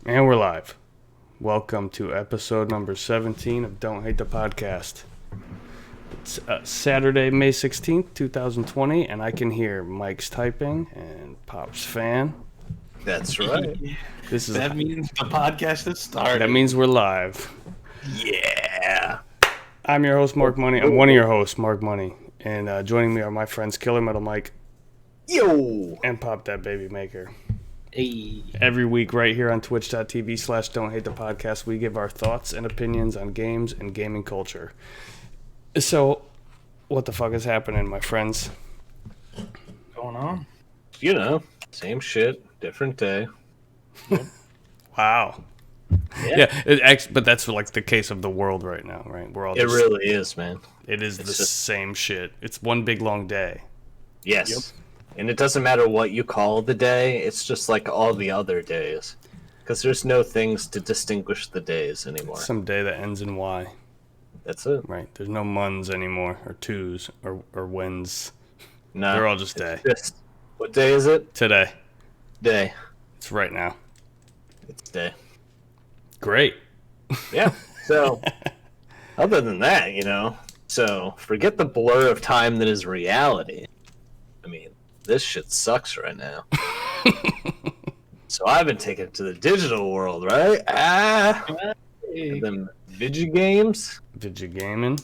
And we're live. Welcome to episode number 17 of Don't Hate the Podcast. It's Saturday, May 16th, 2020, and I can hear Mike's typing and Pop's fan. That's right. That means the podcast has started. That means we're live. Yeah. I'm your host, Mark Money. I'm one of your hosts, Mark Money. And joining me are my friends Killer Metal Mike. Yo. And Pop That Baby Maker. Hey. Every week right here on twitch.tv/Don't Hate the Podcast, we give our thoughts and opinions on games and gaming culture. So, what the fuck is happening, my friends? What's going on? You know, same shit, different day. Wow. But that's like the case of the world right now, right? We're all It really is, man. It is It's the just- same shit. It's one big long day. Yes. Yep. And it doesn't matter what you call the day, it's just like all the other days. Because there's no things to distinguish the days anymore. Some day that ends in Y, That's it. right? There's no muns anymore, or twos, or whens. No. They're all just day. What day is it? Today. Day. It's right now. It's day. Great. Yeah. So, other than that, so forget the blur of time that is reality. I mean, this shit sucks right now. So I've been taken to the digital world, right? And then video games. Video gaming.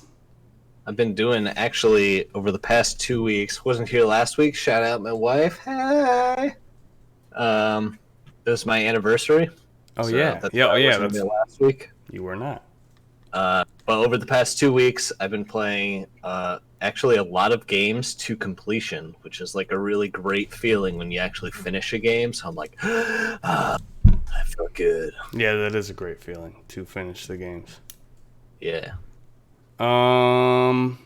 I've been doing actually over the past 2 weeks. Wasn't here last week. Shout out my wife. Hi. It was my anniversary. Oh, so yeah. that's Yeah, why oh, I yeah. wasn't here last week. You were not. But over the past 2 weeks, I've been playing actually a lot of games to completion, which is like a really great feeling when you actually finish a game. So I'm like, I feel good. Yeah, that is a great feeling to finish the games. Yeah. In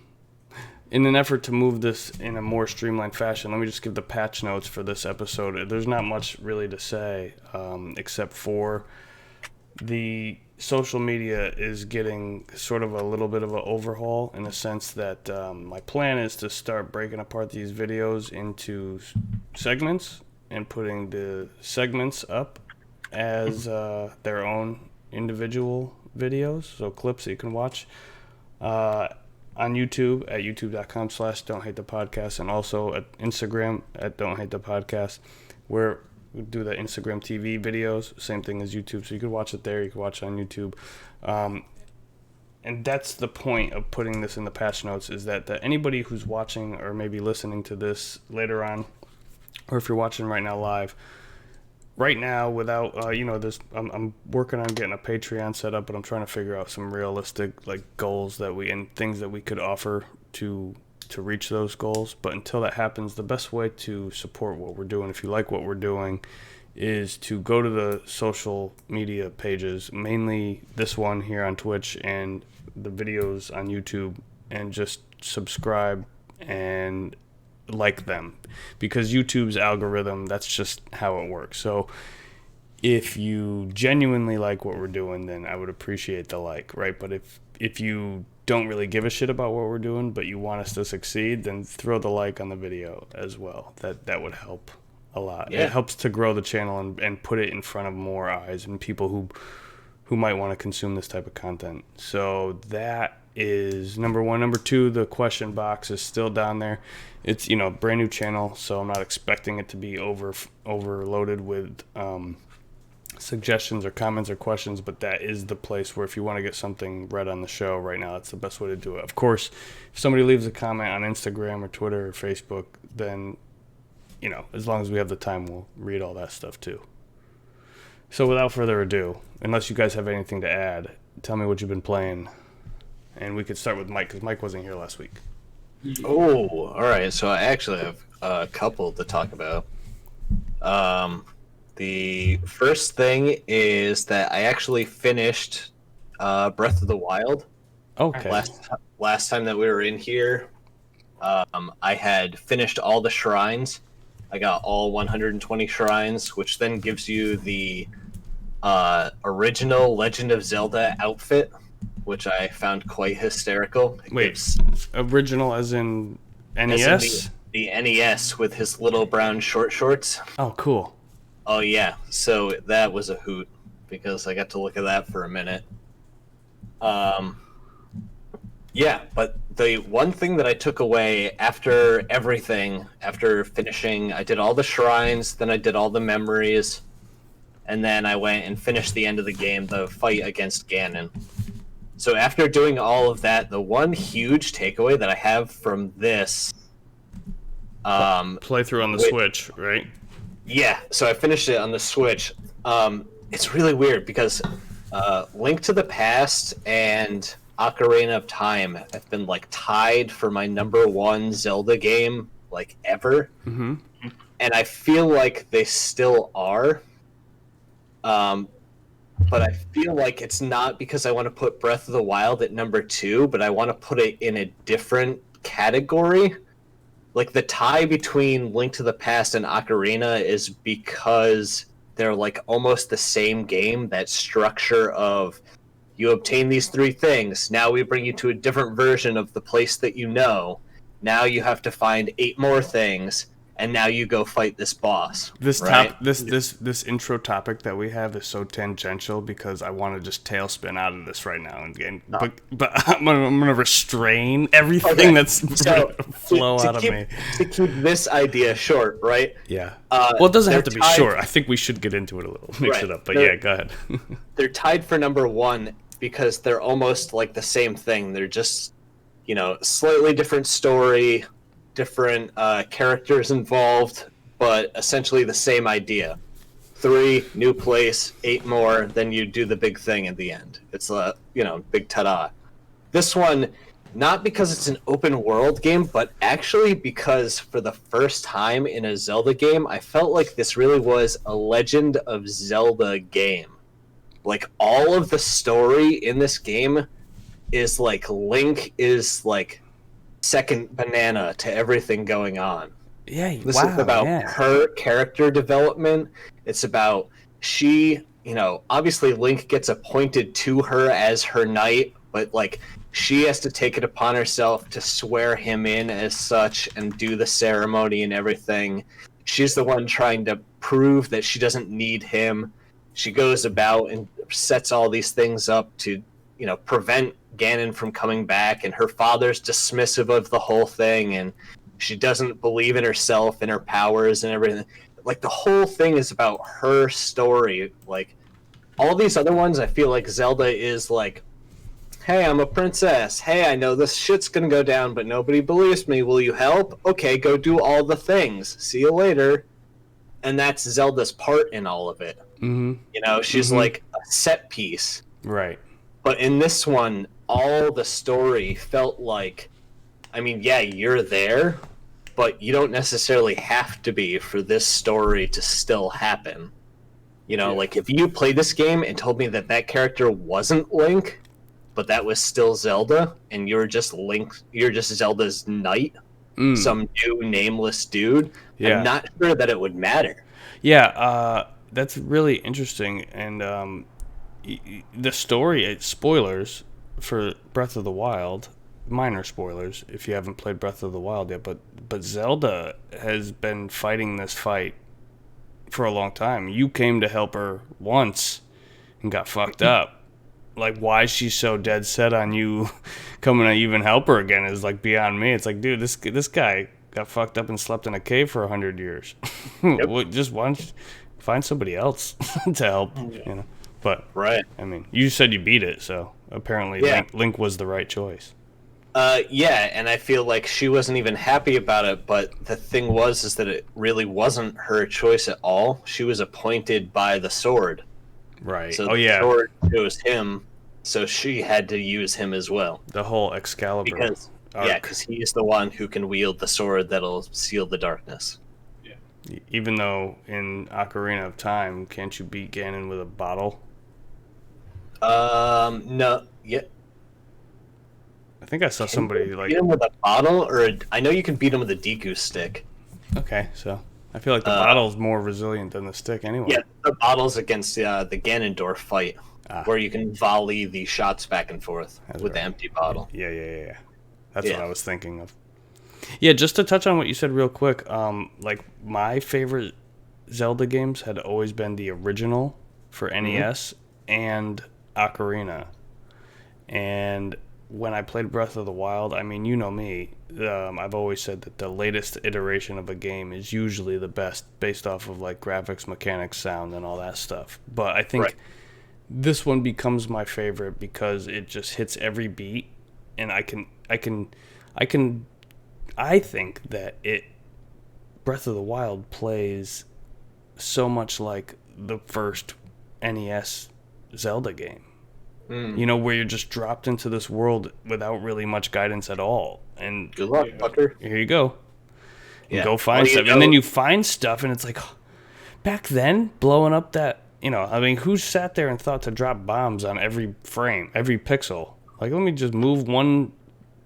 an effort to move this in a more streamlined fashion, let me just give the patch notes for this episode. There's not much really to say, except for the social media is getting sort of a little bit of an overhaul in the sense that my plan is to start breaking apart these videos into segments and putting the segments up as their own individual videos, so clips that you can watch on YouTube at youtube.com/Don't Hate the Podcast, and also at Instagram at Don't Hate the Podcast, where we do the Instagram TV videos, same thing as YouTube. So you could watch it there, you could watch it on YouTube. And that's the point of putting this in the patch notes, is that anybody who's watching or maybe listening to this later on, or if you're watching right now live, right now without, I'm working on getting a Patreon set up, but I'm trying to figure out some realistic goals and things that we could offer to reach those goals. But until that happens, the best way to support what we're doing, if you like what we're doing, is to go to the social media pages, mainly this one here on Twitch and the videos on YouTube, and just subscribe and like them, because YouTube's algorithm, that's just how it works. So if you genuinely like what we're doing, then I would appreciate the like, right? But if you don't really give a shit about what we're doing, but you want us to succeed, then throw the like on the video as well. That would help a lot. Yeah. It helps to grow the channel and put it in front of more eyes and people who might want to consume this type of content. So that is number one. Number two, the question box is still down there. It's, brand new channel, so I'm not expecting it to be overloaded with suggestions or comments or questions, but that is the place where if you want to get something read on the show right now, that's the best way to do it. Of course, if somebody leaves a comment on Instagram or Twitter or Facebook, then, as long as we have the time, we'll read all that stuff too. So without further ado, unless you guys have anything to add, tell me what you've been playing. And we could start with Mike, because Mike wasn't here last week. Oh, all right. So I actually have a couple to talk about. The first thing is that I actually finished Breath of the Wild. Okay. Last time that we were in here, I had finished all the shrines. I got all 120 shrines, which then gives you the original Legend of Zelda outfit, which I found quite hysterical. Original as in NES? As in the NES with his little brown short shorts. Oh, cool. Oh, yeah. So that was a hoot. because I got to look at that for a minute. Yeah, but the one thing that I took away after everything, after finishing, I did all the shrines, then I did all the memories, and then I went and finished the end of the game, the fight against Ganon. So after doing all of that, the one huge takeaway that I have from this, Playthrough on the Switch, right? yeah, so I finished it on the Switch. It's really weird because Link to the Past and Ocarina of Time have been like tied for my #1 Zelda game like ever, Mm-hmm. and I feel like they still are. But I feel like it's not because I want to put Breath of the Wild at #2, but I want to put it in a different category. Like the tie between Link to the Past and Ocarina is because they're like almost the same game. That structure of you obtain these 3 things, now we bring you to a different version of the place that you know. Now you have to find 8 more things, and now you go fight this boss. This right? this intro topic that we have is so tangential because I want to just tailspin out of this right now but I'm gonna restrain everything Okay, that's so flow out of me. To keep this idea short, right? Yeah. Well, it doesn't have to they're be tied- short. I think we should get into it a little, mix Right. it up. But They're- yeah, go ahead. They're tied for #1 because they're almost like the same thing. They're just, slightly different story, different characters involved, but essentially the same idea. 3, new place, 8 more, then you do the big thing at the end. It's a, big ta-da. This one, not because it's an open world game, but actually because for the first time in a Zelda game, I felt like this really was a Legend of Zelda game. Like, all of the story in this game is like Link is like second banana to everything going on. Yeah. This wow. is about yeah. her character development. It's about obviously Link gets appointed to her as her knight, but like she has to take it upon herself to swear him in as such and do the ceremony and everything. She's the one trying to prove that she doesn't need him. She goes about and sets all these things up to, prevent Ganon from coming back, and her father's dismissive of the whole thing, and she doesn't believe in herself and her powers and everything. Like, the whole thing is about her story. Like, all these other ones, I feel like Zelda is like, hey, I'm a princess. Hey, I know this shit's gonna go down, but nobody believes me. Will you help? Okay, go do all the things. See you later. And that's Zelda's part in all of it. Mm-hmm. She's like a set piece. Right. But in this one, all the story felt like, yeah, you're there, but you don't necessarily have to be for this story to still happen. Like if you played this game and told me that character wasn't Link, but that was still Zelda, and you're just Zelda's knight, some new nameless dude, Yeah. I'm not sure that it would matter. Yeah, that's really interesting. And the story, spoilers for Breath of the Wild, minor spoilers if you haven't played Breath of the Wild yet, but Zelda has been fighting this fight for a long time. You came to help her once and got fucked up. Like, why she's so dead set on you coming to even help her again is like beyond me. It's like, dude, this guy got fucked up and slept in a cave for 100 years. Yep. Just why don't you find somebody else to help, But Right. you said you beat it, so apparently Yeah. Link was the right choice. Yeah, and I feel like she wasn't even happy about it, but the thing is that it really wasn't her choice at all. She was appointed by the sword. Right. So Oh the yeah, sword chose him, so she had to use him as well. the whole Excalibur. Because arc. because he's the one who can wield the sword that'll seal the darkness. Even though in Ocarina of Time, can't you beat Ganon with a bottle? No, yeah. I think I saw somebody like. Beat him with a bottle, I know you can beat him with a Deku stick. Okay, so I feel like the bottle's more resilient than the stick anyway. Yeah, the bottle's against the Ganondorf fight, Ah. where you can volley the shots back and forth That's with the right. empty bottle. Yeah. That's what Yeah. I was thinking of. Yeah, just to touch on what you said real quick, like my favorite Zelda games had always been the original for NES and Ocarina. And when I played Breath of the Wild, I mean, you know me, I've always said that the latest iteration of a game is usually the best based off of like graphics, mechanics, sound, and all that stuff. But I think this one becomes my favorite because it just hits every beat, and I think that Breath of the Wild plays so much like the first NES Zelda game. You know, where you're just dropped into this world without really much guidance at all. And Good luck, fucker. here you go. You Yeah. go find Well, stuff. And then you find stuff, and it's like, back then, blowing up that, you know, I mean, who sat there and thought to drop bombs on every frame, every pixel? Like, let me just move one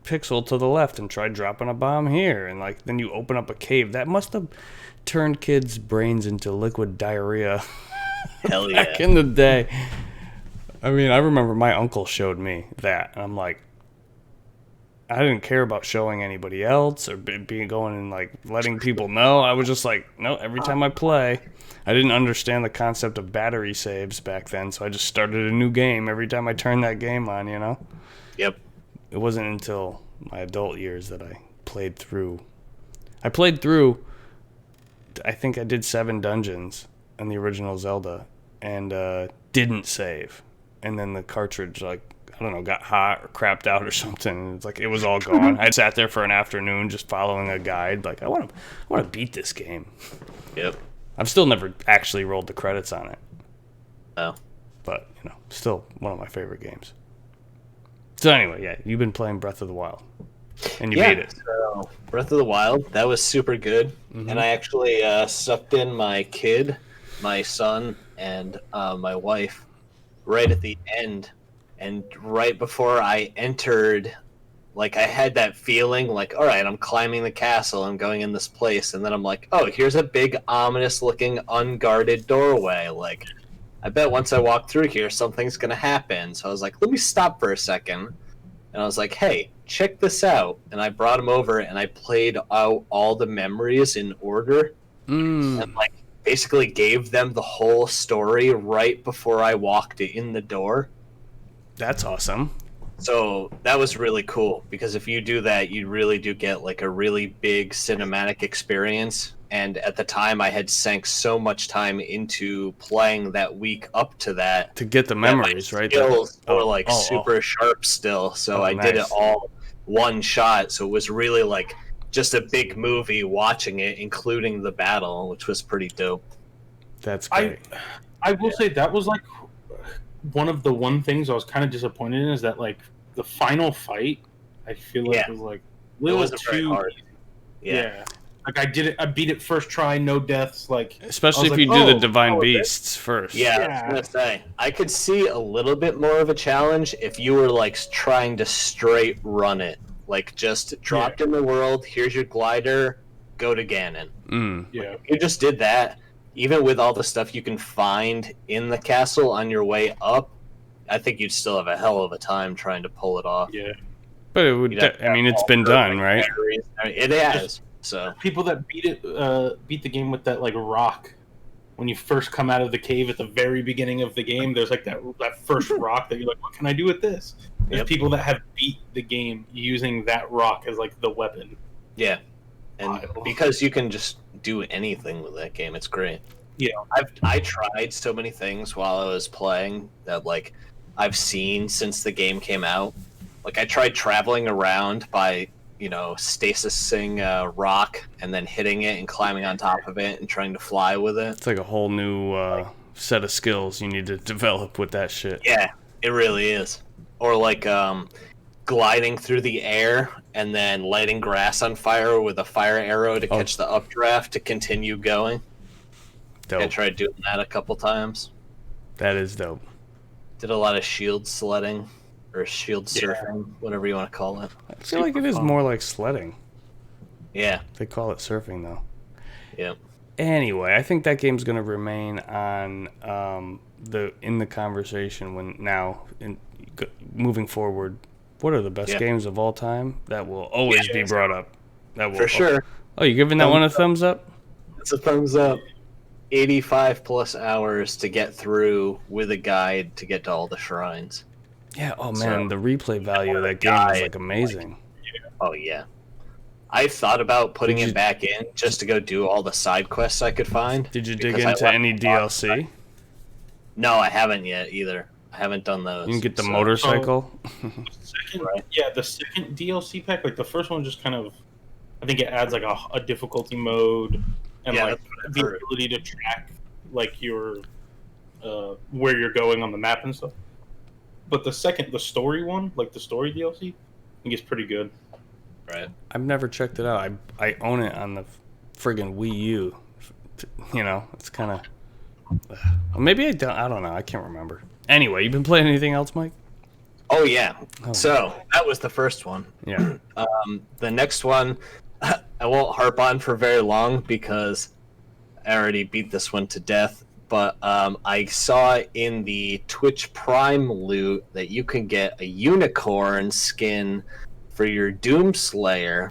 pixel to the left and try dropping a bomb here. And, like, then you open up a cave. That must have turned kids' brains into liquid diarrhea Hell yeah. back in the day. I mean, I remember my uncle showed me that, and I'm like, I didn't care about showing anybody else or being going and like letting people know. I was just like, no, every time I play, I didn't understand the concept of battery saves back then, so I just started a new game every time I turned that game on, you know? Yep. It wasn't until my adult years that I played through. I played through, I think I did 7 dungeons in the original Zelda, and didn't save. And then the cartridge, like, I don't know, got hot or crapped out or something. It's like it was all gone. I sat there for an afternoon just following a guide. Like, I want to beat this game. Yep. I've still never actually rolled the credits on it. Oh. But, you know, still one of my favorite games. So anyway, yeah, you've been playing Breath of the Wild. And you beat it. So Breath of the Wild, that was super good. And I actually sucked in my kid, my son, and my wife right at the end. And right before I entered, like, I had that feeling like, all right, I'm climbing the castle, I'm going in this place. And then I'm like, oh, here's a big, ominous-looking, unguarded doorway. Like, I bet once I walk through here, something's going to happen. So I was like, let me stop for a second. And I was like, hey, check this out. And I brought him over, and I played out all the memories in order. And, like, basically gave them the whole story right before I walked in the door. That's awesome. So that was really cool, because if you do that, you really do get like a really big cinematic experience. And at the time, I had sank so much time into playing that week up to that To get the memories, right? skills Oh, were like super sharp still. So I did it nice. all one shot. So it was really like just a big movie watching it, including the battle, which was pretty dope. That's great. I will say that was like one of the things I was kind of disappointed in, is that like the final fight, I feel like was like a It little wasn't very too hard. Yeah. Like I beat it first try, no deaths. Like, Especially if like, you do the oh, Divine oh, okay. Beasts first. Yeah, I was gonna say, I could see a little bit more of a challenge if you were like trying to straight run it, like just dropped in the world. Here's your glider, go to Ganon. Yeah. You just did that, even with all the stuff you can find in the castle on your way up. I think you'd still have a hell of a time trying to pull it off. Yeah. But it would. You'd have to I mean, have it's all been done, perfect right? batteries. I mean, it has. So People that beat the game with that like rock. When you first come out of the cave at the very beginning of the game, there's like that first rock that you're like, what can I do with this? There's Yep. people that have beat the game using that rock as like the weapon. yeah, and Wild. because you can just do anything with that game, it's great. Yeah. I tried so many things while I was playing that like I've seen since the game came out. Like I tried traveling around by, you know, stasising a rock and then hitting it and climbing on top of it and trying to fly with it. It's like a whole new set of skills you need to develop with that shit. Yeah, it really is. Or like gliding through the air and then lighting grass on fire with a fire arrow to catch the updraft to continue going. I Dope. tried doing that a couple times. That is dope. Did a lot of shield sledding or shield surfing, whatever you want to call it. I feel like it is more like sledding. Yeah, They call it surfing, though. yeah. Anyway, I think that game's going to remain on in the conversation moving forward. What are the best games of all time? That will always be brought up. That will For sure. Oh, you giving that one a thumbs up? It's a thumbs up. 85 plus hours to get through with a guide to get to all the shrines. Yeah. Oh So, man, the replay value of that game is like amazing. Oh yeah. I thought about putting Did it you- back in just to go do all the side quests I could find. Did you dig because I into left any a lot. DLC? No, I haven't yet either. I haven't done those. You can get the so- motorcycle. Second, Right. yeah, the second DLC pack, like the first one, just kind of, I think it adds like a difficulty mode and Yeah, like that's what I've the heard. ability to track like your where you're going on the map and stuff. But the story one, like the story DLC, I think it's pretty good. Right. I've never checked it out. I own it on the friggin' Wii U. You know, it's kind of. Maybe I don't. I don't know. I can't remember. Anyway, you been playing anything else, Mike? Oh yeah. Oh. So that was the first one. Yeah. The next one, I won't harp on for very long because I already beat this one to death. But I saw in the Twitch Prime loot that you can get a unicorn skin for your Doomslayer.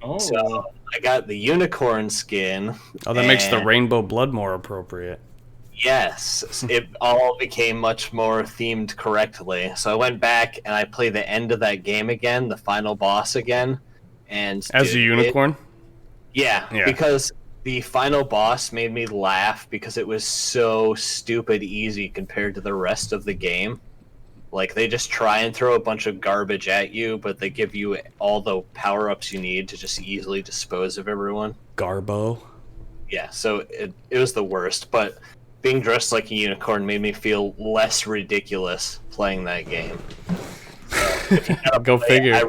Oh, So I got the unicorn skin. Oh, that makes the and- rainbow blood more appropriate. Yes, it all became much more themed correctly. So I went back and I played the end of that game again, the final boss again, and As a dude, unicorn? yeah, Yeah. because the final boss made me laugh because it was so stupid easy compared to the rest of the game. Like they just try and throw a bunch of garbage at you, but they give you all the power-ups you need to just easily dispose of everyone. Garbo. Yeah, so it was the worst, but being dressed like a unicorn made me feel less ridiculous playing that game. Go figure.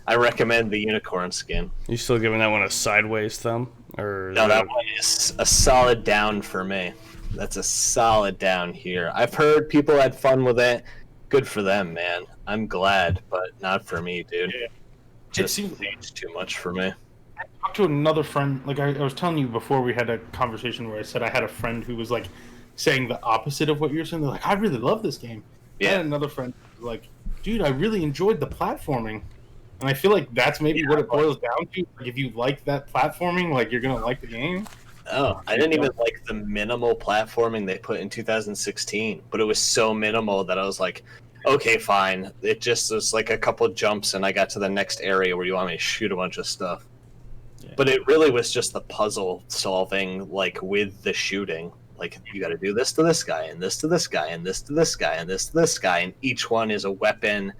I recommend the unicorn skin. You still giving that one a sideways thumb? Or is No, that- that one is a solid down for me. That's a solid down here. I've heard people had fun with it. Good for them, man. I'm glad, but not for me, dude. Yeah. Just seems- aged too much for me. I talked to another friend. Like I was telling you before, we had a conversation where I said I had a friend who was like saying the opposite of what you're saying. They're like, I really love this game. I Yeah. had another friend who was like, dude, I really enjoyed the platforming. And I feel like that's maybe what it boils down to. Like, if you like that platforming, like you're gonna like the game. Oh, I didn't even like the minimal platforming they put in 2016, but it was so minimal that I was like, okay, fine. It just was like a couple jumps and I got to the next area where you want me to shoot a bunch of stuff. Yeah. But it really was just the puzzle solving, like with the shooting. Like you got to do this to this guy, and this to this guy, and this to this guy, and this to this guy, and each one is a weapon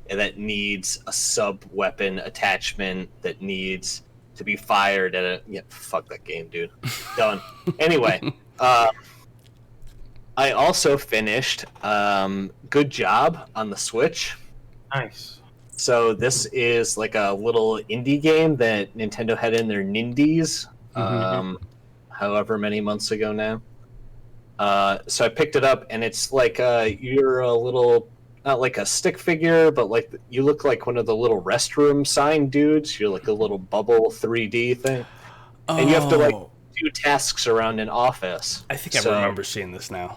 that needs a sub weapon attachment that needs to be fired at a. Yeah, fuck that game, dude. Done. Anyway, I also finished Good Job on the Switch. Nice. So this is like a little indie game that Nintendo had in their Nindies, however many months ago now. So I picked it up, and it's like you're a little, not like a stick figure, but like you look like one of the little restroom sign dudes. You're like a little bubble 3D thing, and you have to like Oh, do tasks around an office. I think I So- remember seeing this now.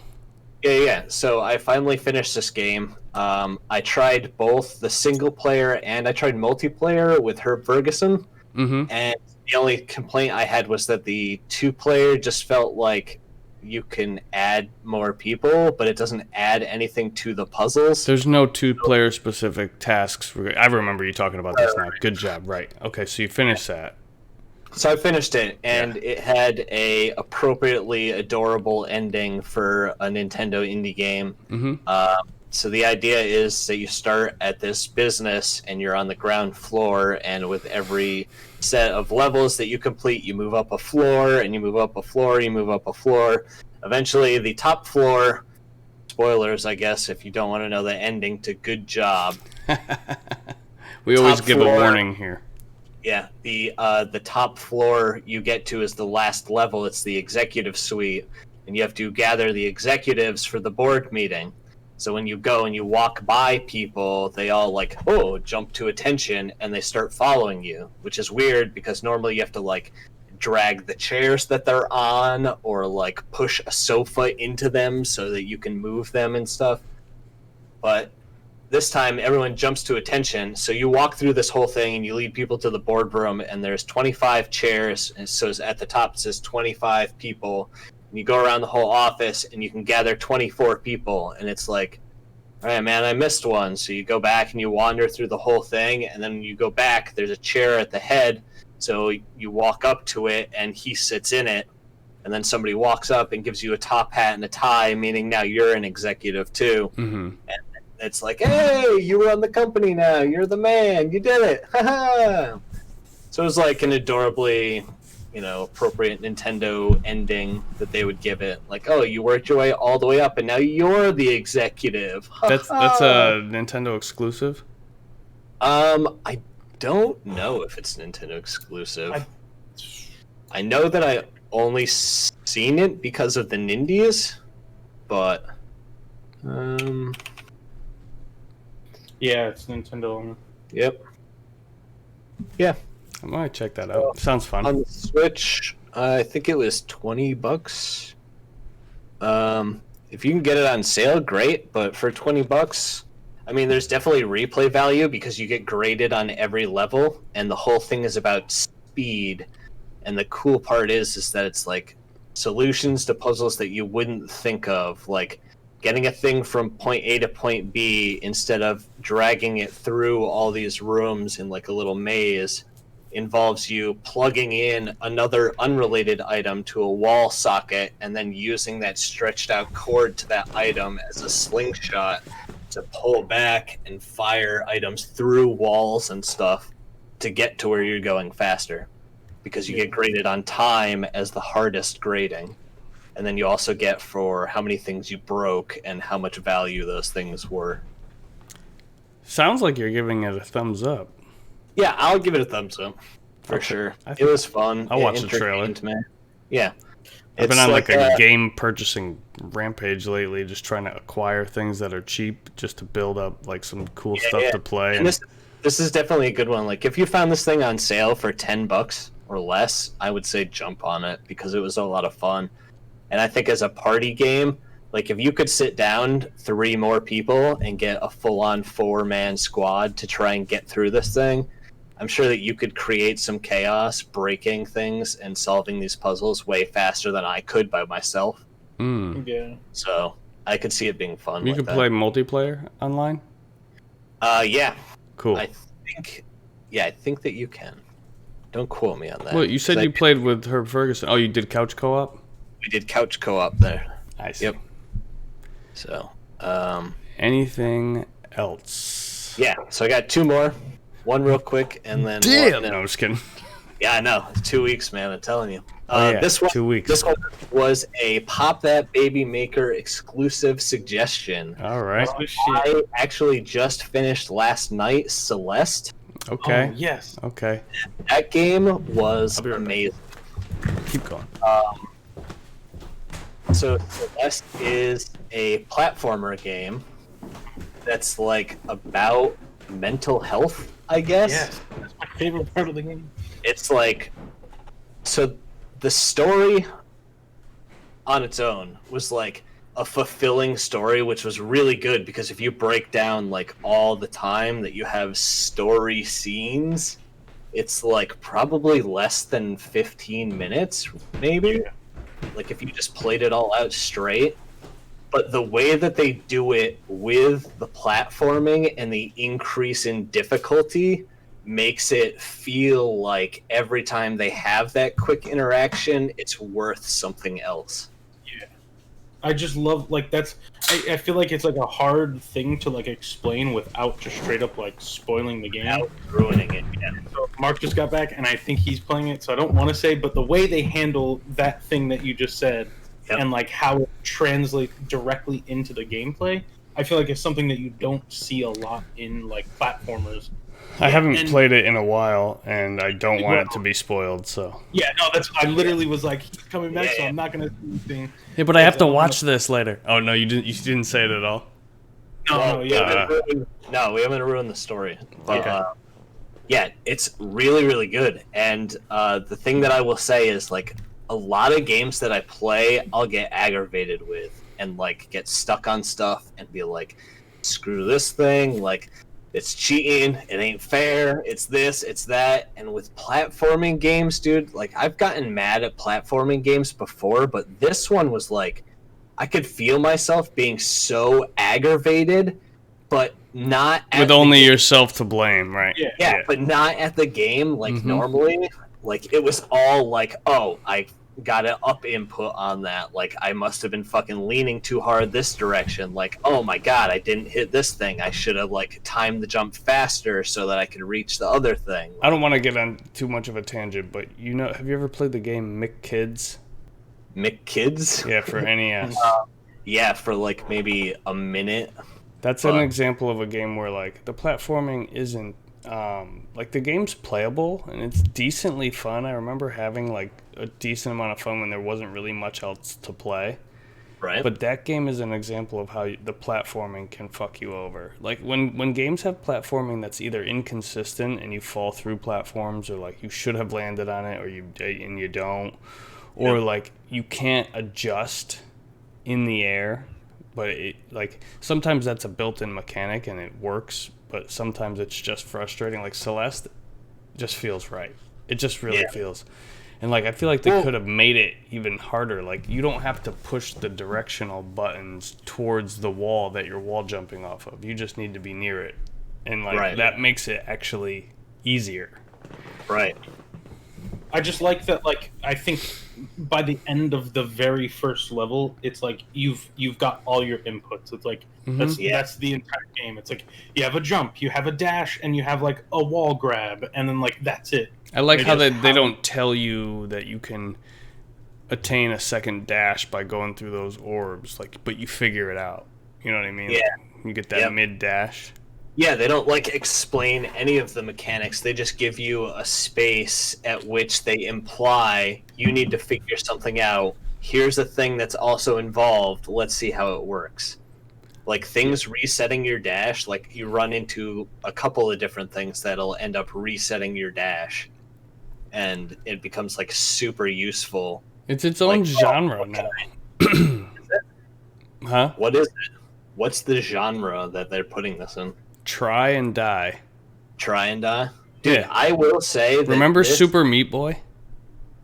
Yeah. So I finally finished this game. I tried both the single player and I tried multiplayer with Herb Ferguson. Mm-hmm. And the only complaint I had was that the 2-player just felt like you can add more people, but it doesn't add anything to the puzzles. There's no two-player specific tasks. I remember you talking about this now. Good job. Right. Okay, so you finished that. So I finished it, and it had a appropriately adorable ending for a Nintendo indie game. Mm-hmm. So the idea is that you start at this business and you're on the ground floor, and with every set of levels that you complete, you move up a floor, and you move up a floor, you move up a floor. Eventually, the top floor, spoilers, I guess, if you don't want to know the ending to Good Job. We always Top give a floor. warning here. Yeah, the top floor you get to is the last level. It's the executive suite, and you have to gather the executives for the board meeting. So when you go and you walk by people, they all like, oh, jump to attention, and they start following you, which is weird because normally you have to like drag the chairs that they're on or like push a sofa into them so that you can move them and stuff. But this time everyone jumps to attention. So you walk through this whole thing and you lead people to the boardroom, and there's 25 chairs. And so at the top it says 25 people. And you go around the whole office and you can gather 24 people. And it's like, all right, man, I missed one. So you go back and you wander through the whole thing. And then you go back, there's a chair at the head. So you walk up to it and he sits in it. And then somebody walks up and gives you a top hat and a tie, meaning now you're an executive too. Mm-hmm. And it's like, hey, you run the company now. You're the man. You did it. Ha-ha. So it was like an adorably, appropriate Nintendo ending that they would give it. Like, oh, you worked your way all the way up, and now you're the executive. That's a Nintendo exclusive? I don't know if it's Nintendo exclusive. I know that I only seen it because of the Nindies, but Yeah, it's Nintendo. Yep. Yeah. I might check that out. Sounds fun. On the Switch, I think it was $20. If you can get it on sale, great. But for $20, I mean, there's definitely replay value because you get graded on every level, and the whole thing is about speed. And the cool part is that it's like solutions to puzzles that you wouldn't think of, like getting a thing from point A to point B instead of dragging it through all these rooms in like a little maze involves you plugging in another unrelated item to a wall socket and then using that stretched out cord to that item as a slingshot to pull back and fire items through walls and stuff to get to where you're going faster, because you get graded on time as the hardest grading. And then you also get for how many things you broke and how much value those things were. Sounds like you're giving it a thumbs up. Yeah, I'll give it a thumbs up for sure. It was fun. I'll watch the trailer. Me. Yeah. I've been on like a game purchasing rampage lately, just trying to acquire things that are cheap just to build up like some cool stuff to play. And this is definitely a good one. Like if you found this thing on sale for $10 or less, I would say jump on it because it was a lot of fun. And I think as a party game, like if you could sit down 3 more people and get a full-on 4-man squad to try and get through this thing, I'm sure that you could create some chaos, breaking things and solving these puzzles way faster than I could by myself. Yeah. So I could see it being fun. You could play multiplayer online? Yeah. Cool. I think that you can. Don't quote me on that. Well, you said you played with Herb Ferguson. Oh, you did couch co-op? We did couch co-op there. I see. Yep. So, anything else? Yeah, so I got 2 more. One real quick, and then Damn! No, I'm just kidding. Yeah, I know. It's 2 weeks, man. I'm telling you. This one, 2 weeks. This one was a Pop That Baby Maker exclusive suggestion. All right. Oh, shit. I actually just finished last night, Celeste. Okay. Oh, yes. Okay. That game was I'll be right back. amazing. Keep going. So Celeste is a platformer game that's like about mental health, I guess. Yes. That's my favorite part of the game. It's like, so the story on its own was like a fulfilling story, which was really good because if you break down like all the time that you have story scenes, it's like probably less than 15 minutes, maybe. Yeah. Like if you just played it all out straight. But the way that they do it with the platforming and the increase in difficulty makes it feel like every time they have that quick interaction, it's worth something else. Yeah. I just love, like, that's... I feel like it's, like, a hard thing to, like, explain without just straight up, like, spoiling the game. Without ruining it, yeah. So Mark just got back, and I think he's playing it, so I don't want to say, but the way they handle that thing that you just said, Yep. and, like, how it translates directly into the gameplay, I feel like it's something that you don't see a lot in, like, platformers. I haven't and- played it in a while, and I don't want it to be spoiled, so... Yeah, no, I literally was like, he's coming back, Yeah, so yeah. I'm not going to see anything. Yeah, but I have to watch this later. Oh, no, you didn't say it at all? No, We yeah. haven't ruined the story. Okay. Yeah, it's really, really good. And the thing that I will say is, like, a lot of games that I play, I'll get aggravated with and, like, get stuck on stuff and be like, screw this thing, like it's cheating, it ain't fair, it's this, it's that. And with platforming games, dude, like I've gotten mad at platforming games before, but this one was like I could feel myself being so aggravated, but not at With the only game. yourself to blame, right? Yeah, but not at the game like Mhm. normally. Like it was all like, oh, I got an up input on that. Like I must have been fucking leaning too hard this direction. Like, oh my god, I didn't hit this thing. I should have like timed the jump faster so that I could reach the other thing. I don't want to get on too much of a tangent, but have you ever played the game McKids? McKids? Yeah, for NES. Yeah, for like maybe a minute. That's an example of a game where like the platforming isn't like the game's playable and it's decently fun. I remember having like a decent amount of fun when there wasn't really much else to play. Right. But that game is an example of how the platforming can fuck you over. Like when games have platforming that's either inconsistent and you fall through platforms, or like you should have landed on it or you don't, or like you can't adjust in the air. But like sometimes that's a built-in mechanic and it works, but sometimes it's just frustrating. Like Celeste just feels right. It just really feels. And like I feel like they could have made it even harder. Like you don't have to push the directional buttons towards the wall that you're wall jumping off of. You just need to be near it. And like that makes it actually easier. Right. I just like that. Like I think by the end of the very first level, it's like you've got all your inputs. It's like that's the entire game. It's like you have a jump, you have a dash, and you have like a wall grab, and then like that's it. I like how they don't tell you that you can attain a second dash by going through those orbs, like, but you figure it out. You know what I mean? Yeah. Like, you get that mid dash. Yeah, they don't like explain any of the mechanics. They just give you a space at which they imply you need to figure something out. Here's a thing that's also involved. Let's see how it works. Like things resetting your dash, like you run into a couple of different things that'll end up resetting your dash. And it becomes like super useful. It's its own genre now. Huh? What is it? What's the genre that they're putting this in? Try and die. Try and die? Dude, Yeah. I will say that Remember Super Meat Boy?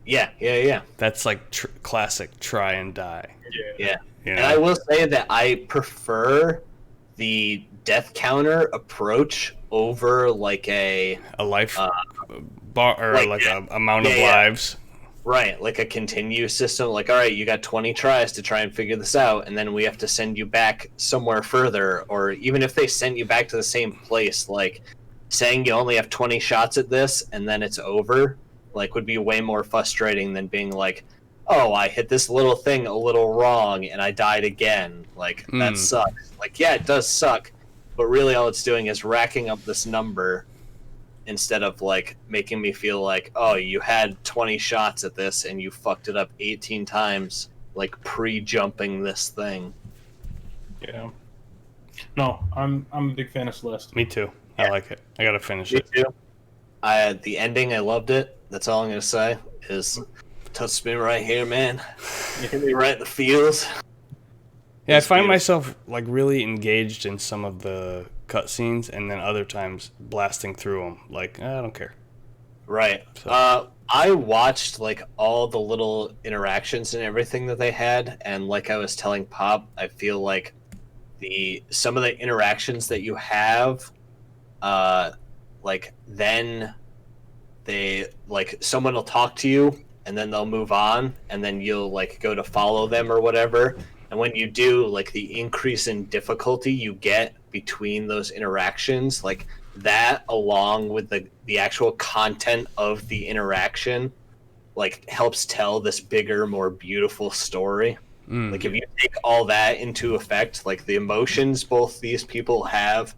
Yeah. That's like classic try and die. Yeah. You And I know? will say that I prefer the death counter approach over like a life bar or like a amount of Yeah. lives. right, like a continuous system. Like, all right, you got 20 tries to try and figure this out, and then we have to send you back somewhere further. Or even if they sent you back to the same place, like saying you only have 20 shots at this and then it's over, like would be way more frustrating than being like, oh, I hit this little thing a little wrong and I died again. Like, that sucks. Like, yeah, it does suck, but really all it's doing is racking up this number instead of, like, making me feel like, oh, you had 20 shots at this and you fucked it up 18 times, like, pre-jumping this thing. Yeah. No, I'm a big fan of Celeste. Me too. Yeah. I like it. I gotta finish Me it. too. The ending, I loved it. That's all I'm going to say is... touched me right here, man. You hit me right in the feels. Yeah, I It's find beautiful. myself like really engaged in some of the cutscenes, and then other times blasting through them. Like, I don't care. Right. So- I watched like all the little interactions and everything that they had, and like I was telling Pop, I feel like some of the interactions that you have, like then they like someone will talk to you and then they'll move on and then you'll like go to follow them or whatever. And when you do, like the increase in difficulty you get between those interactions, like that along with the actual content of the interaction, like helps tell this bigger, more beautiful story. Like if you take all that into effect, like the emotions both these people have,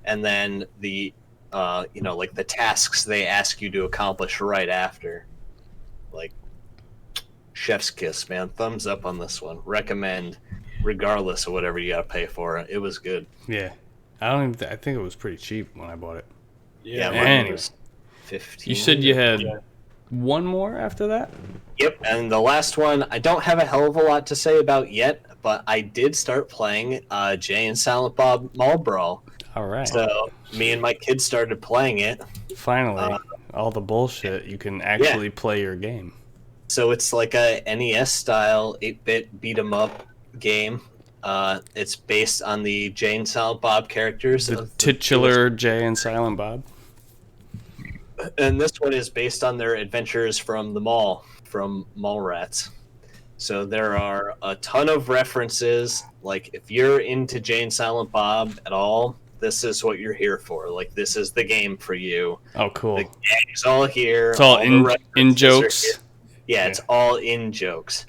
and then the like the tasks they ask you to accomplish right after, like chef's kiss, man. Thumbs up on this one. Recommend, regardless of whatever you gotta pay for it. It was good. Yeah. I think it was pretty cheap when I bought it. Yeah, man. mine was 15. You said you had Yeah. one more after that? Yep, and the last one I don't have a hell of a lot to say about yet, but I did start playing Jay and Silent Bob Mall Brawl. All right. So me and my kids started playing it. Finally, all the bullshit, you can actually play your game. So it's like a NES style 8-bit beat 'em up game. It's based on the Jay and Silent Bob characters. The titular Jay and Silent Bob. And this one is based on their adventures from the mall, from Mallrats. So there are a ton of references. Like, if you're into Jay and Silent Bob at all, this is what you're here for. Like, this is the game for you. Oh, cool. The gang's all here. It's all the in references jokes. are here. Yeah, it's all in jokes.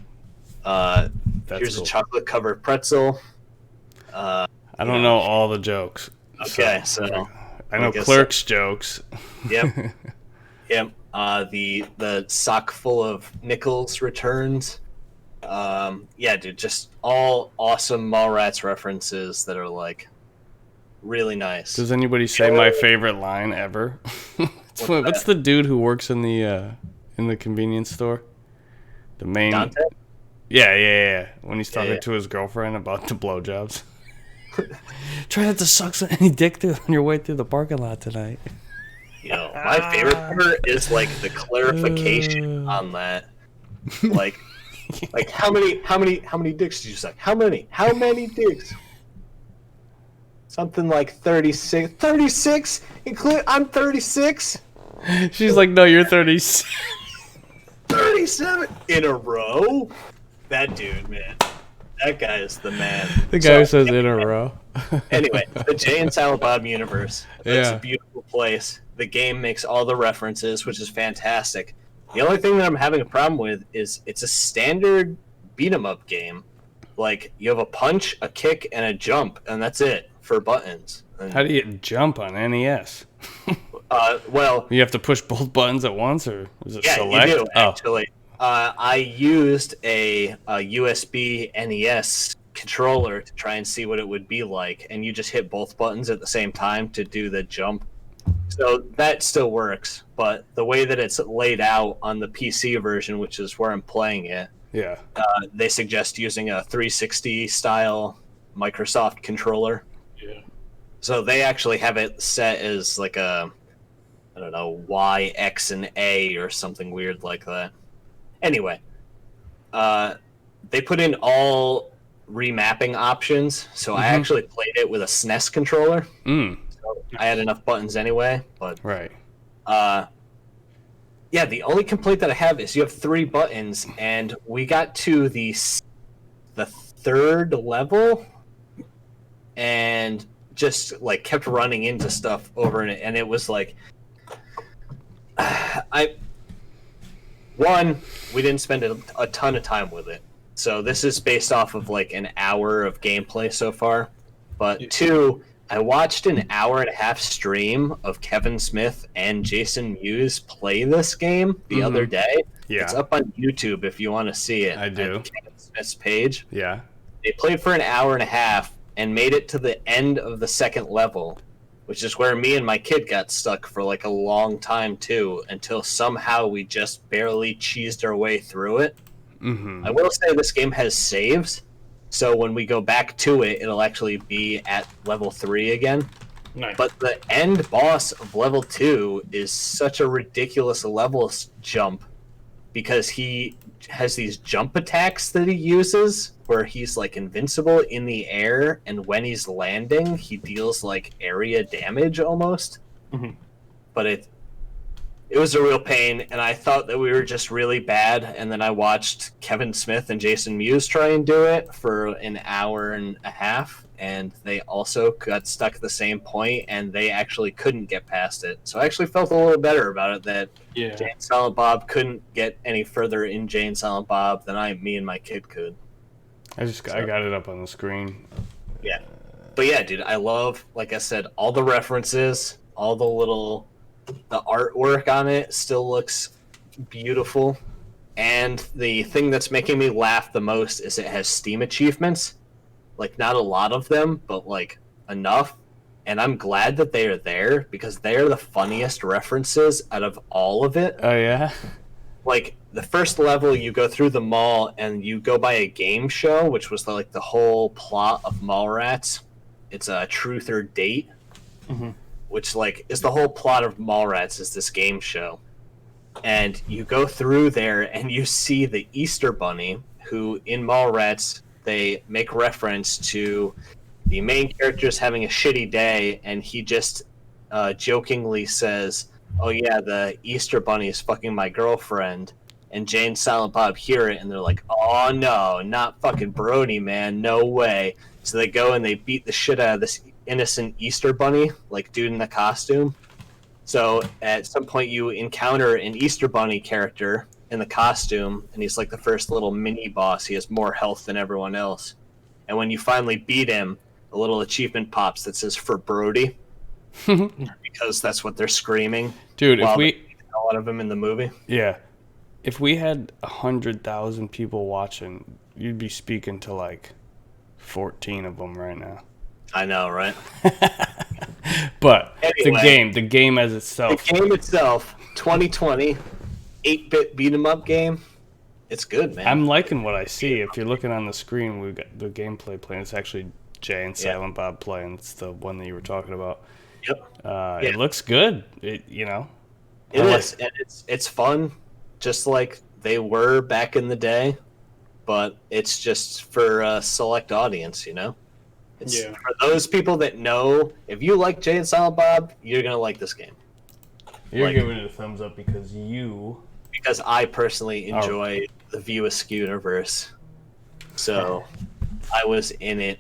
Here's cool. a chocolate covered pretzel. I don't know all the jokes. Okay, so I know guess Clerks jokes. Yep. Yep. The sock full of nickels returns. Yeah, dude, just all awesome Mallrats references that are like really nice. Does anybody say my favorite line ever? What's the dude who works in the convenience store? The main. Dante? Yeah. When he's talking Yeah. to his girlfriend about the blowjobs. Try not to suck any dick through on your way through the parking lot tonight. You know, my favorite part is like the clarification on that. Like how many dicks did you suck? How many dicks? Something like 36. 36? I'm 36? She's like, no, you're 36. 37 in a row? That dude, man. That guy is the man. The guy who says in a row. Anyway, the Jay and Silent Bob universe. It's Yeah. a beautiful place. The game makes all the references, which is fantastic. The only thing that I'm having a problem with is it's a standard beat 'em up game. Like, you have a punch, a kick, and a jump, and that's it for buttons. And, How do you jump on NES? well, You have to push both buttons at once, or is it yeah, select? you do, Oh, actually. I used a USB NES controller to try and see what it would be like, and you just hit both buttons at the same time to do the jump. So that still works, but the way that it's laid out on the PC version, which is where I'm playing it, yeah. they suggest using a 360 style Microsoft controller. Yeah. So they actually have it set as like a, I don't know, Y, X, and A or something weird like that. Anyway, they put in all remapping options, so I actually played it with a SNES controller. So I had enough buttons anyway, but Right. yeah, the only complaint that I have is you have 3 buttons, and we got to the 3rd level, and just like kept running into stuff over in it, and it was like, we didn't spend a ton of time with it. So this is based off of like an hour of gameplay so far. But 2, I watched an hour and a half stream of Kevin Smith and Jason Mewes play this game the other day. Yeah. It's up on YouTube if you want to see it. I do. At Kevin Smith's page. Yeah. They played for an hour and a half and made it to the end of the 2nd level, which is where me and my kid got stuck for like a long time too, until somehow we just barely cheesed our way through it. Mm-hmm. I will say this game has saves, so when we go back to it, it'll actually be at level 3 again. Nice. But the end boss of level 2 is such a ridiculous level jump, because he has these jump attacks that he uses where he's like invincible in the air, and when he's landing he deals like area damage almost. Mhm. But it was a real pain, and I thought that we were just really bad, and then I watched Kevin Smith and Jason Mewes try and do it for an hour and a half, and they also got stuck at the same point, and they actually couldn't get past it. So I actually felt a little better about it, that Yeah. Jay and Silent Bob couldn't get any further in Jay and Silent Bob than me and my kid could. I got it up on the screen. Yeah. But yeah, dude, I love, like I said, all the references, all the artwork on it still looks beautiful. And the thing that's making me laugh the most is it has Steam achievements. Like, not a lot of them, but like enough. And I'm glad that they are there, because they are the funniest references out of all of it. Oh yeah. like the first level, you go through the mall and you go by a game show, which was like the whole plot of Mallrats. It's a Truth or Date, which like is the whole plot of Mallrats is this game show. And you go through there and you see the Easter Bunny, who in Mallrats they make reference to the main character's having a shitty day, and he just jokingly says, "Oh yeah, the Easter Bunny is fucking my girlfriend." And Jay and Silent Bob hear it, and they're like, "Oh no, not fucking Brody, man, no way!" So they go and they beat the shit out of this innocent Easter Bunny, like dude in the costume. So at some point you encounter an Easter Bunny character in the costume, and he's like the first little mini boss. He has more health than everyone else. And when you finally beat him, a little achievement pops that says "for Brody," because that's what they're screaming. Dude, if we a lot of them in the movie. Yeah. If we had 100,000 people watching, you'd be speaking to like 14 of them right now. I know, right? But Anyway. the game as itself. The game itself, 2020, 8-bit beat 'em up game. It's good, man. I'm liking what I see. If you're looking on the screen, we've got the gameplay playing. It's actually Jay and Silent Bob playing. It's the one that you were talking about. Yep. It looks good. It I is, and it's fun, just like they were back in the day. But it's just for a select audience, you know. It's for those people that know. If you like Jay and Silent Bob, you're gonna like this game. You're giving it a thumbs up because I personally enjoy the View Askew universe. So I was in it,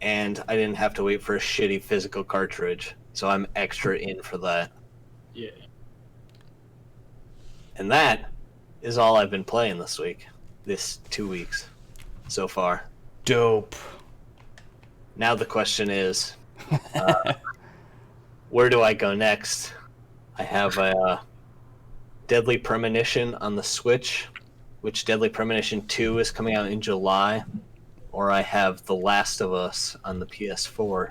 and I didn't have to wait for a shitty physical cartridge. So I'm extra in for that. Yeah. And that is all I've been playing this week. This 2 weeks so far. dope. Now the question is, where do I go next? I have a Deadly Premonition on the Switch, which Deadly Premonition 2 is coming out in July, or I have The Last of Us on the PS4.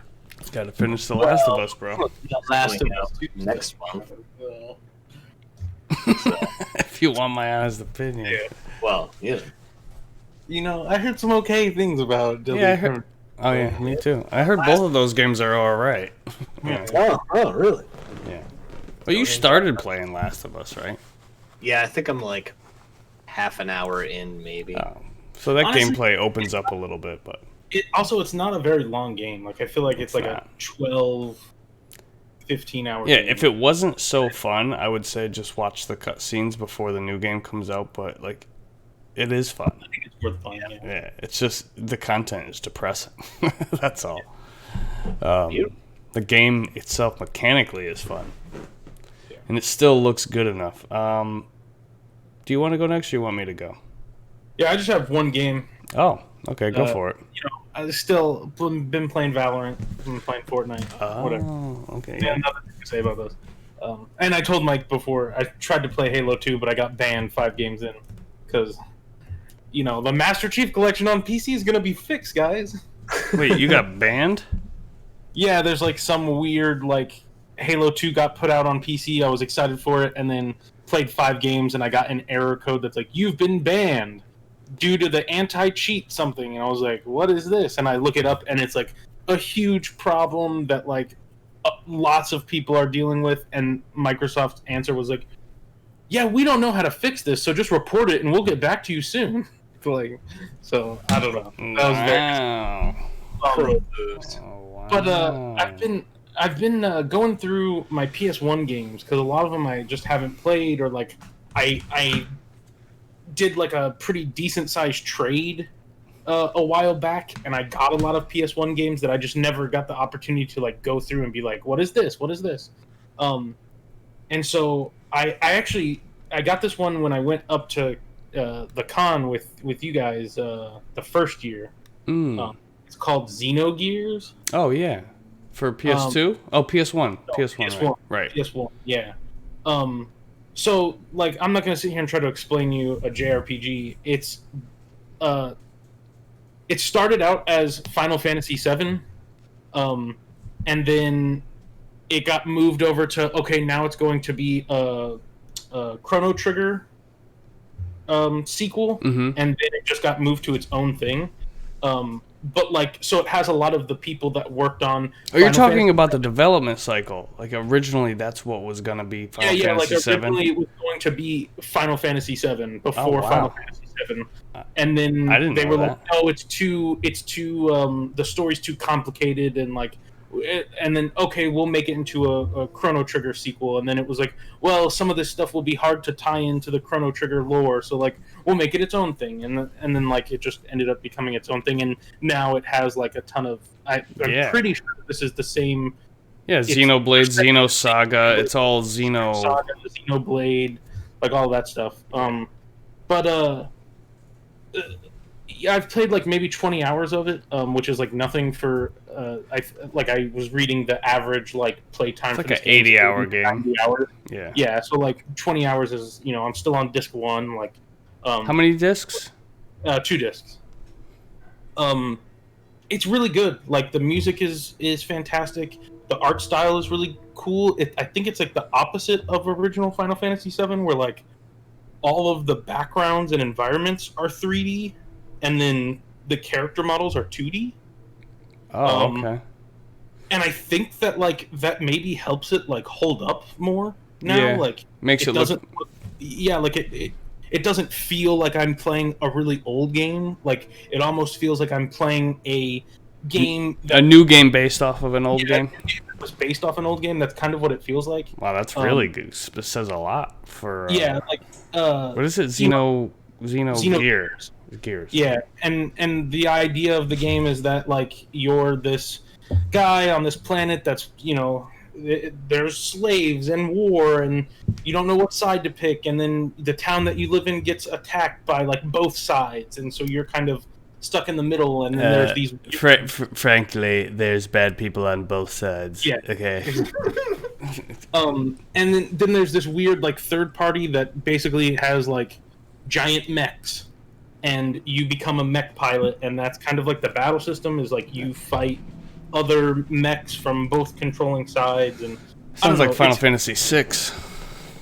Got to finish The Last of Us, bro. The Last of Us next month. If you want my honest opinion. Yeah. Well, yeah. You know, I heard some okay things about Deadly Yeah, I heard. Oh yeah, me too. I heard both of those games are all right. Yeah. Oh, really? Yeah. Well, you started playing Last of Us, right? Yeah, I think I'm like half an hour in, maybe. Oh. So that Honestly, gameplay opens up a little bit, but It's not a very long game. Like, I feel like it's like not. a 12, 15 hour yeah, game. if it wasn't so fun, I would say just watch the cutscenes before the new game comes out. But like, it is fun. I think it's worth playing. Yeah. Yeah, it's just the content is depressing. That's all. The game itself mechanically is fun, and it still looks good enough. Do you want to go next, or you want me to go? Yeah, I just have one game. Oh, okay, go for it. You know, I've still been playing Valorant, been playing Fortnite, whatever. Okay. Yeah, nothing to say about those. And I told Mike before, I tried to play Halo 2, but I got banned 5 games in. Because, you know, the Master Chief Collection on PC is going to be fixed, guys. Wait, you got banned? Yeah, there's like some weird, like, Halo 2 got put out on PC. I was excited for it, and then played 5 games, and I got an error code that's like, you've been banned due to the anti-cheat something. And I was like, what is this? And I look it up, and it's like a huge problem that like lots of people are dealing with. And Microsoft's answer was like, yeah, we don't know how to fix this, so just report it and we'll get back to you soon. Like, so I don't know. That was very Pro moves. wow. but I've been going through my PS1 games, because a lot of them I just haven't played, or like I did like a pretty decent sized trade a while back, and I got a lot of PS1 games that I just never got the opportunity to like go through and be like, what is this? What is this? And so I got this one when I went up to the con with you guys the first year. It's called Xenogears. Oh yeah, for PS2. PS1. PS1. Right. PS1. Yeah. So like, I'm not gonna sit here and try to explain you a JRPG. It started out as Final Fantasy VII, and then it got moved over to, okay, now it's going to be a Chrono Trigger sequel, Mm-hmm. and then it just got moved to its own thing. But like, so it has a lot of the people that worked on. Oh, you're Final talking Fantasy. about the development cycle. Like originally, that's what was gonna be Final Yeah, like Fantasy VII. originally it was going to be Final Fantasy VII before wow. Final Fantasy VII, and I then didn't they know were that. like, "Oh, it's too, the story's too complicated," and like, and then okay, we'll make it into a Chrono Trigger sequel, and then it was like, well, some of this stuff will be hard to tie into the Chrono Trigger lore, so like, we'll make it its own thing, and then like it just ended up becoming its own thing, and now it has like a ton of. I'm Yeah. pretty sure this is the same. Yeah, Xenoblade, Xenosaga, it's all Xeno. Saga, the Xenoblade, like all that stuff. But yeah, I've played like maybe 20 hours of it, which is like nothing for. I was reading the average like play time. It's for like this an game is 80-hour game. 90 hours. Yeah. Yeah, so like 20 hours is I'm still on disc 1. Like, How many discs? 2 discs. It's really good. Like the music is fantastic. The art style is really cool. I think it's like the opposite of original Final Fantasy VII, where like all of the backgrounds and environments are 3D, and then the character models are 2D. Oh, Um, okay. And I think that like that maybe helps it like hold up more now. Yeah. Like Makes it look. doesn't. Yeah, like it doesn't feel like I'm playing a really old game. Like it almost feels like I'm playing a game A new game based off of an old yeah, game. that was based off an old game. That's kind of what it feels like. Wow, that's really good. This says a lot for. Yeah, like What is it? Xeno Gears. Gears. Yeah, and the idea of the game is that like you're this guy on this planet that's there's slaves and war, and you don't know what side to pick, and then the town that you live in gets attacked by like both sides, and so you're kind of stuck in the middle, and then there's these. Frankly, there's bad people on both sides. Yeah. Okay. And then there's this weird like third party that basically has like giant mechs, and you become a mech pilot, and that's kind of like the battle system is like you fight other mechs from both controlling sides, and I don't Sounds like know, Final it's- Fantasy VI.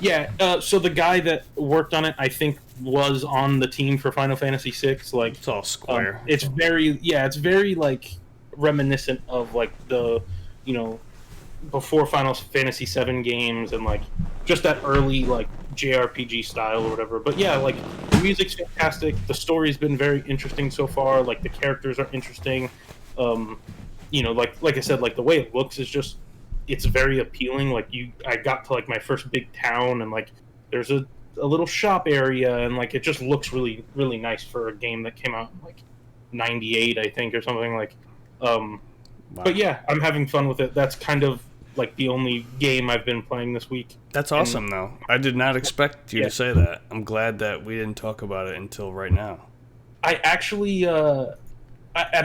Yeah, so the guy that worked on it, I think, was on the team for Final Fantasy VI. Like, It's all square. it's very like reminiscent of like the, before Final Fantasy VII games, and like just that early like JRPG style or whatever. But yeah, like the music's fantastic. The story's been very interesting so far. Like the characters are interesting. Like I said, like the way it looks is just it's very appealing. Like I got to like my first big town, and like there's a little shop area, and like it just looks really really nice for a game that came out in like '98, I think, or something like. Wow. But yeah, I'm having fun with it. That's kind of like the only game I've been playing this week. That's awesome, though. I did not expect you Yeah. to say that. I'm glad that we didn't talk about it until right now. I actually, out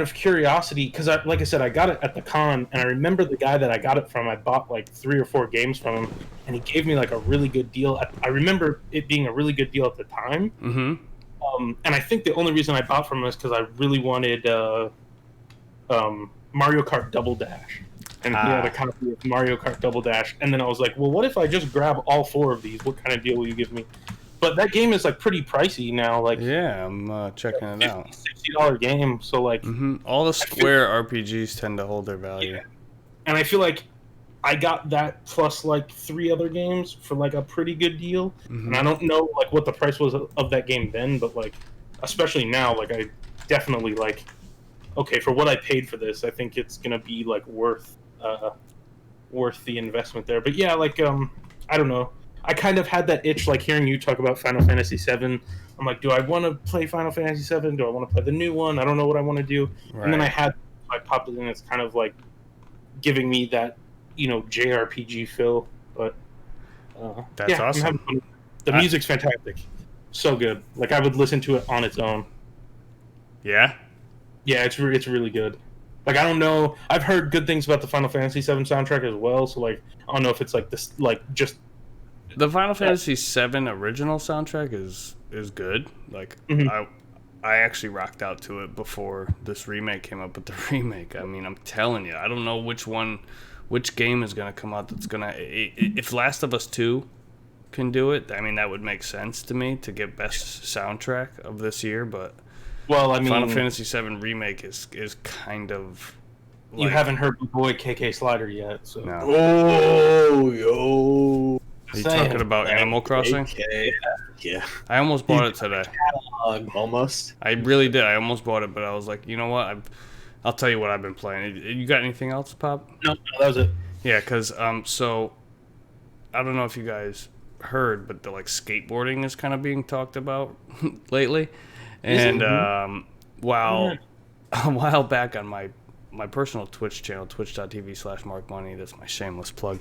of curiosity, because like I said, I got it at the con, and I remember the guy that I got it from. I bought like 3 or 4 games from him, and he gave me like a really good deal. I remember it being a really good deal at the time. Mm-hmm. And I think the only reason I bought from him is because I really wanted Mario Kart Double Dash, and he had a copy of Mario Kart Double Dash. And then I was like, well, what if I just grab all 4 of these? What kind of deal will you give me? But that game is like pretty pricey now, like Yeah, I'm checking it out. $60 game. So like, Mm-hmm. All the Square RPGs tend to hold their value. Yeah. And I feel like I got that plus like 3 other games for like a pretty good deal. Mhm. And I don't know like what the price was of that game then, but like especially now, like I definitely like okay, for what I paid for this, I think it's gonna be like worth the investment there. But yeah, like I don't know. I kind of had that itch like hearing you talk about Final Fantasy VII. I'm like, do I want to play Final Fantasy VII? Do I want to play the new one? I don't know what I want to do. Right. And then I popped it in. It's kind of like giving me that JRPG feel. But That's yeah, I'm awesome. having fun. The music's fantastic, so good. Like I would listen to it on its own. Yeah? Yeah, it's really good. Like I don't know, I've heard good things about the Final Fantasy VII soundtrack as well. So like I don't know if it's like this, like just The Final Fantasy VII original soundtrack is good. Like, Mhm. I actually rocked out to it before this remake came up. But the remake, I mean, I'm telling you, I don't know which game is going to come out that's going to... If Last of Us 2 can do it, I mean, that would make sense to me to get best soundtrack of this year. But Well, I mean, Final Fantasy VII Remake is kind of like, you haven't heard my boy KK Slider yet, so. No. Oh, yo. Are you talking about Animal Crossing? Okay. Yeah. I almost bought it today. Almost. I really did. I almost bought it, but I was like, you know what? I'll tell you what I've been playing. You got anything else, Pop? No, that was it. Yeah, because so I don't know if you guys heard, but the skateboarding is kind of being talked about lately. And while a while back on my personal Twitch channel, twitch.tv/markmoney, that's my shameless plug.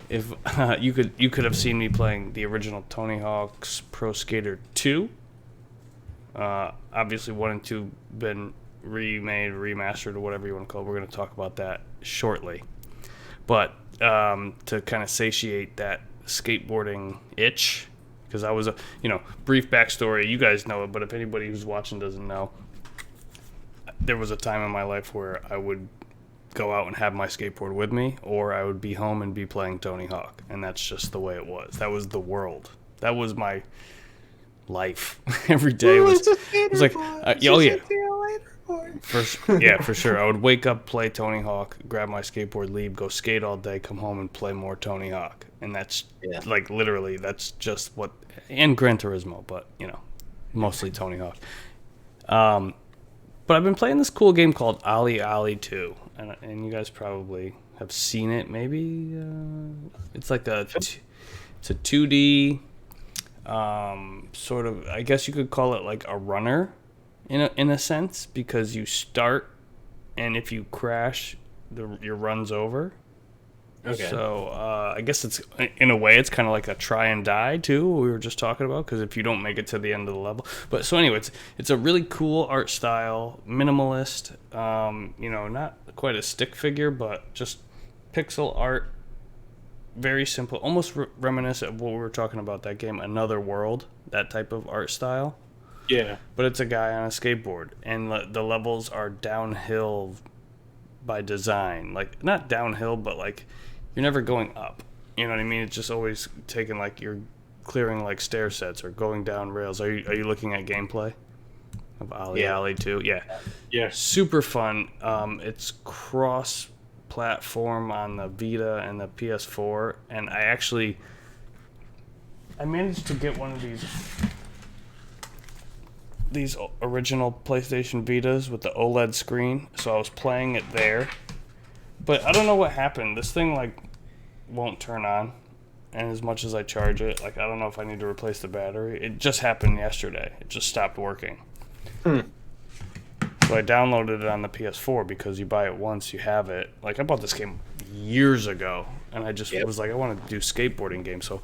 If you could have seen me playing the original Tony Hawk's Pro Skater 2. Obviously 1 and 2 been remade, remastered, or whatever you want to call it. We're going to talk about that shortly. But to kind of satiate that skateboarding itch, because I was a brief backstory. You guys know it, but if anybody who's watching doesn't know, there was a time in my life where I would go out and have my skateboard with me, or I would be home and be playing Tony Hawk, and that's just the way it was. That was the world. That was my life. Every day was like, oh yeah. For sure. I would wake up, play Tony Hawk, grab my skateboard, leave, go skate all day, come home and play more Tony Hawk. And that's like literally, that's just what, and Gran Turismo, but mostly Tony Hawk. But I've been playing this cool game called Ollie Ollie 2, and you guys probably have seen it. Maybe it's like it's a 2D sort of. I guess you could call it like a runner, in a sense, because you start, and if you crash, your run's over. Okay. So I guess it's in a way it's kind of like a try and die too. What we were just talking about, because if you don't make it to the end of the level, but so anyway, it's a really cool art style, minimalist. Not quite a stick figure, but just pixel art. Very simple, almost reminiscent of what we were talking about that game, Another World. That type of art style. Yeah. But it's a guy on a skateboard, and the levels are downhill by design. Like not downhill, but like. You're never going up. You know what I mean? It's just always taking like you're clearing like stair sets or going down rails. Are you looking at gameplay of Ollie Ollie 2? Yeah. Yeah. Super fun. It's cross platform on the Vita and the PS4, and I managed to get one of these original PlayStation Vitas with the OLED screen, so I was playing it there. But I don't know what happened. This thing won't turn on, and as much as I charge it, I don't know if I need to replace the battery. It just happened yesterday. It just stopped working. So I downloaded it on the PS4 because you buy it once, you have it. I bought this game years ago, and I just was like, I want to do skateboarding games, so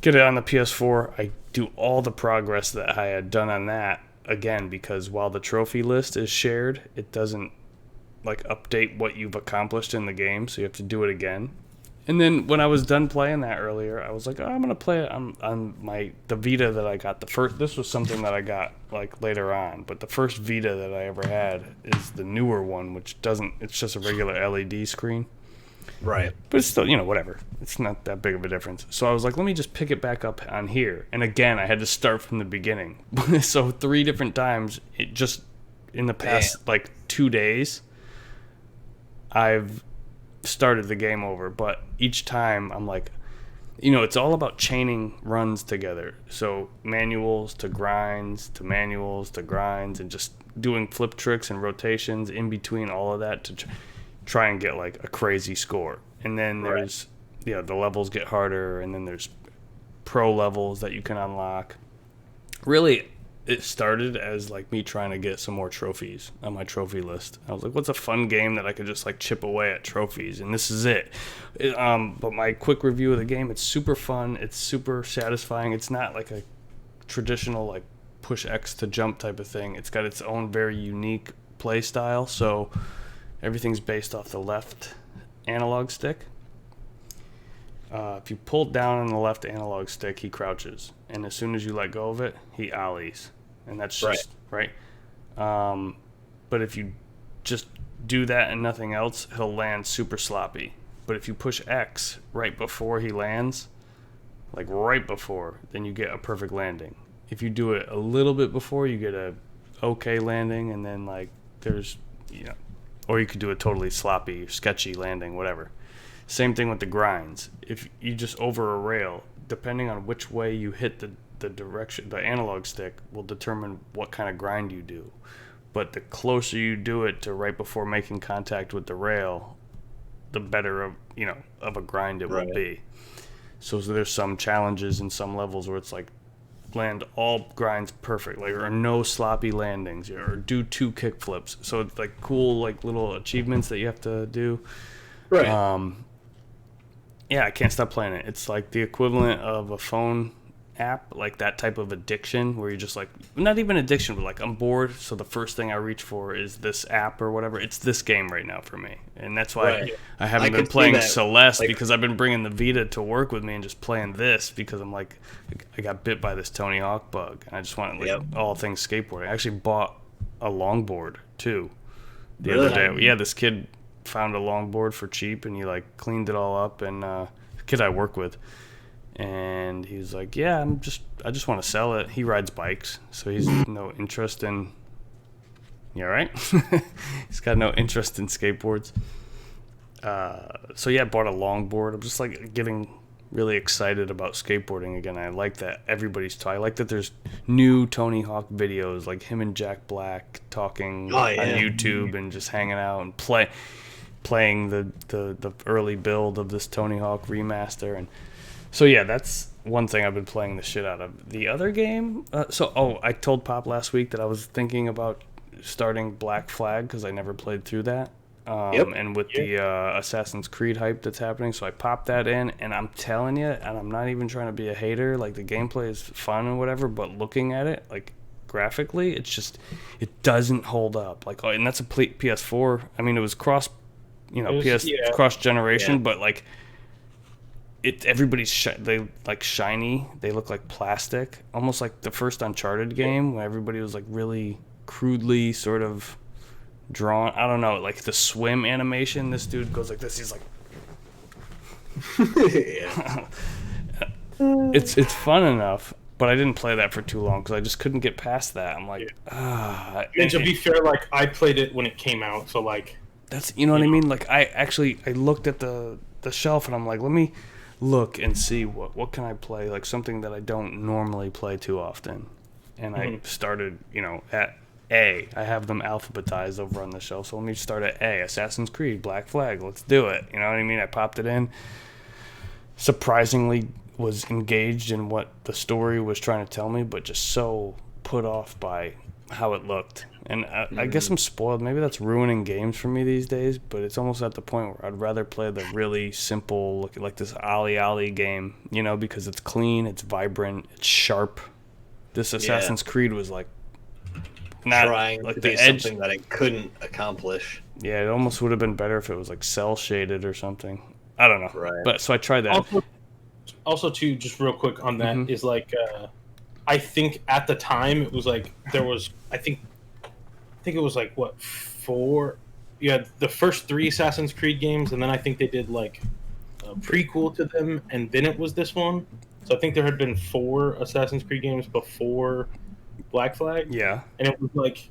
get it on the PS4. I do all the progress that I had done on that again, because while the trophy list is shared, it doesn't update what you've accomplished in the game, so you have to do it again. And then when I was done playing that earlier, I was like, I'm gonna play it on the Vita that I got. This was something that I got later on, but the first Vita that I ever had is the newer one, which it's just a regular LED screen. Right. But it's still, whatever. It's not that big of a difference. So I was like, let me just pick it back up on here. And again, I had to start from the beginning. So 3 different times, it just in the past 2 days, I've started the game over, but each time I'm like, it's all about chaining runs together. So manuals to grinds to manuals to grinds, and just doing flip tricks and rotations in between all of that to try and get a crazy score. And then there's, the levels get harder, and then there's pro levels that you can unlock. Really, it started as me trying to get some more trophies on my trophy list. I was like, what's a fun game that I could just chip away at trophies? And this is it. But my quick review of the game, it's super fun. It's super satisfying. It's not a traditional push X to jump type of thing. It's got its own very unique play style. So everything's based off the left analog stick. If you pull down on the left analog stick, he crouches. And as soon as you let go of it, he ollies. And that's just, right? But if you just do that and nothing else, he'll land super sloppy. But if you push X right before he lands, like right before, then you get a perfect landing. If you do it a little bit before, you get a okay landing, and then like there's, or you could do a totally sloppy, sketchy landing, whatever. Same thing with the grinds. If you just over a rail, depending on which way you hit the direction, the analog stick will determine what kind of grind you do. But the closer you do it to right before making contact with the rail, the better of a grind it will be. So there's some challenges in some levels where it's like land all grinds perfect, like, or no sloppy landings, or do 2 kick flips. So it's like cool, like little achievements that you have to do. Right. Yeah, I can't stop playing it. It's like the equivalent of a phone app, like that type of addiction where you're just like, not even addiction, but like I'm bored, so the first thing I reach for is this app or whatever. It's this game right now for me, and that's why I haven't been playing Celeste, because I've been bringing the Vita to work with me and just playing this, because I'm like, I got bit by this Tony Hawk bug, and I just want all things skateboarding. I actually bought a longboard too the other day. Yeah, this kid found a longboard for cheap, and he like cleaned it all up, and the kid I work with, and he's like, yeah, I just want to sell it. He rides bikes, so he's no interest in, right? He's got no interest in skateboards. So yeah, I bought a longboard. I'm just like getting really excited about skateboarding again. I like that everybody's I like that there's new Tony Hawk videos, like him and Jack Black talking on YouTube and just hanging out and playing the early build of this Tony Hawk remaster. And so yeah, that's one thing I've been playing the shit out of. The other game, I told Pop last week that I was thinking about starting Black Flag because I never played through that. And with the Assassin's Creed hype that's happening, so I popped that in, and I'm telling you, and I'm not even trying to be a hater, like the gameplay is fun and whatever, but looking at it, like graphically, it doesn't hold up. Like, and that's a PS4. I mean, it was cross generation, but like everybody's they like shiny. They look like plastic, almost like the first Uncharted game, where everybody was like really crudely sort of drawn. I don't know, like the swim animation. This dude goes like this. He's like, it's fun enough, but I didn't play that for too long because I just couldn't get past that. I'm like, And to be fair, like I played it when it came out, so like that's what I mean. Like I looked at the shelf and I'm like, let me look and see what can I play, like something that I don't normally play too often. And I started, at A. I have them alphabetized over on the shelf, so let me start at A. Assassin's Creed, Black Flag. Let's do it. You know what I mean? I popped it in. Surprisingly was engaged in what the story was trying to tell me, but just so put off by how it looked. And I guess I'm spoiled. Maybe that's ruining games for me these days, but it's almost at the point where I'd rather play the really simple, like this Ollie game, because it's clean, it's vibrant, it's sharp. This Assassin's Creed was like not trying like to the be edge. Something that it couldn't accomplish. Yeah, it almost would have been better if it was like cell shaded or something. I don't know. Right. But so I tried that. Also too, just real quick on that, is like I think at the time it was like there was I think it was like what 4. You had the first 3 Assassin's Creed games, and then I think they did like a prequel to them, and then it was this one. So I think there had been 4 Assassin's Creed games before Black Flag. Yeah. And it was like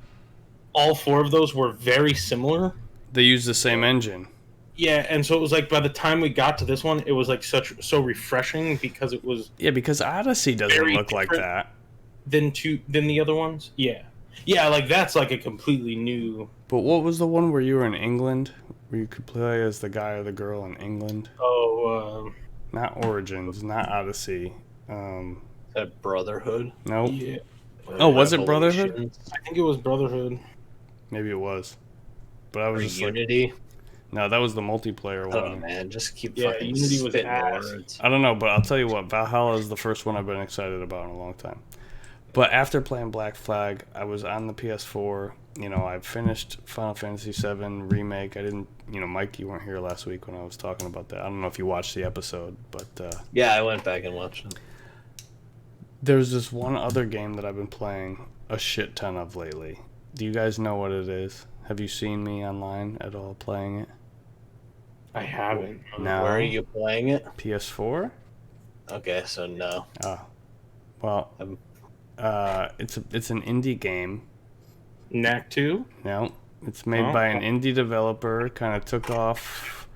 all 4 of those were very similar. They used the same engine. Yeah, and so it was like by the time we got to this one, it was like so refreshing because it was because Odyssey doesn't look like that. Than the other ones. Yeah, like that's like a completely new. But what was the one where you were in England, where you could play as the guy or the girl in England? Not Origins, not Odyssey. That Brotherhood? Nope. Yeah. Was it Brotherhood? I think it was Brotherhood. Maybe it was. But I was just Unity? Like, no, that was the multiplayer one. Oh man, just keep fucking Unity was spitting ass. words. I don't know, but I'll tell you what, Valhalla is the first one I've been excited about in a long time. But after playing Black Flag, I was on the PS4. I finished Final Fantasy VII Remake. I didn't, Mike, you weren't here last week when I was talking about that. I don't know if you watched the episode, but... yeah, I went back and watched it. There's this one other game that I've been playing a shit ton of lately. Do you guys know what it is? Have you seen me online at all playing it? I haven't. No. Where are you playing it? PS4? Okay, so no. Oh, well, Um, it's an indie game. Knack 2? No, it's made by an indie developer. Kind of took off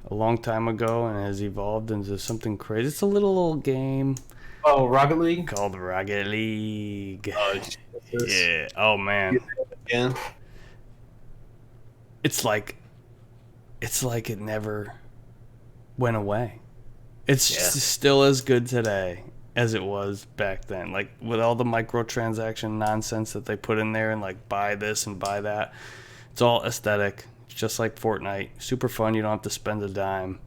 a long time ago and has evolved into something crazy. It's a little old game Oh, Rocket League? called Rocket League. Oh, Jesus. Yeah. Oh man, Yeah. it's like it never went away. It's Yeah. still as good today as it was back then. Like with all the microtransaction nonsense that they put in there and like buy this and buy that. It's all aesthetic. It's just like Fortnite. Super fun. You don't have to spend a dime.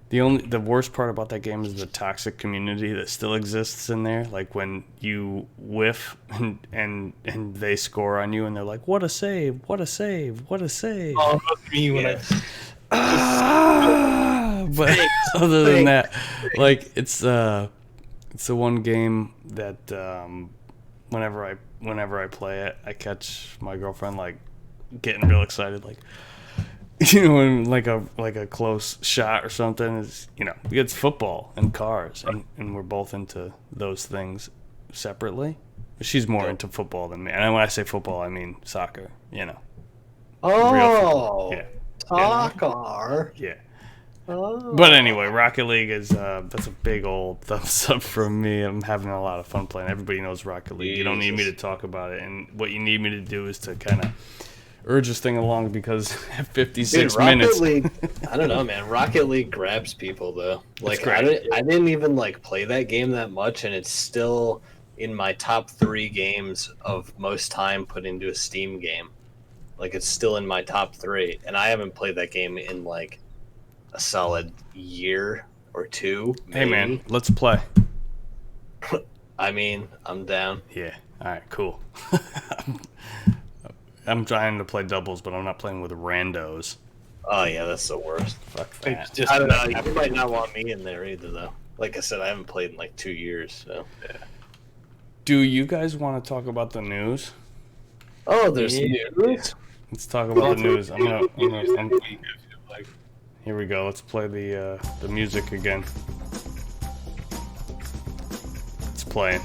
The worst part about that game is the toxic community that still exists in there. Like when you whiff and they score on you and they're like, "What a save! What a save! What a save!" Oh, that's me when Yeah. But other than that, like it's the one game that whenever I play it, I catch my girlfriend like getting real excited, like when like a close shot or something is it's football and cars and we're both into those things separately. She's more into football than me, and when I say football, I mean soccer. Real football. Oh, Yeah. soccer. Yeah. Oh. But anyway, Rocket League is that's a big old thumbs up from me. I'm having a lot of fun playing. Everybody knows Rocket League. You don't need me to talk about it, and what you need me to do is to kind of urge this thing along because at 56 Dude, Rocket minutes. League, I don't know, man. Rocket League grabs people though. Like great. I didn't even like play that game that much, and it's still in my top 3 games of most time put into a Steam game. Like it's still in my top 3, and I haven't played that game in like a solid year or 2. Hey man, maybe. let's play. I mean, I'm down. Yeah. All right. Cool. I'm trying to play doubles, but I'm not playing with randos. Oh yeah, that's the worst. Fuck It's that. just I don't know. You might not want me in there either, though. Like I said, I haven't played in like 2 years. So. Do you guys want to talk about the news? Oh, there's Yeah. news. Let's talk about the news. Here we go. Let's play the music again. It's playing.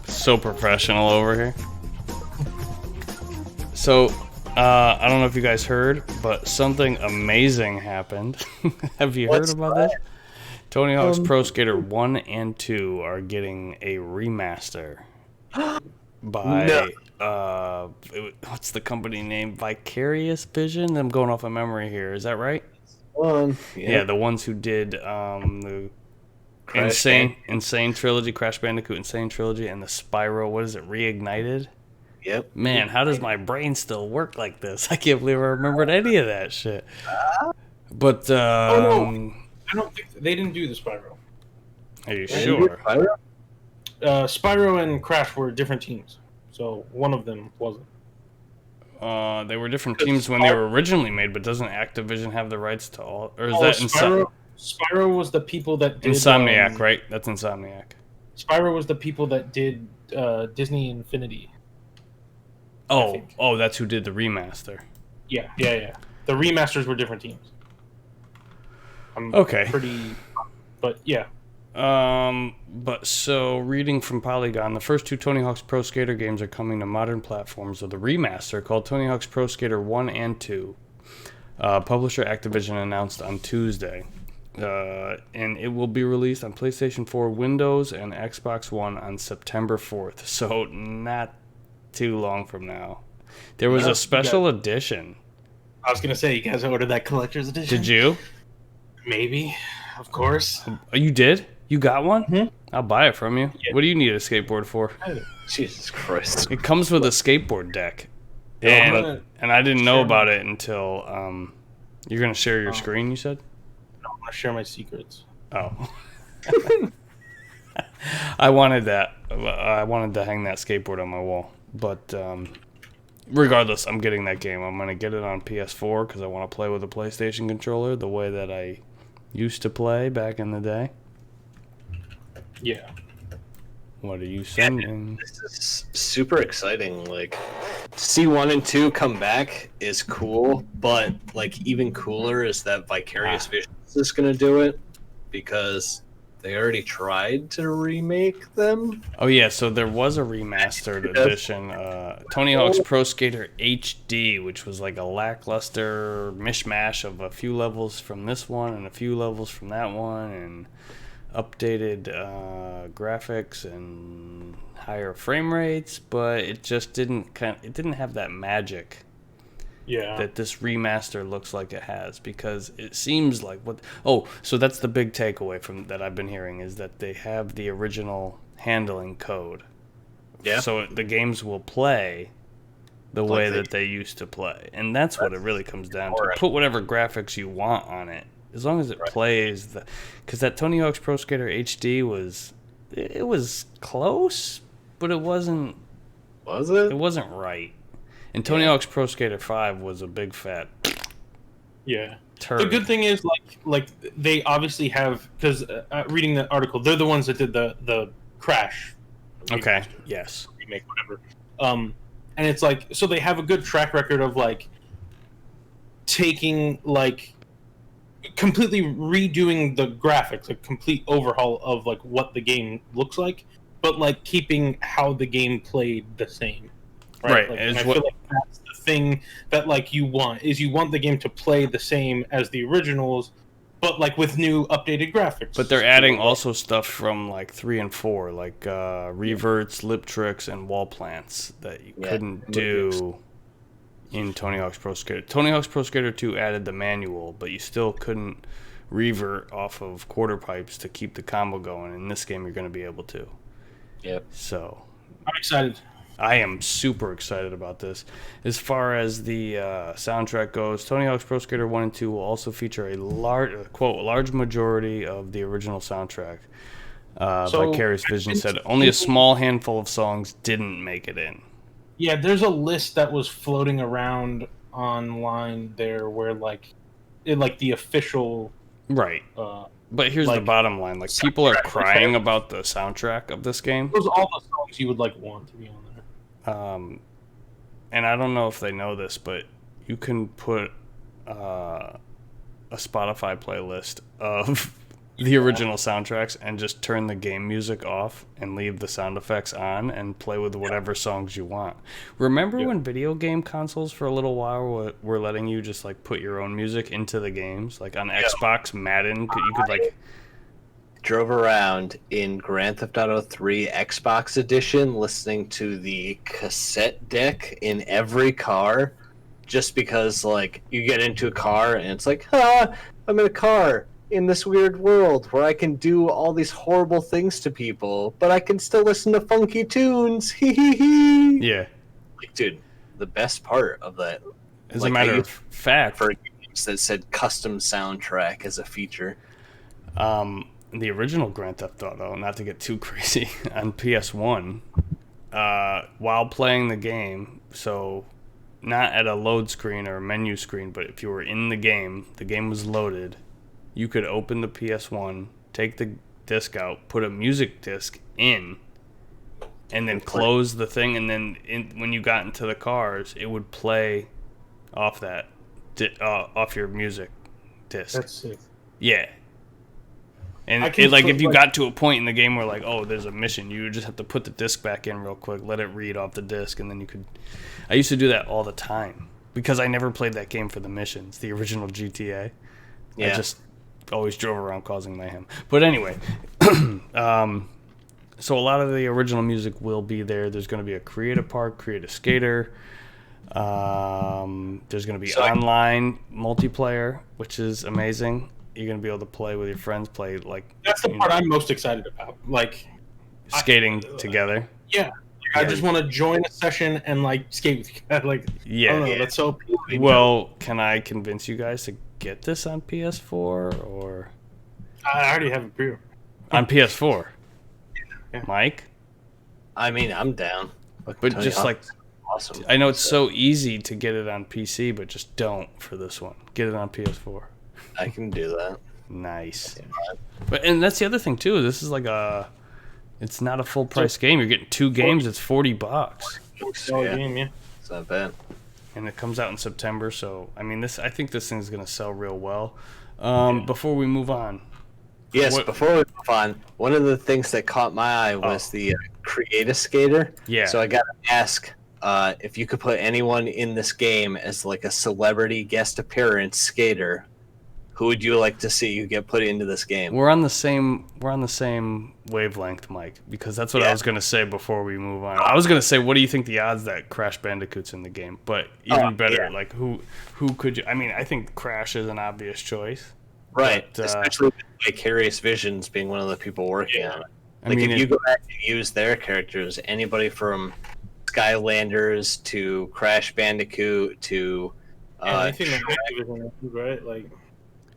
So professional over here. So, I don't know if you guys heard, but something amazing happened. Have you heard What's about this? Tony Hawk's Pro Skater 1 and 2 are getting a remaster by what's the company name? Vicarious Vision? I'm going off of memory here. Is that right? One. Yeah, the ones who did the Crash Insane Trilogy, Crash Bandicoot Insane Trilogy, and the Spyro, what is it, Reignited? Yep. Man, how does my brain still work like this? I can't believe I remembered any of that shit. But, no. I don't think they didn't do the Spyro. are you sure? Spyro and Crash were different teams, so one of them wasn't. They were different teams when they were originally made, but doesn't Activision have the rights to all? Or is that Spyro was the people that did Insomniac, right? That's Insomniac. Spyro was the people that did Disney Infinity. Oh, that's who did the remaster. Yeah. The remasters were different teams. I'm Okay. but yeah. But so reading from Polygon, the first 2 Tony Hawk's Pro Skater games are coming to modern platforms with a remaster called Tony Hawk's Pro Skater 1 and 2. Publisher Activision announced on Tuesday. And it will be released on PlayStation 4, Windows, and Xbox One on September 4th. So not too long from now. There was a special edition. I was gonna say, you guys ordered that collector's edition? Did you? Maybe, of course. Oh, you did? You got one? Mhm. I'll buy it from you. Yeah. What do you need a skateboard for? Jesus Christ. It comes with a skateboard deck. And I didn't know about it until you're gonna share your screen, you said? I'm gonna share my secrets. Oh. I wanted that. I wanted to hang that skateboard on my wall. But regardless, I'm getting that game. I'm going to get it on PS4 because I want to play with a PlayStation controller the way that I used to play back in the day. Yeah. What are you saying? This is super exciting. Like, see 1 and 2 come back is cool, but like even cooler is that Vicarious Visions is going to do it. because they already tried to remake them. Oh yeah, so there was a remastered edition, Tony Hawk's Pro Skater HD, which was like a lackluster mishmash of a few levels from this one and a few levels from that one, and updated graphics and higher frame rates, but it just didn't have that magic Yeah. that this remaster looks like it has, because it seems like so that's the big takeaway from that I've been hearing, is that they have the original handling code. Yeah. So the games will play the way that they used to play. And that's what it really comes down to. Put whatever graphics you want on it, as long as it plays because that Tony Hawk's Pro Skater HD was close, but it wasn't. Was it? It wasn't right. And Tony Hawk's Pro Skater 5 was a big fat Yeah. turd. The good thing is, like they obviously have, because reading the article, they're the ones that did the Crash. Okay. Yes. Remake, whatever. And it's like, so they have a good track record of like taking like completely redoing the graphics, a complete overhaul of like what the game looks like, but like keeping how the game played the same. Right. Like, and I feel like that's the thing that like you want the game to play the same as the originals, but like with new updated graphics. But they're adding also stuff from like 3 and 4, like reverts, lip tricks, and wall plants that you couldn't do in Tony Hawk's Pro Skater. Tony Hawk's Pro Skater 2 added the manual, but you still couldn't revert off of quarter pipes to keep the combo going. In this game, you're going to be able to. Yep. So I'm excited. I am super excited about this. As far as the soundtrack goes, Tony Hawk's Pro Skater 1 and 2 will also feature a large majority of the original soundtrack. Vicarious Vision said only a small handful of songs didn't make it in. Yeah, there's a list that was floating around online there where like the official Right. But here's the bottom line. Like, people are crying about the soundtrack of this game. Those are all the songs you would like want to be on there. And I don't know if they know this, but you can put a Spotify playlist of the original soundtracks and just turn the game music off and leave the sound effects on and play with whatever songs you want. Remember when video game consoles for a little while were letting you just like put your own music into the games? Like on Xbox, Madden, you could like... Drove around in Grand Theft Auto 3 Xbox Edition listening to the cassette deck in every car, just because like you get into a car and it's like, I'm in a car in this weird world where I can do all these horrible things to people, but I can still listen to funky tunes. Yeah. Like, dude, the best part of that, as a matter of fact, for games that said custom soundtrack as a feature. The original Grand Theft Auto, not to get too crazy, on PS1, while playing the game, so not at a load screen or a menu screen, but if you were in the game was loaded, you could open the PS1, take the disc out, put a music disc in, and then close the thing, and then when you got into the cars, it would play off that, off your music disc. That's sick. Yeah. And if you got to a point in the game where like, oh, there's a mission, you would just have to put the disc back in real quick, let it read off the disc, and then you could... I used to do that all the time because I never played that game for the missions, the original GTA. Yeah. I just always drove around causing mayhem. But anyway, so a lot of the original music will be there. There's going to be a Create Park, Create a Skater. There's going to be online multiplayer, which is amazing. You're going to be able to play with your friends, play like... That's the part I'm most excited about. Like... Skating together. Yeah. I just want to join a session and like skate with you guys. Like, yeah. I don't know, that's so appealing. Well, can I convince you guys to get this on PS4 or... I already have a pre-order. On PS4? Yeah. Mike? I mean, I'm down. But just like... Awesome. I know it's so easy to get it on PC, but just don't for this one. Get it on PS4. I can do that. Nice. And that's the other thing too. This is like it's not a full price game. You're getting 2 games. It's $40. Game, yeah. It's not bad. And it comes out in September. So I mean, I think this thing's gonna sell real well. Before we move on, Yes, What- before we move on, one of the things that caught my eye was the Create-A-Skater. Yeah. So I got to ask if you could put anyone in this game as like a celebrity guest appearance skater, who would you like to see you get put into this game? We're on the same wavelength, Mike, because that's what I Yeah. was gonna say before we move on. I was gonna say, what do you think the odds that Crash Bandicoot's in the game? But even better, yeah. like who could you? I mean, I think Crash is an obvious choice. Right, But, especially with Vicarious Visions being one of the people working on it. I Like mean, if you go back and use their characters, anybody from Skylanders to Crash Bandicoot to Anything like Shrek. Activision, right? Like,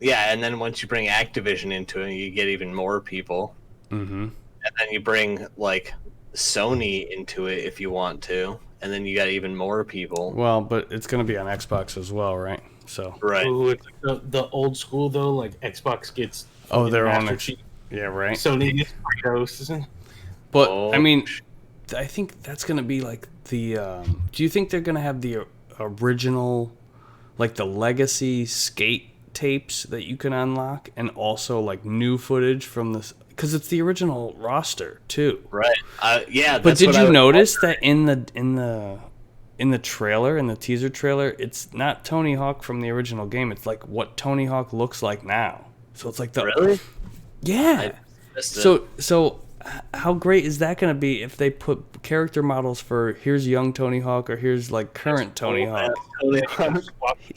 Yeah, and then once you bring Activision into it, you get even more people. mm-hmm. And then you bring like Sony into it if you want to, and then you got even more people. Well, but it's gonna be on Xbox as well, right? So Right. ooh, it's like the old school though. Like Xbox gets their own. Master Chief, Yeah, right. Sony gets Kratos. But Oh, I mean, I think that's gonna be like the. Do you think they're gonna have the original, like the legacy skate tapes that you can unlock, and also like new footage from this? Because it's the original roster too. Right. Yeah. But that's did what I you was notice wondering. that in the trailer, in the teaser trailer, it's not Tony Hawk from the original game. It's like what Tony Hawk looks like now. So it's like the Really? yeah. Missed it. So how great is that going to be if they put character models for here's young Tony Hawk or here's like current Tony Hawk?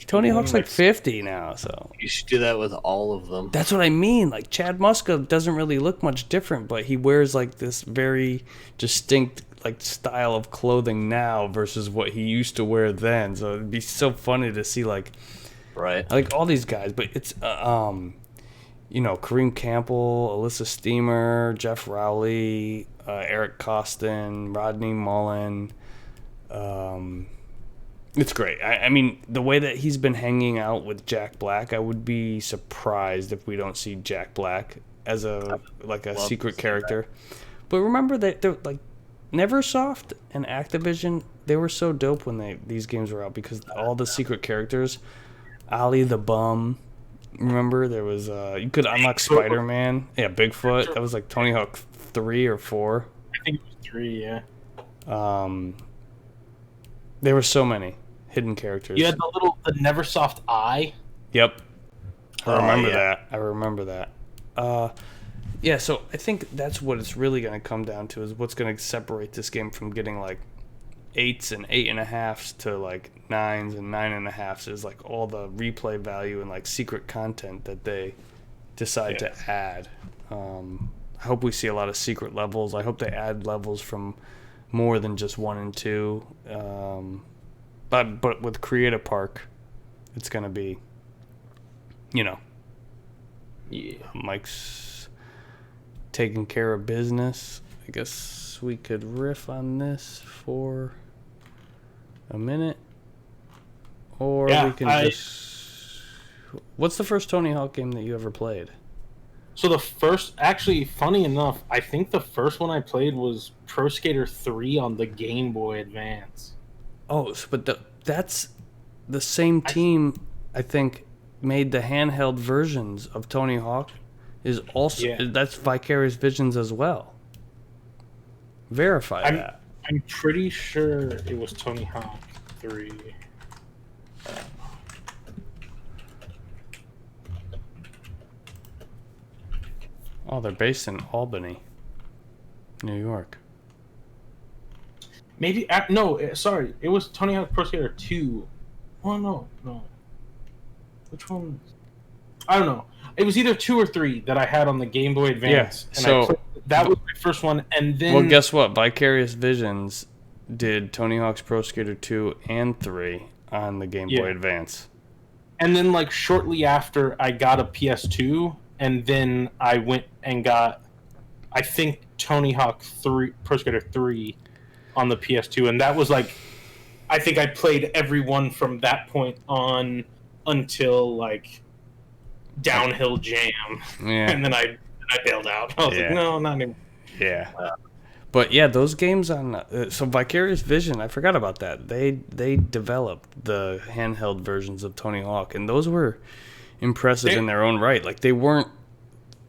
Tony Hawk's like 50 now, so You should do that with all of them. that's what I mean. Like Chad Muska doesn't really look much different, but he wears like this very distinct like style of clothing now versus what he used to wear then. So it'd be so funny to see like Right. all these guys, but it's Kareem Campbell, Alyssa Steamer, Jeff Rowley, Eric Costin, Rodney Mullen. It's great. I mean, the way that he's been hanging out with Jack Black, I would be surprised if we don't see Jack Black as a love secret to see character. But remember that they're like Neversoft and Activision, they were so dope when these games were out because all the secret characters, Ollie the Bum. Remember there was you could unlock Spider-Man. Yeah, Bigfoot. That was like Tony Hawk 3 or 4. I think it was 3. Yeah. There were so many hidden characters. You had the Neversoft eye. Yep. I Oh, remember yeah. that. I remember that. Yeah, so I think that's what it's really going to come down to is what's going to separate this game from getting like 8s and 8.5s to like 9s and 9.5s is like all the replay value and like secret content that they decide to add. I hope we see a lot of secret levels. I hope they add levels from more than just 1 and 2. But with Create-A Park, it's going to be, Yeah. Mike's taking care of business. I guess we could riff on this for a minute. Or Yeah, we can just... What's the first Tony Hawk game that you ever played? So the first, actually, funny enough, I think the first one I played was Pro Skater 3 on the Game Boy Advance. Oh, but that's the same team, I think, made the handheld versions of Tony Hawk. Is also that's Vicarious Visions as well. Verify that. I'm pretty sure it was Tony Hawk 3. Oh, they're based in Albany, New York. Maybe no, sorry, it was Tony Hawk Pro Skater 2. Oh no. Which one? I don't know. It was either 2 or 3 that I had on the Game Boy Advance. Yeah, And so- that was my first one, and then Well, guess what? Vicarious Visions did Tony Hawk's Pro Skater 2 and 3 on the Game Boy Advance. and then like shortly after I got a PS2, and then I went and got, I think, Tony Hawk 3 Pro Skater 3 on the PS2, and that was like, I think I played every one from that point on until like Downhill Jam, Yeah. and then I bailed out. I was Yeah. like, no, not anymore. Yeah. But yeah, those games on so Vicarious Vision, I forgot about that. They developed the handheld versions of Tony Hawk, and those were impressive in their own right. Like they weren't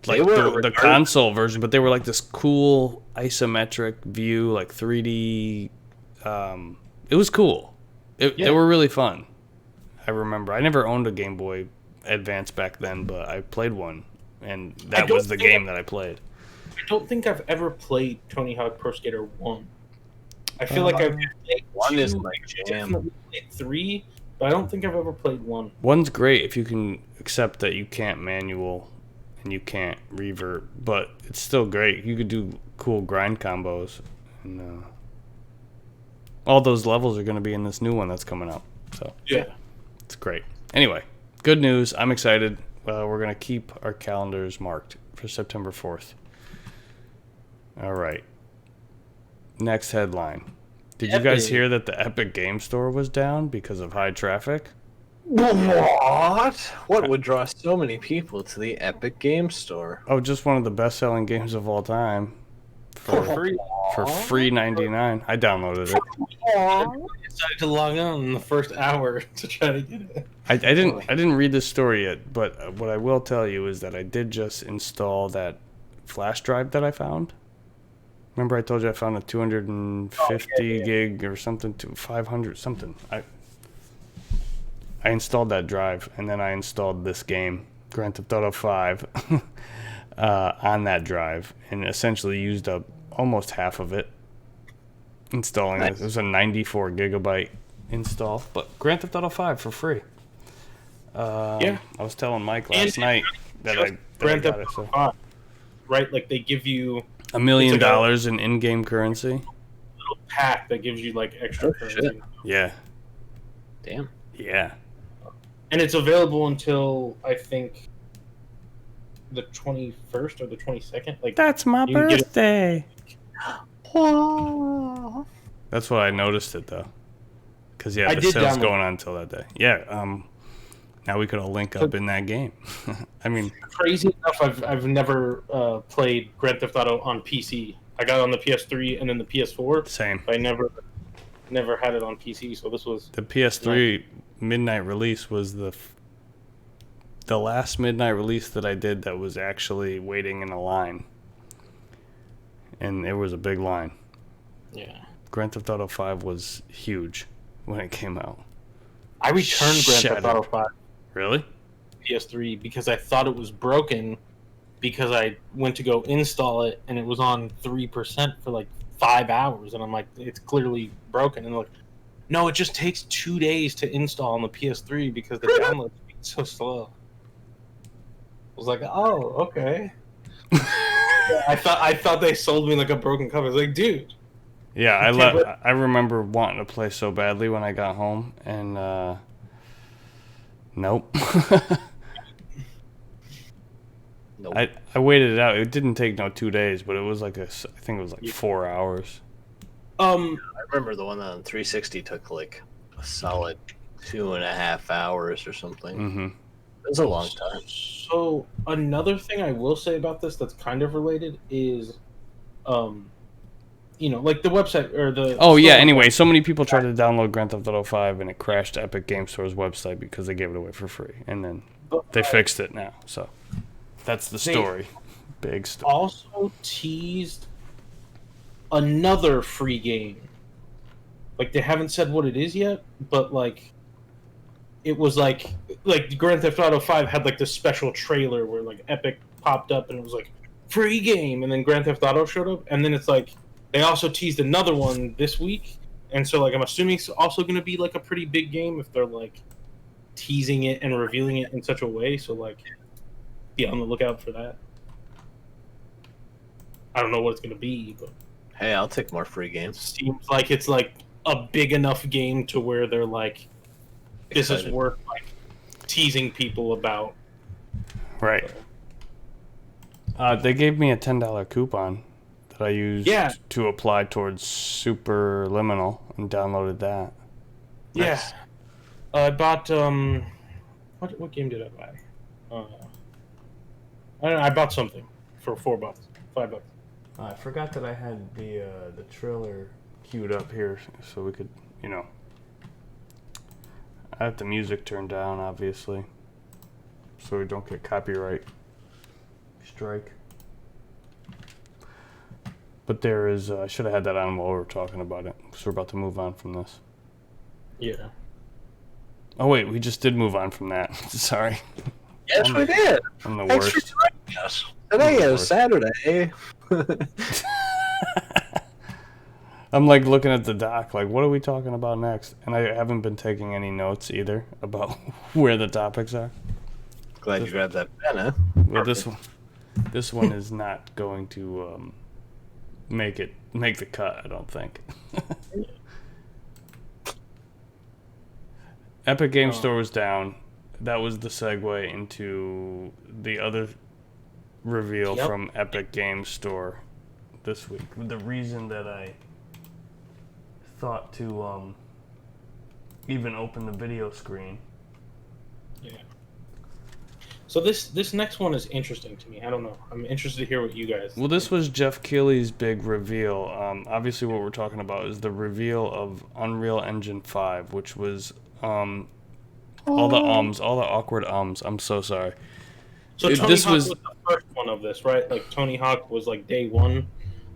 like They were the console version, but they were like this cool isometric view, like 3D. It was cool. They were really fun. I remember. I never owned a Game Boy Advance back then, but I played one, and that was the game that I played. I don't think I've ever played Tony Hawk Pro Skater 1. I feel like I've played 1 2, is my jam. definitely played 3, but I don't think I've ever played 1. One's great if you can accept that you can't manual and you can't revert, but it's still great. You could do cool grind combos, and all those levels are going to be in this new one that's coming out. So Yeah. it's great. Anyway, good news. I'm excited. We're going to keep our calendars marked for September 4th. All right. Next headline. Did you guys hear that the Epic Game Store was down because of high traffic? What? What would draw so many people to the Epic Game Store? Oh, just one of the best-selling games of all time. For free. For free 99. I downloaded it. I decided to log on in the first hour to try to get it. I didn't read this story yet, but what I will tell you is that I did just install that flash drive that I found. Remember I told you I found a 250 gig or something to 500 something. I installed that drive, and then I installed this game, Grand Theft Auto 5, on that drive, and essentially used up almost half of it installing it. It was a 94 gigabyte install, but Grand Theft Auto 5 for free. I was telling Mike last night that I Grand got Theft it. So. Auto 5, right? Like they give you $1 million in in-game currency. a little pack that gives you like extra currency. Shit. Yeah. Damn. Yeah. And it's available until I think the 21st or the 22nd. Like That's my you can get it- birthday. That's what I noticed it though. Because I the did sale's download going on until that day. Yeah. Now we could all link up in that game. I mean, crazy enough, I've never played Grand Theft Auto on PC. I got it on the PS3 and then the PS4. same. But I never had it on PC. So this was The PS3 midnight release was the last midnight release that I did that was actually waiting in a line. And it was a big line. yeah. Grand Theft Auto 5 was huge when it came out. I returned Grand Shut Theft Auto up. 5 Really? PS3 because I thought it was broken because I went to go install it and it was on 3% for like 5 hours and I'm like, it's clearly broken. And they're like, no, it just takes 2 days to install on the PS3 because the download speed's so slow. I was like, oh, okay. I thought they sold me like a broken cover. I was like, dude. Yeah, I remember wanting to play so badly when I got home, and nope. Nope. I waited it out. It didn't take 2 days, but it was like I think it was like 4 hours. I remember the one on 360 took like a solid 2.5 hours or something. Mm-hmm. It was a long time. So another thing I will say about this that's kind of related is, like the website or the. Oh yeah. Anyway, so many people tried to download Grand Theft Auto 5, and it crashed Epic Game Store's website because they gave it away for free, and then they fixed it now. So that's the story. Big story. Also teased another free game. Like they haven't said what it is yet, but like it was like Grand Theft Auto 5 had like this special trailer where like Epic popped up and it was like free game, and then Grand Theft Auto showed up, and then it's like they also teased another one this week, and so like I'm assuming it's also going to be like a pretty big game if they're like teasing it and revealing it in such a way. So like be on the lookout for that. I don't know what it's going to be, but Hey, I'll take more free games. seems like it's like a big enough game to where they're like, this is Excited. worth like teasing people about. Right. They gave me a $10 coupon that I used Yeah. to apply towards Superliminal and downloaded that. Yeah, I bought what game did I buy? I don't know. I bought something for $4, $5. I forgot that I had the trailer queued up here so we could, I have the music turned down, obviously, so we don't get copyright strike. But there is, I should have had that on while we were talking about it, because we're about to move on from this. Yeah. Oh wait, we just did move on from that. Sorry. Yes, we did. I'm the Thanks worst. for joining us. Today is Saturday. I'm like looking at the doc, like, what are we talking about next? And I haven't been taking any notes either about where the topics are. Glad you grabbed that pen, huh? Well, this one is not going to make the cut, I don't think. Epic Game Store was down. That was the segue into the other reveal from Epic Game Store this week. The reason that I thought to even open the video screen. Yeah. So this next one is interesting to me. I don't know. I'm interested to hear what you guys. Well, this was Jeff Keighley's big reveal. Obviously, what we're talking about is the reveal of Unreal Engine 5, which was all the awkward ums. I'm so sorry. So Tony Hawk was the first one of this, right? Like Tony Hawk was like day one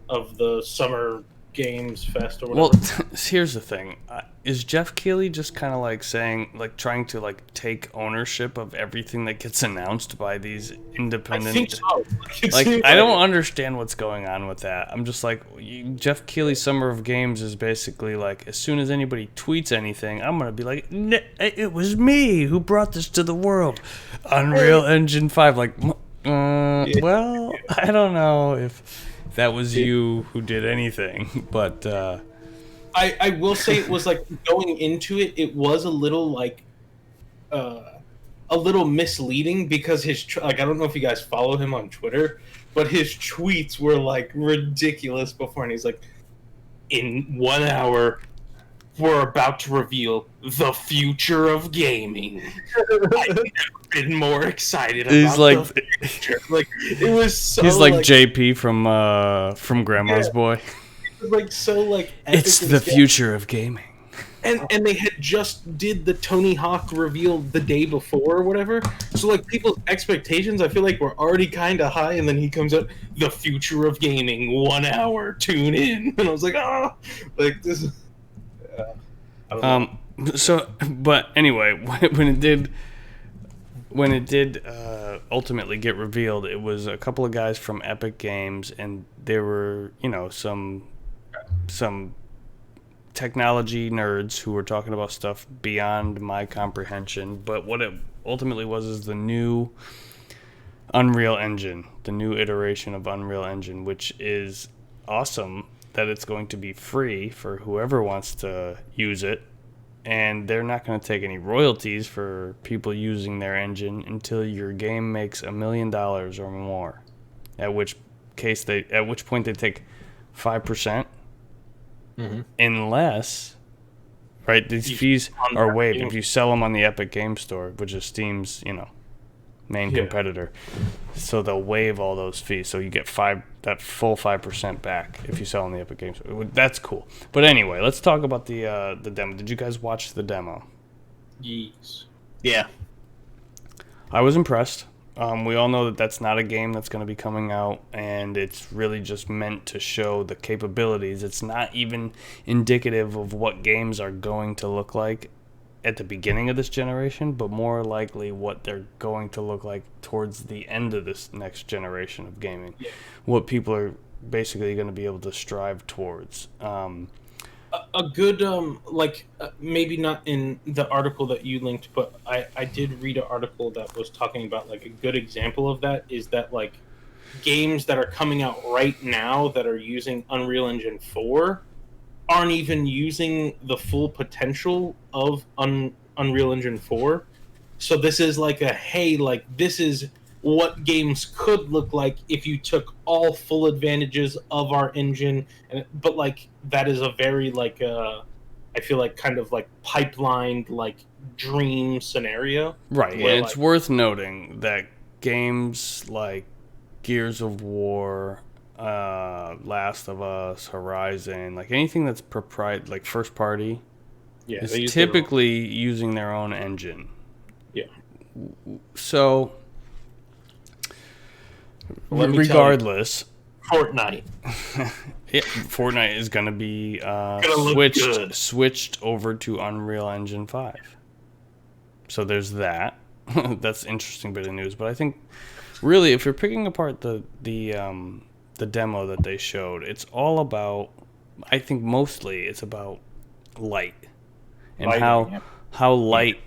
of the Summer Games Fest or whatever. Well, here's the thing: is Jeff Keighley just kind of like saying, like, trying to like take ownership of everything that gets announced by these independent? I think so. Like, I don't understand what's going on with that. I'm just like, Jeff Keighley's Summer of Games is basically like, as soon as anybody tweets anything, I'm gonna be like, it was me who brought this to the world. Unreal Engine 5, like, well, I don't know if that was you who did anything, but I will say it was like going into it. It was a little like a little misleading because his like I don't know if you guys follow him on Twitter, but his tweets were like ridiculous before, and he's like, in 1 hour, we're about to reveal the future of gaming. I've never been more excited about the future. Like it was so. He's like JP from Grandma's Boy. It was like so like. It's the future of gaming. And they had just did the Tony Hawk reveal the day before or whatever. So like people's expectations, I feel like were already kind of high, and then he comes out, the future of gaming, 1 hour, tune in, and I was like, like this. I don't know. So, but anyway, when it did ultimately get revealed, it was a couple of guys from Epic Games, and there were, some technology nerds who were talking about stuff beyond my comprehension. But what it ultimately was is the new Unreal Engine, the new iteration of Unreal Engine, which is awesome that it's going to be free for whoever wants to use it. And they're not going to take any royalties for people using their engine until your game makes $1 million or more. At which point they take 5%. Mm-hmm. Unless, right, these fees are waived if you sell them on the Epic Game Store, which is Steam's, main competitor. So they'll waive all those fees. So you get that full 5% back if you sell on the Epic Game Store. That's cool. But anyway, let's talk about the demo. Did you guys watch the demo? Yes. Yeah. I was impressed. We all know that that's not a game that's going to be coming out, and it's really just meant to show the capabilities. It's not even indicative of what games are going to look like at the beginning of this generation, but more likely what they're going to look like towards the end of this next generation of gaming. Yeah. What people are basically going to be able to strive towards. A good, maybe not in the article that you linked, but I did read an article that was talking about, like, a good example of that is that, like, games that are coming out right now that are using Unreal Engine 4 aren't even using the full potential of Unreal Engine 4. So this is like this is what games could look like if you took all full advantages of our engine, but like that is a very I feel like kind of like pipelined like dream scenario. Right, and it's worth noting that games like Gears of War, Last of Us, Horizon, like anything that's like first party, is typically using their own engine. Yeah. So Let me Regardless, Fortnite. Fortnite is going to be look good. switched over to Unreal Engine 5. So there's that. That's an interesting bit of news. But I think, really, if you're picking apart the demo that they showed, it's all about, I think mostly it's about light. And Lighting, how light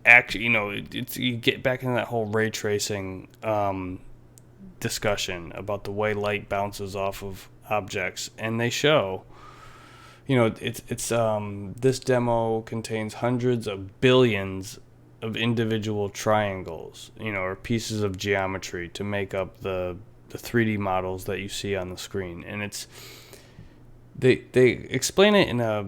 actually, it's you get back into that whole ray tracing discussion about the way light bounces off of objects, and they show, it's this demo contains hundreds of billions of individual triangles, or pieces of geometry to make up the 3D models that you see on the screen, and it's they explain it in a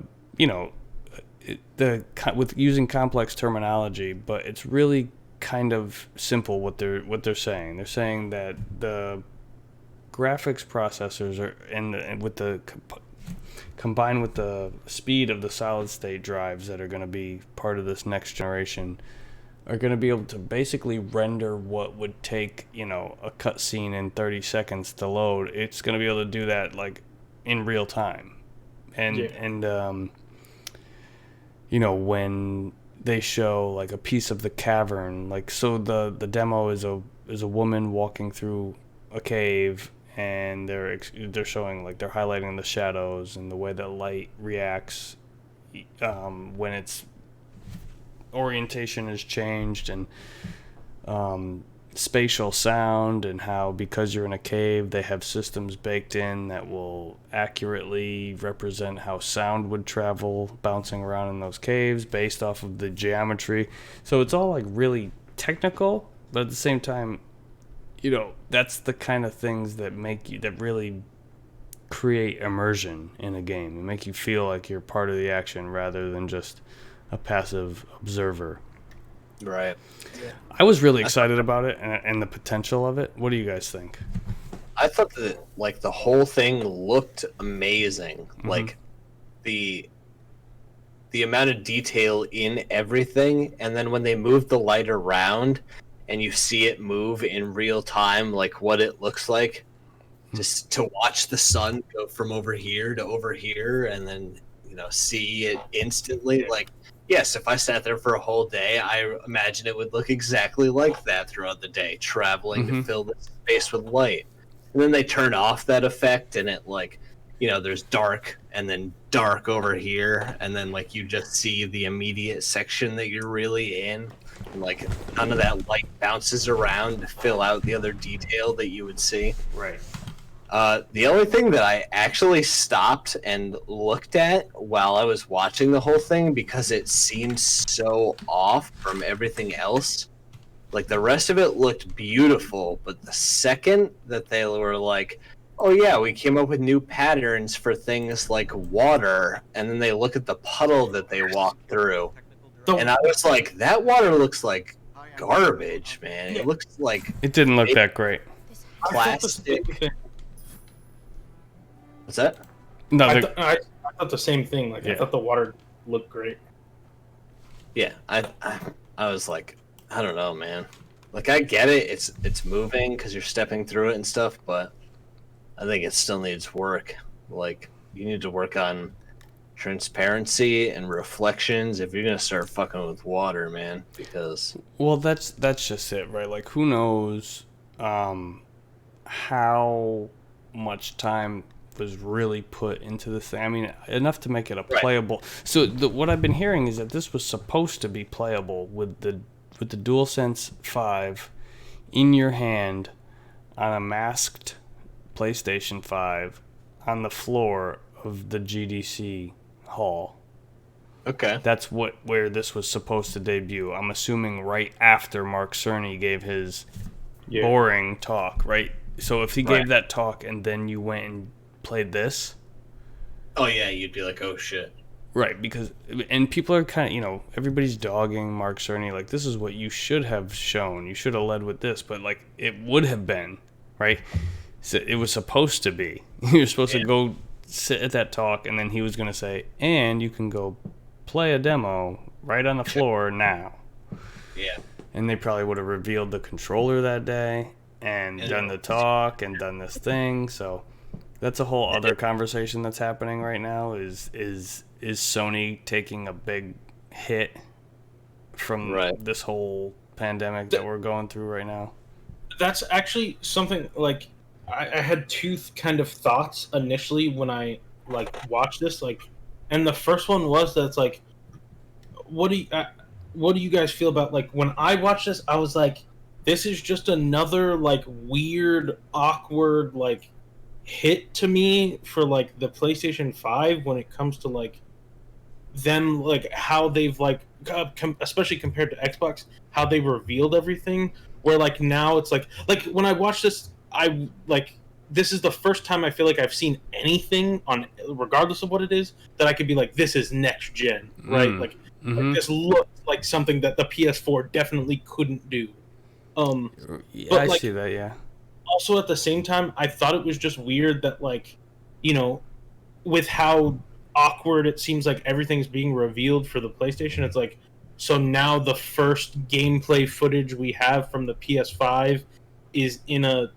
with using complex terminology, but it's really kind of simple what they're saying. They're saying that the graphics processors are and with the combined with the speed of the solid state drives that are going to be part of this next generation are going to be able to basically render what would take a cutscene in 30 seconds to load. It's going to be able to do that like in real time, and when they show like a piece of the cavern, like, so the demo is a woman walking through a cave, and they're showing, like, they're highlighting the shadows and the way that light reacts when its orientation is changed, and spatial sound, and how, because you're in a cave, they have systems baked in that will accurately represent how sound would travel bouncing around in those caves based off of the geometry. So it's all like really technical, but at the same time, that's the kind of things that really create immersion in a game and make you feel like you're part of the action rather than just a passive observer. Right. Yeah. I was really excited about it and the potential of it. What do you guys think? I thought that like the whole thing looked amazing. Mm-hmm. Like the amount of detail in everything, and then when they move the light around and you see it move in real time, like what it looks like, just to watch the sun go from over here to over here and then see it instantly. Like, yes, if I sat there for a whole day, I imagine it would look exactly like that throughout the day, traveling to fill the space with light. And then they turn off that effect, and it, like, there's dark, and then dark over here, and then, like, you just see the immediate section that you're really in. And, like, none of that light bounces around to fill out the other detail that you would see. Right. The only thing that I actually stopped and looked at while I was watching the whole thing, because it seemed so off from everything else, like the rest of it looked beautiful, but the second that they were like, oh yeah, we came up with new patterns for things like water, and then they look at the puddle that they walked through, and I was like, that water looks like garbage, man. It looks like It didn't look that great. plastic. What's that? No, I thought the same thing. Like, Yeah. I thought the water looked great. Yeah, I was like, I don't know, man. Like, I get it. It's moving because you're stepping through it and stuff, but I think it still needs work. Like, you need to work on transparency and reflections if you're gonna start fucking with water, man. Because well, that's just it, right? Like, who knows how much time was really put into this thing. I mean, enough to make it a playable. So what I've been hearing is that this was supposed to be playable with the DualSense 5 in your hand on a masked PlayStation 5 on the floor of the GDC hall. okay, That's where this was supposed to debut. I'm assuming right after Mark Cerny gave his boring talk, right? So if he gave that talk and then you went and played this, oh yeah, you'd be like, oh shit. right? Because and people are kind of, everybody's dogging Mark Cerny, like, this is what you should have shown. You should have led with this, but like, it would have been, right? So it was supposed to be. You're supposed to go sit at that talk, and then he was going to say, and you can go play a demo right on the floor now. Yeah. And they probably would have revealed the controller that day. and done the talk and done this thing. So that's a whole other conversation that's happening right now. Is Sony taking a big hit from this whole pandemic that we're going through right now? That's actually something like I had two kind of thoughts initially when I like watched this. Like, and the first one was that it's like, what do you guys feel about like when I watched this? I was like, this is just another like weird, awkward like hit to me for like the PlayStation 5 when it comes to like them, like how they've like especially compared to Xbox, how they revealed everything, where like now it's like when I watch this, I like this is the first time I feel like I've seen anything on, regardless of what it is, that I could be like, this is next gen, right? Like this looks like something that the PS4 definitely couldn't do. Yeah, but, I like, see that. Yeah. Also, at the same time, I thought it was just weird that, like, you know, with how awkward it seems like everything's being revealed for the PlayStation, it's like, so now the first gameplay footage we have from the PS5 is in a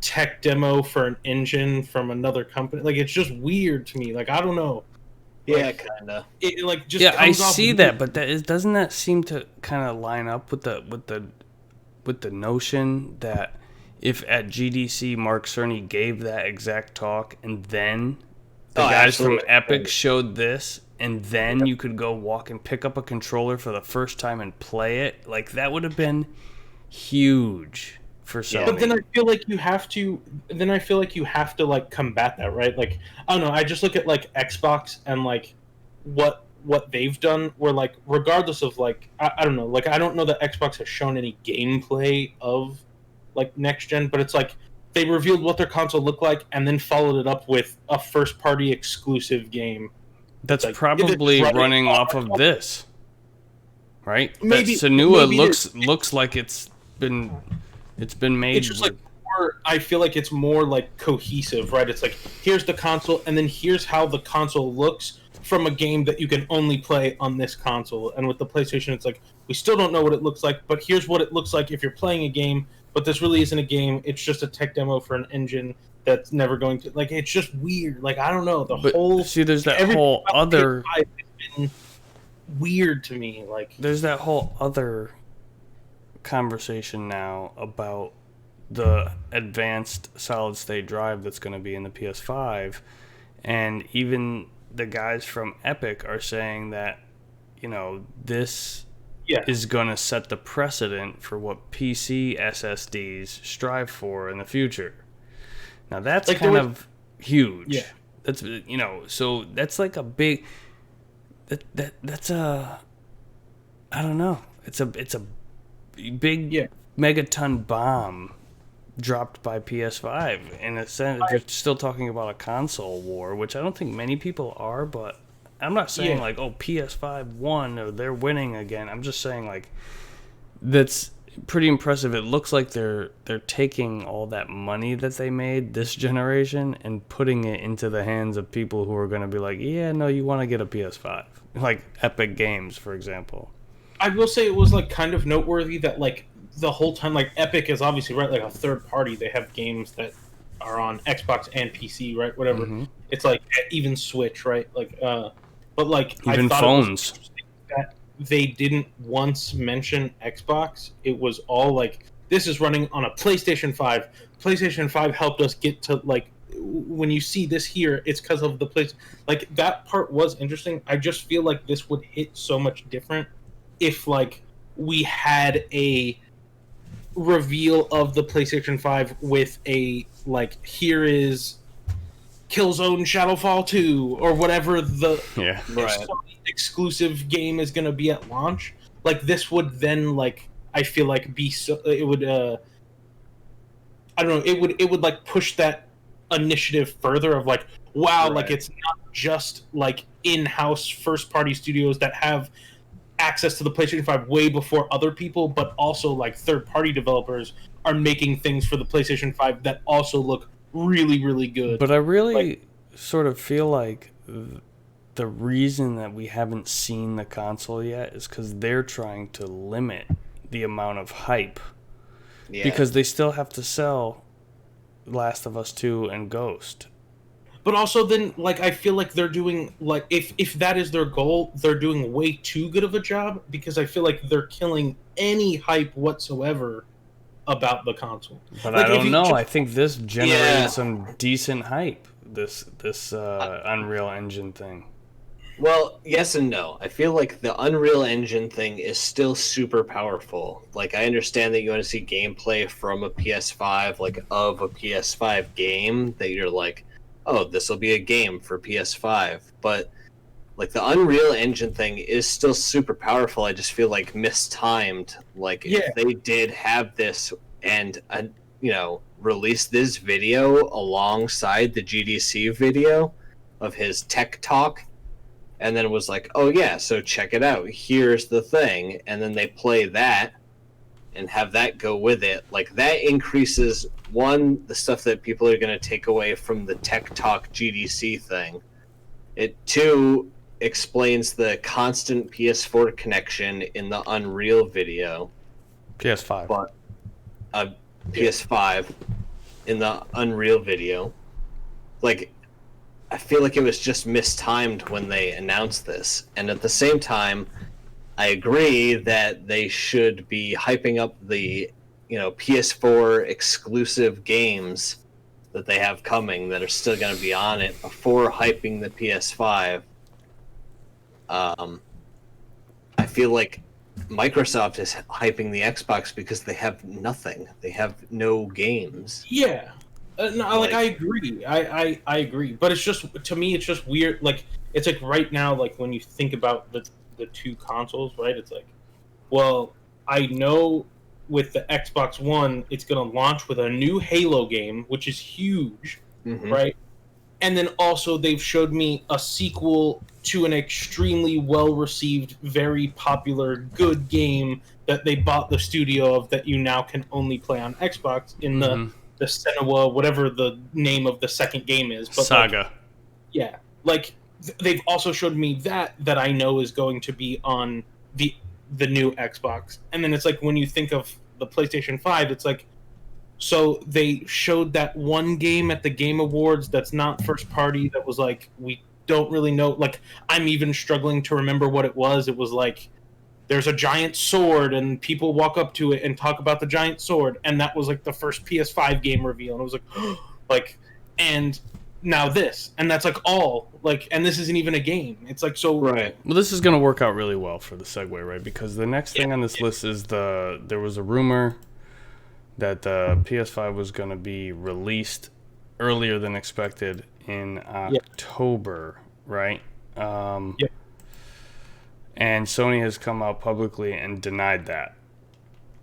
tech demo for an engine from another company. Like, it's just weird to me. Like, I don't know. Yeah, Like, kind of. It like just I comes off see weird. that, but doesn't that seem to kind of line up with the notion that if at GDC Mark Cerny gave that exact talk and then the guys absolutely. from Epic showed this, and then you could go walk and pick up a controller for the first time and play it, like that would have been huge for Sony. But then I feel like you have to. Then I feel like you have to like combat that, right? Like I don't know. I just look at like Xbox and like what they've done. Where like regardless of like I don't know. Like I don't know that Xbox has shown any gameplay of like next gen, but it's like they revealed what their console looked like and then followed it up with a first party exclusive game. That's like, probably it's running off of this, right? Maybe that Senua maybe looks like it's been made. It's just like more, I feel like it's more like cohesive, right? It's like here's the console, and then here's how the console looks from a game that you can only play on this console. And with the PlayStation, it's like we still don't know what it looks like, but here's what it looks like if you're playing a game. But this really isn't a game; it's just a tech demo for an engine that's never going to like. It's just weird. Like I don't know there's that whole other PS5 has been weird to me. Like there's that whole other conversation now about the advanced solid state drive that's going to be in the PS5, and even the guys from Epic are saying that, you know, this is going to set the precedent for what PC SSDs strive for in the future. Now that's like kind of huge. Yeah. That's, you know, so that's like a big that's a, I don't know. It's a big megaton bomb dropped by PS5. In a sense, you're still talking about a console war, which I don't think many people are, but I'm not saying like, oh, PS5 won or they're winning again. I'm just saying like that's pretty impressive. It looks like they're taking all that money that they made this generation and putting it into the hands of people who are going to be like, yeah, no, you want to get a PS5. Like Epic Games, for example. I will say it was like kind of noteworthy that like the whole time, like Epic is obviously, right, like a third party. They have games that are on Xbox and PC, right? Whatever. Mm-hmm. It's like even Switch, right? Like, but like even I thought phones. It was that they didn't once mention Xbox. It was all like, this is running on a PlayStation 5. PlayStation 5 helped us get to like, when you see this here, it's because of the place. Like that part was interesting. I just feel like this would hit so much different if like we had a reveal of the PlayStation 5 with a like, here is Killzone Shadowfall 2 or whatever the exclusive game is going to be at launch. Like this would then like, I feel like be so, it would I don't know, it would like push that initiative further of like, wow, like it's not just like in-house first party studios that have access to the PlayStation 5 way before other people, but also like third party developers are making things for the PlayStation 5 that also look really, really good. But I really sort of feel like the reason that we haven't seen the console yet is because they're trying to limit the amount of hype Yeah. because they still have to sell Last of Us 2 and Ghost. But also, then, like, I feel like they're doing, like, if that is their goal, they're doing way too good of a job, because I feel like they're killing any hype whatsoever about the console. But Like, I if don't you know. just- I think this generated Yeah. some decent hype. This Unreal Engine thing. Well, yes and no. I feel like the Unreal Engine thing is still super powerful. Like, I understand that you want to see gameplay from a PS5, like, of a PS5 game, that you're like, oh, this will be a game for PS5. But, like, the Unreal Engine thing is still super powerful. I just feel like mistimed. Like, Yeah. if they did have this and, release this video alongside the GDC video of his tech talk, and then was like, oh yeah, so check it out, here's the thing, and then they play that and have that go with it, like, that increases, one, the stuff that people are going to take away from the tech talk GDC thing. It, two, explains the constant PS4 connection in the Unreal video, PS5. but PS5 in the Unreal video. Like, I feel like it was just mistimed when they announced this. And at the same time, I agree that they should be hyping up the, PS4 exclusive games that they have coming that are still going to be on it before hyping the PS5. I feel like Microsoft is hyping the Xbox because they have nothing. They have no games. Yeah. No, like, I agree. I agree. But it's just, to me, it's just weird. Like, it's like right now, like, when you think about the two consoles, right? It's like, well, I know with the Xbox One, it's going to launch with a new Halo game, which is huge, right? And then also they've showed me a sequel to an extremely well-received, very popular, good game that they bought the studio of that you now can only play on Xbox in the Senua, whatever the name of the second game is. But Saga. They've also showed me that I know is going to be on the new Xbox. And then it's like, when you think of the PlayStation 5, it's like, so they showed that one game at the Game Awards that's not first party, that was like, we don't really know. Like, I'm even struggling to remember what it was. It was like, there's a giant sword and people walk up to it and talk about the giant sword, and that was like the first PS5 game reveal, and it was like like, and now this, and that's like all, like, and this isn't even a game. It's like, so Right. Well, this is going to work out really well for the segue, right? Because the next thing on this list is there was a rumor that the PS5 was going to be released earlier than expected in October, right? And Sony has come out publicly and denied that.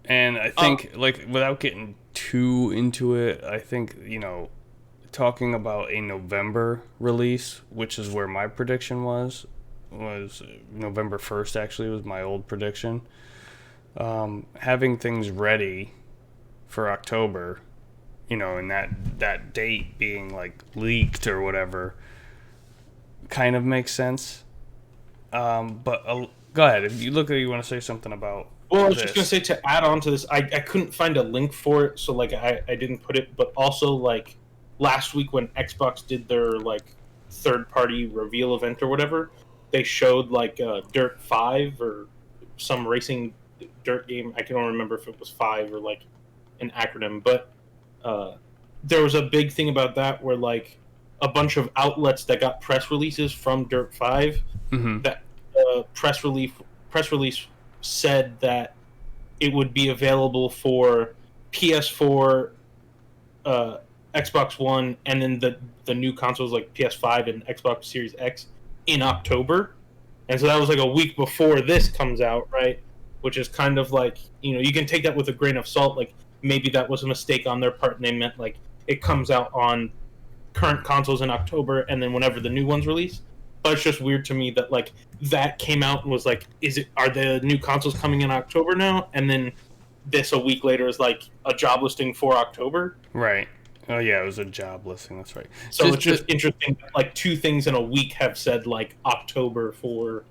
And I think, like, without getting too into it, I think, talking about a November release, which is where my prediction was November 1st, actually, was my old prediction. Having things ready for October, and that date being, like, leaked or whatever, kind of makes sense. But go ahead. If you look at it, you want to say something about. Well, I was just gonna say, to add on to this, I couldn't find a link for it, so like I didn't put it. But also, like, last week when Xbox did their, like, third-party reveal event or whatever, they showed, like, Dirt 5 or some racing dirt game. I can't remember if it was 5 or, like, an acronym, but there was a big thing about that where, like, a bunch of outlets that got press releases from Dirt 5, that press release said that it would be available for PS4, Xbox One, and then the new consoles like PS5 and Xbox Series X in October. And so that was like a week before this comes out, right? Which is kind of like, you can take that with a grain of salt. Like, maybe that was a mistake on their part, and they meant, like, it comes out on current consoles in October, and then whenever the new ones release. But it's just weird to me that, like, that came out and was like, are the new consoles coming in October now? And then this a week later is like a job listing for October. Right. Oh yeah, it was a job listing. That's right. So it's just interesting that, like, two things in a week have said, like, October for.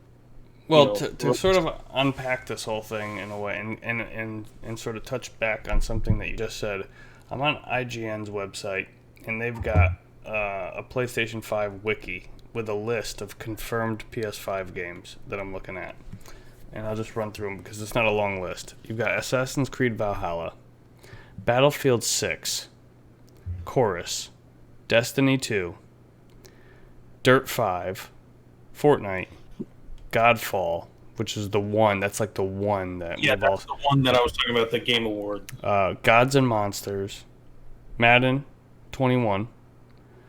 Well, to sort of unpack this whole thing in a way and sort of touch back on something that you just said, I'm on IGN's website, and they've got a PlayStation 5 wiki with a list of confirmed PS5 games that I'm looking at. And I'll just run through them because it's not a long list. You've got Assassin's Creed Valhalla, Battlefield 6, Chorus, Destiny 2, Dirt 5, Fortnite, Godfall, which is the one that's like the one that that's the one that I was talking about, the Game Award. Gods and Monsters, Madden 21,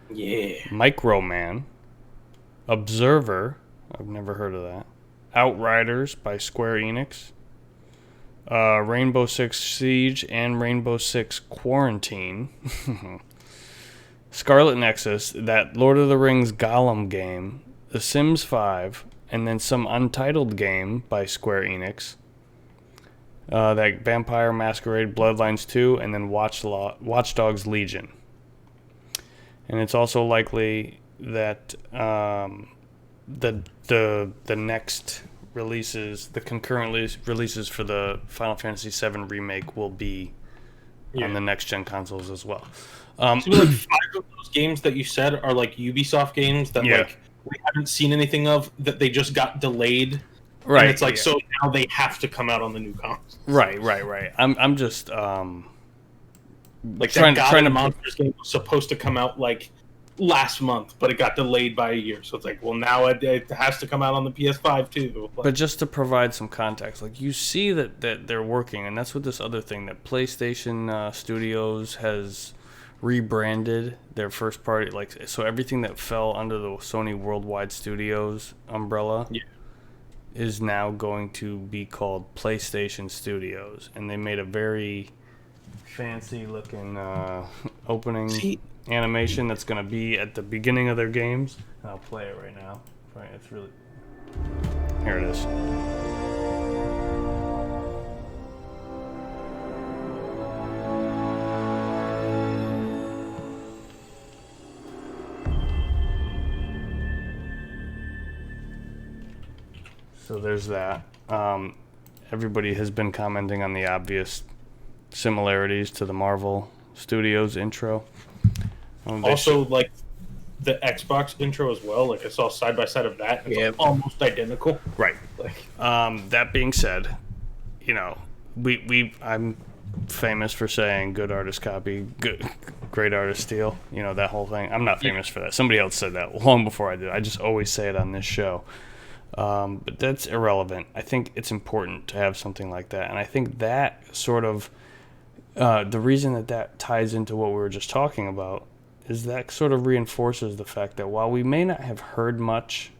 Microman, Observer, I've never heard of that, Outriders by Square Enix, Rainbow Six Siege and Rainbow Six Quarantine, Scarlet Nexus, that Lord of the Rings Gollum game, The Sims 5, and then some untitled game by Square Enix, that Vampire Masquerade Bloodlines 2, and then Watch Dogs Legion. And it's also likely that the next releases, the concurrent releases for the Final Fantasy VII Remake will be on the next-gen consoles as well. So like 5 of those games that you said are like Ubisoft games that like we haven't seen anything of, that they just got delayed. Right. And it's like, so now they have to come out on the new console. Right. I'm just like trying to Monsters game was supposed to come out like last month, but it got delayed by a year. So it's like, well, now it has to come out on the PS5 too. Like, but just to provide some context, like you see that they're working, and that's what this other thing that PlayStation Studios has rebranded their first party, like, so everything that fell under the Sony Worldwide Studios umbrella is now going to be called PlayStation Studios, and they made a very fancy looking opening animation that's going to be at the beginning of their games. And I'll play it right now. Right, it's really, here it is. So there's that. Everybody has been commenting on the obvious similarities to the Marvel Studios intro. Also, like the Xbox intro as well. Like I saw side by side of that. It's like almost identical. Right. Like, that being said, you know, I'm famous for saying good artist copy, great artist steal. You know, that whole thing. I'm not famous for that. Somebody else said that long before I did. I just always say it on this show. But that's irrelevant. I think it's important to have something like that. And I think that sort of, the reason that ties into what we were just talking about is that sort of reinforces the fact that while we may not have heard much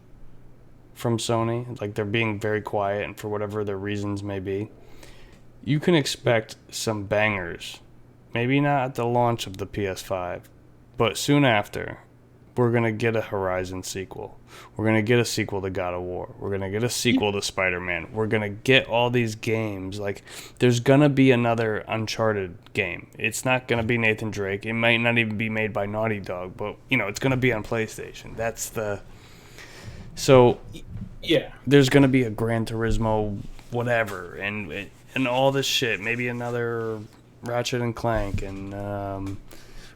from Sony, like they're being very quiet and for whatever their reasons may be, you can expect some bangers. Maybe not at the launch of the PS5, but soon after. We're going to get a Horizon sequel. We're going to get a sequel to God of War. We're going to get a sequel to Spider-Man. We're going to get all these games. Like, there's going to be another Uncharted game. It's not going to be Nathan Drake. It might not even be made by Naughty Dog, but, you know, it's going to be on PlayStation. That's the... So, there's going to be a Gran Turismo whatever, and all this shit. Maybe another Ratchet and Clank, and...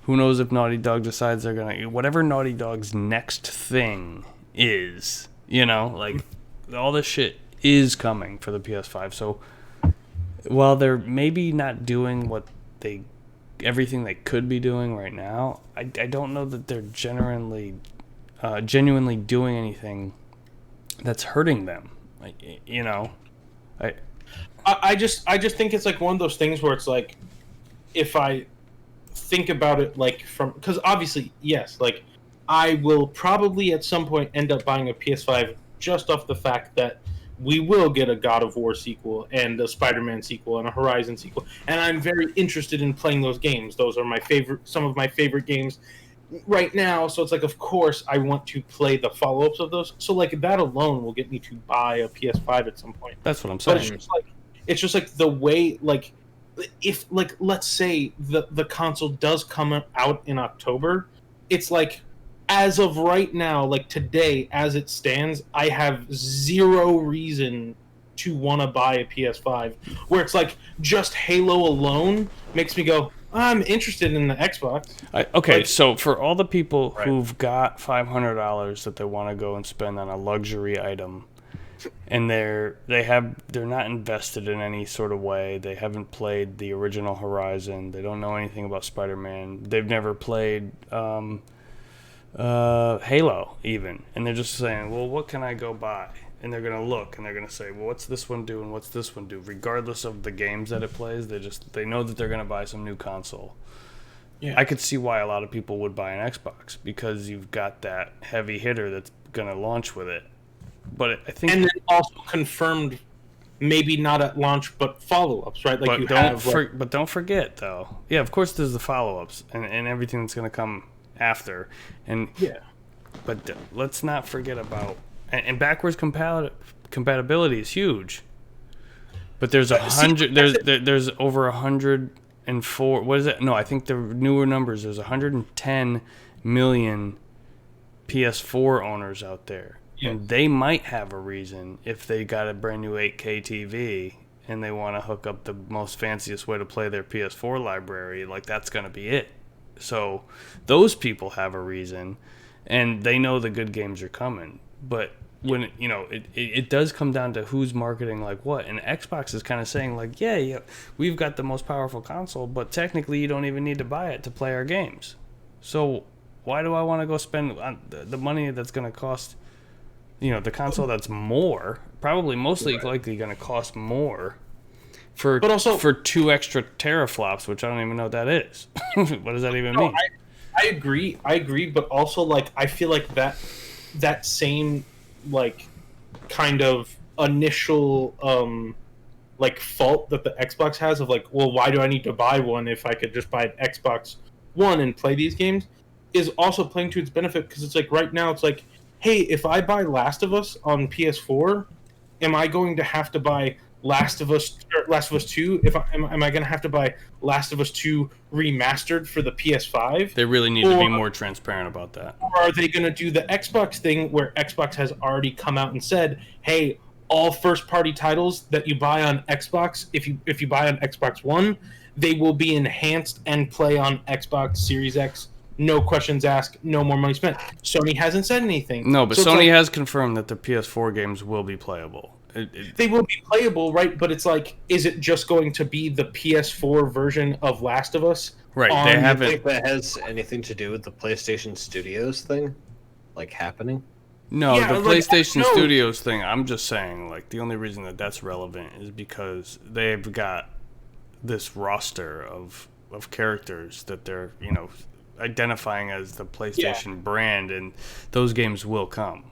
who knows if Naughty Dog decides they're going to... Whatever Naughty Dog's next thing is, you know, like, all this shit is coming for the PS5. So, while they're maybe not doing everything they could be doing right now, I don't know that they're genuinely doing anything that's hurting them. Like, you know, I just think it's like one of those things where it's like, if I think about it like from, because obviously yes, like I will probably at some point end up buying a PS5 just off the fact that we will get a God of War sequel and a Spider-Man sequel and a Horizon sequel, and I'm very interested in playing those games. Those are some of my favorite games right now, so it's like, of course I want to play the follow-ups of those. So like that alone will get me to buy a PS5 at some point. That's what I'm saying. But it's just like the way, like, if, like, let's say the console does come out in October, it's like as of right now, like today, as it stands, I have zero reason to want to buy a PS5. Where it's like just Halo alone makes me go, I'm interested in the Xbox. Okay, Like- so for all the people Right. who've got $500 that they want to go and spend on a luxury item, and they're not invested in any sort of way. They haven't played the original Horizon. They don't know anything about Spider-Man. They've never played Halo even, and they're just saying, well, what can I go buy? And they're gonna look and they're gonna say, well, what's this one do and what's this one do? Regardless of the games that it plays, they know that they're gonna buy some new console. Yeah. I could see why a lot of people would buy an Xbox, because you've got that heavy hitter that's gonna launch with it. But I think, And then also confirmed, maybe not at launch, but follow-ups, right? Like but you don't have, like, but don't forget though. Yeah, of course there's the follow-ups and everything that's gonna come after, and yeah. but let's not forget about and backwards compatibility is huge. But there's there's over 104. What is it? No, I think the newer numbers. There's 110 million PS4 owners out there, and they might have a reason if they got a brand new 8K TV and they want to hook up the most fanciest way to play their PS4 library. Like that's gonna be it. So those people have a reason, and they know the good games are coming. But when it does come down to who's marketing like what, and Xbox is kind of saying like, yeah, we've got the most powerful console, but technically you don't even need to buy it to play our games. So why do I want to go spend the money that's going to cost, the console that's mostly likely going to cost more for But also- for 2 extra teraflops, which I don't even know what that is. What does that even mean? I agree, but also like I feel like that same like kind of initial like fault that the Xbox has of like, well, why do I need to buy one if I could just buy an Xbox One and play these games, is also playing to its benefit, because it's like right now it's like, hey, if I buy Last of Us on PS4, am I going to have to buy Last of Us 2? Am I going to have to buy Last of Us 2 remastered for the PS5? They really need to be Or- more transparent about that. Or are they going to do the Xbox thing where Xbox has already come out and said, hey, all first-party titles that you buy on Xbox, if you buy on Xbox One, they will be enhanced and play on Xbox Series X. No questions asked, no more money spent. Sony hasn't said anything. No, but So it's Sony like, has confirmed that the PS4 games will be playable. they will be playable, right? But it's like, is it just going to be the PS4 version of Last of Us? Right, on they the I haven't. think that has anything to do with the PlayStation Studios thing, like happening. No, Yeah, the like, PlayStation no. Studios thing, I'm just saying, like, the only reason that that's relevant is because they've got this roster of characters that they're, identifying as the PlayStation brand, and those games will come.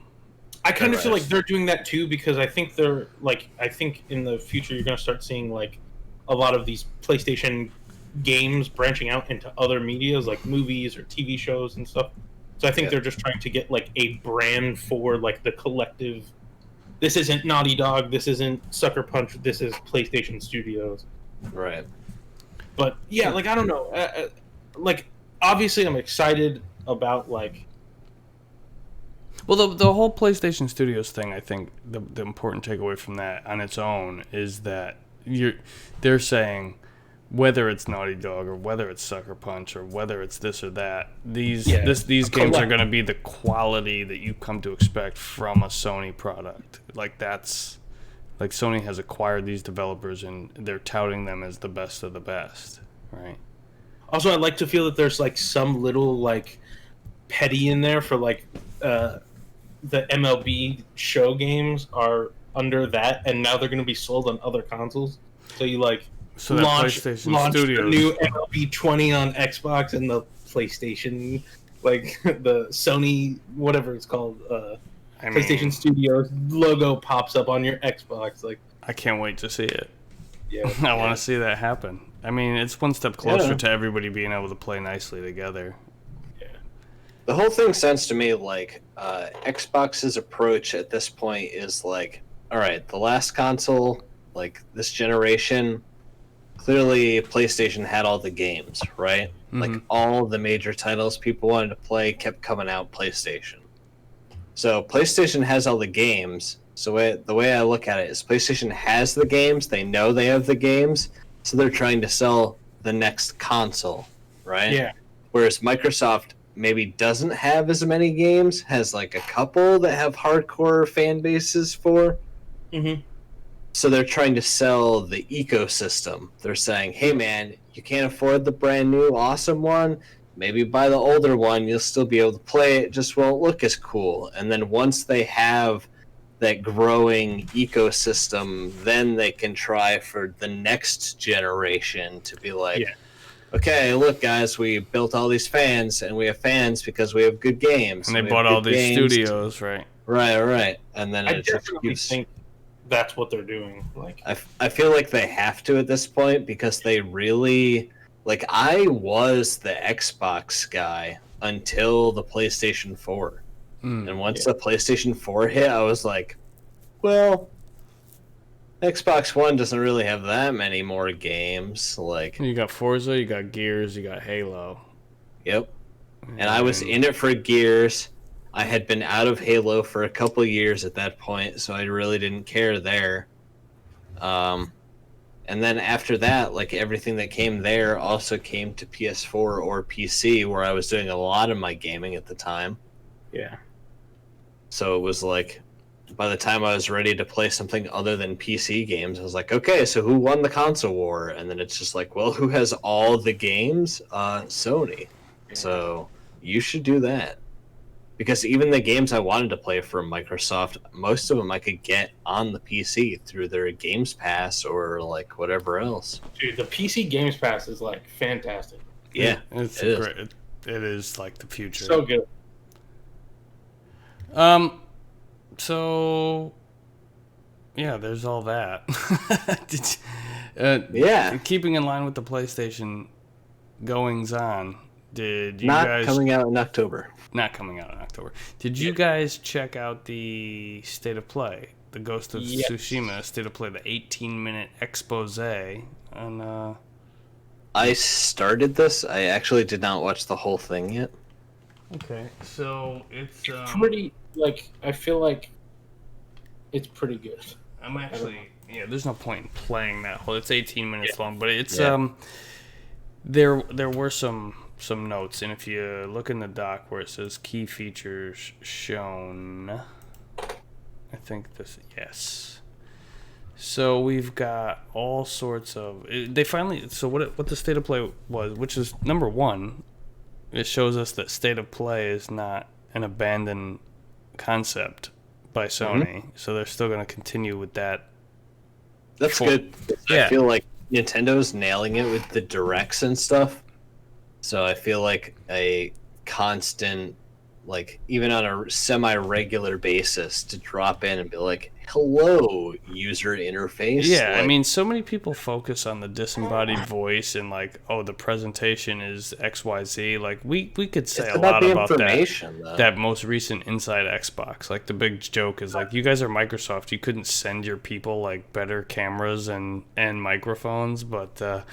I kind of feel like Right. they're doing that too, because I think I think in the future you're going to start seeing like a lot of these PlayStation games branching out into other medias like movies or TV shows and stuff. So I think Yeah. they're just trying to get like a brand for like the collective. This isn't Naughty Dog. This isn't Sucker Punch. This is PlayStation Studios. Right. But yeah, like I don't know. Like obviously, I'm excited about like. Well, the whole PlayStation Studios thing, I think the important takeaway from that on its own is that they're saying, whether it's Naughty Dog or whether it's Sucker Punch or whether it's this or that, these games are collect- going to be the quality that you come to expect from a Sony product. Like that's like Sony has acquired these developers and they're touting them as the best of the best, right? Also, I'd like to feel that there's like some little like petty in there for like the MLB show games are under that, and now they're going to be sold on other consoles. So you like So that PlayStation launch the Studios, new MLB 20 on Xbox, and the PlayStation, like the Sony whatever it's called, I mean, PlayStation Studios logo pops up on your Xbox. Like, I can't wait to see it. yeah, I want to see that happen. I mean, it's one step closer Yeah. to everybody being able to play nicely together. The whole thing sounds to me like Xbox's approach at this point is like, all right, the last console, like this generation, clearly PlayStation had all the games, right? Like all the major titles people wanted to play kept coming out PlayStation. So PlayStation has all the games. So the way I look at it is PlayStation has the games. They know they have the games. So they're trying to sell the next console, right? Yeah. Whereas Microsoft maybe doesn't have as many games, has like a couple that have hardcore fan bases for. Mm-hmm. So they're trying to sell the ecosystem. They're saying, hey man, you can't afford the brand new awesome one. Maybe buy the older one. You'll still be able to play it. Just won't look as cool. And then once they have that growing ecosystem, then they can try for the next generation to be like, okay, look guys, we built all these fans, and we have fans because we have good games. And they bought all these studios, right? Right. And then I it just definitely think that's what they're doing. Like, I feel like they have to at this point because they really, like, I was the Xbox guy until the PlayStation 4. And once the PlayStation 4 hit, I was like, well, Xbox One doesn't really have that many more games. Like, You got Forza, you got Gears, you got Halo. yep. And I was in it for Gears. I had been out of Halo for a couple years at that point, so I really didn't care there. And then after that, like, everything that came there also came to PS4 or PC, where I was doing a lot of my gaming at the time. yeah. So it was like, by the time I was ready to play something other than PC games, I was like, okay, so who won the console war? And then it's just like, well, who has all the games? Sony. So you should do that. Because even the games I wanted to play from Microsoft, most of them I could get on the PC through their Games Pass or like whatever else. Dude, the PC Games Pass is like fantastic. Yeah, It's it is. great. It is like the future. So good. So yeah, there's all that. Yeah. Keeping in line with the PlayStation goings on, did you Not guys coming out in October. not coming out in October? Did you guys check out the State of Play, the Ghost of Yes. Tsushima State of Play, the 18-minute expose on? I started this. I actually did not watch the whole thing yet. Okay, so it's Pretty, like, I feel like it's pretty good. I'm actually there's no point in playing that whole. It's 18 minutes long, but it's Yeah. there were some notes, and if you look in the doc where it says key features shown, I think this yes. So we've got all sorts of they finally so what the State of Play was, which is number one, it shows us that State of Play is not an abandoned concept by Sony, so they're still going to continue with that. That's good. Yeah. I feel like Nintendo's nailing it with the directs and stuff. So I feel like a constant, like, even on a semi-regular basis, to drop in and be like, hello, user interface. Yeah, like, I mean, so many people focus on the disembodied voice and like, oh, the presentation is XYZ. Like, we could say it's a lot the about information, though. that most recent Inside Xbox. Like, the big joke is like, you guys are Microsoft. You couldn't send your people like better cameras and microphones, but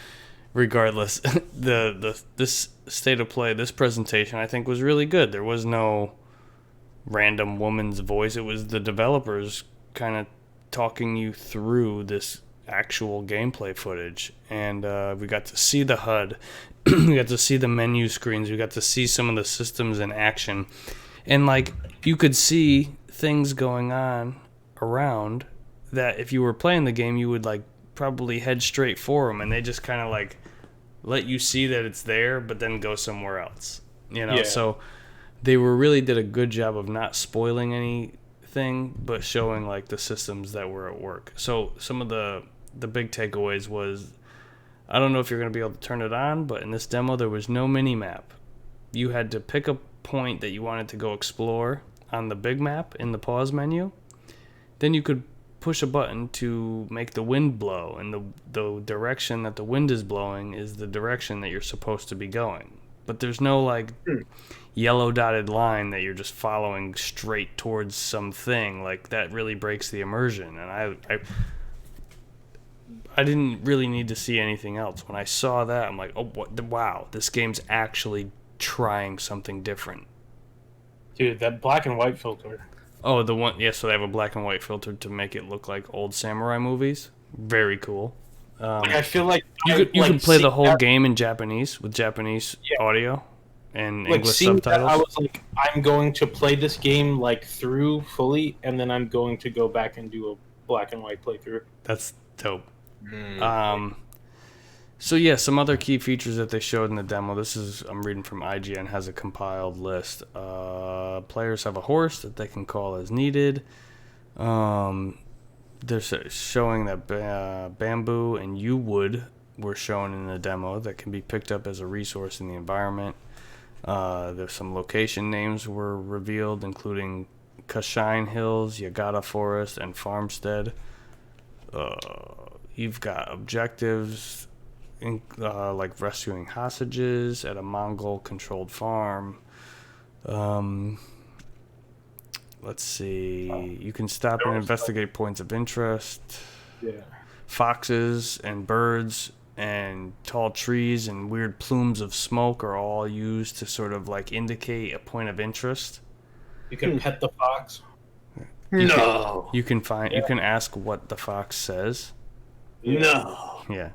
regardless, this State of Play, this presentation, I think was really good. There was no random woman's voice. It was the developers kind of talking you through this actual gameplay footage, and we got to see the HUD, we got to see the menu screens, we got to see some of the systems in action, and like you could see things going on around that if you were playing the game you would like probably head straight for them, and they just kind of like let you see that it's there but then go somewhere else, Yeah. So they really did a good job of not spoiling anything but showing like the systems that were at work. So some of the big takeaways was, I don't know if you're going to be able to turn it on, but in this demo there was no mini map. You had to pick a point that you wanted to go explore on the big map in the pause menu. Then you could push a button to make the wind blow, and the direction that the wind is blowing is the direction that you're supposed to be going. But there's no like yellow dotted line that you're just following straight towards something. Like, that really breaks the immersion. And I I didn't really need to see anything else. When I saw that, I'm like, oh, wow, this game's actually trying something different. Dude, that black and white filter. Oh, the one, yeah, so they have a black and white filter to make it look like old samurai movies. Very cool. Like, I feel like You can play the whole that, game in Japanese with Japanese audio and like, English seeing subtitles. that, I was like, I'm going to play this game like through fully, and then I'm going to go back and do a black and white playthrough. That's dope. So yeah, some other key features that they showed in the demo. This is, I'm reading from IGN, has a compiled list. Players have a horse that they can call as needed. They're showing that bamboo and yew wood were shown in the demo that can be picked up as a resource in the environment. There's some location names were revealed, including Kashine Hills, Yagata Forest, and Farmstead. You've got objectives like rescuing hostages at a Mongol-controlled farm. Let's see. You can stop and investigate points of interest. Yeah. Foxes and birds and tall trees and weird plumes of smoke are all used to sort of like indicate a point of interest. You can pet the fox. No. You can ask what the fox says. No. Yeah.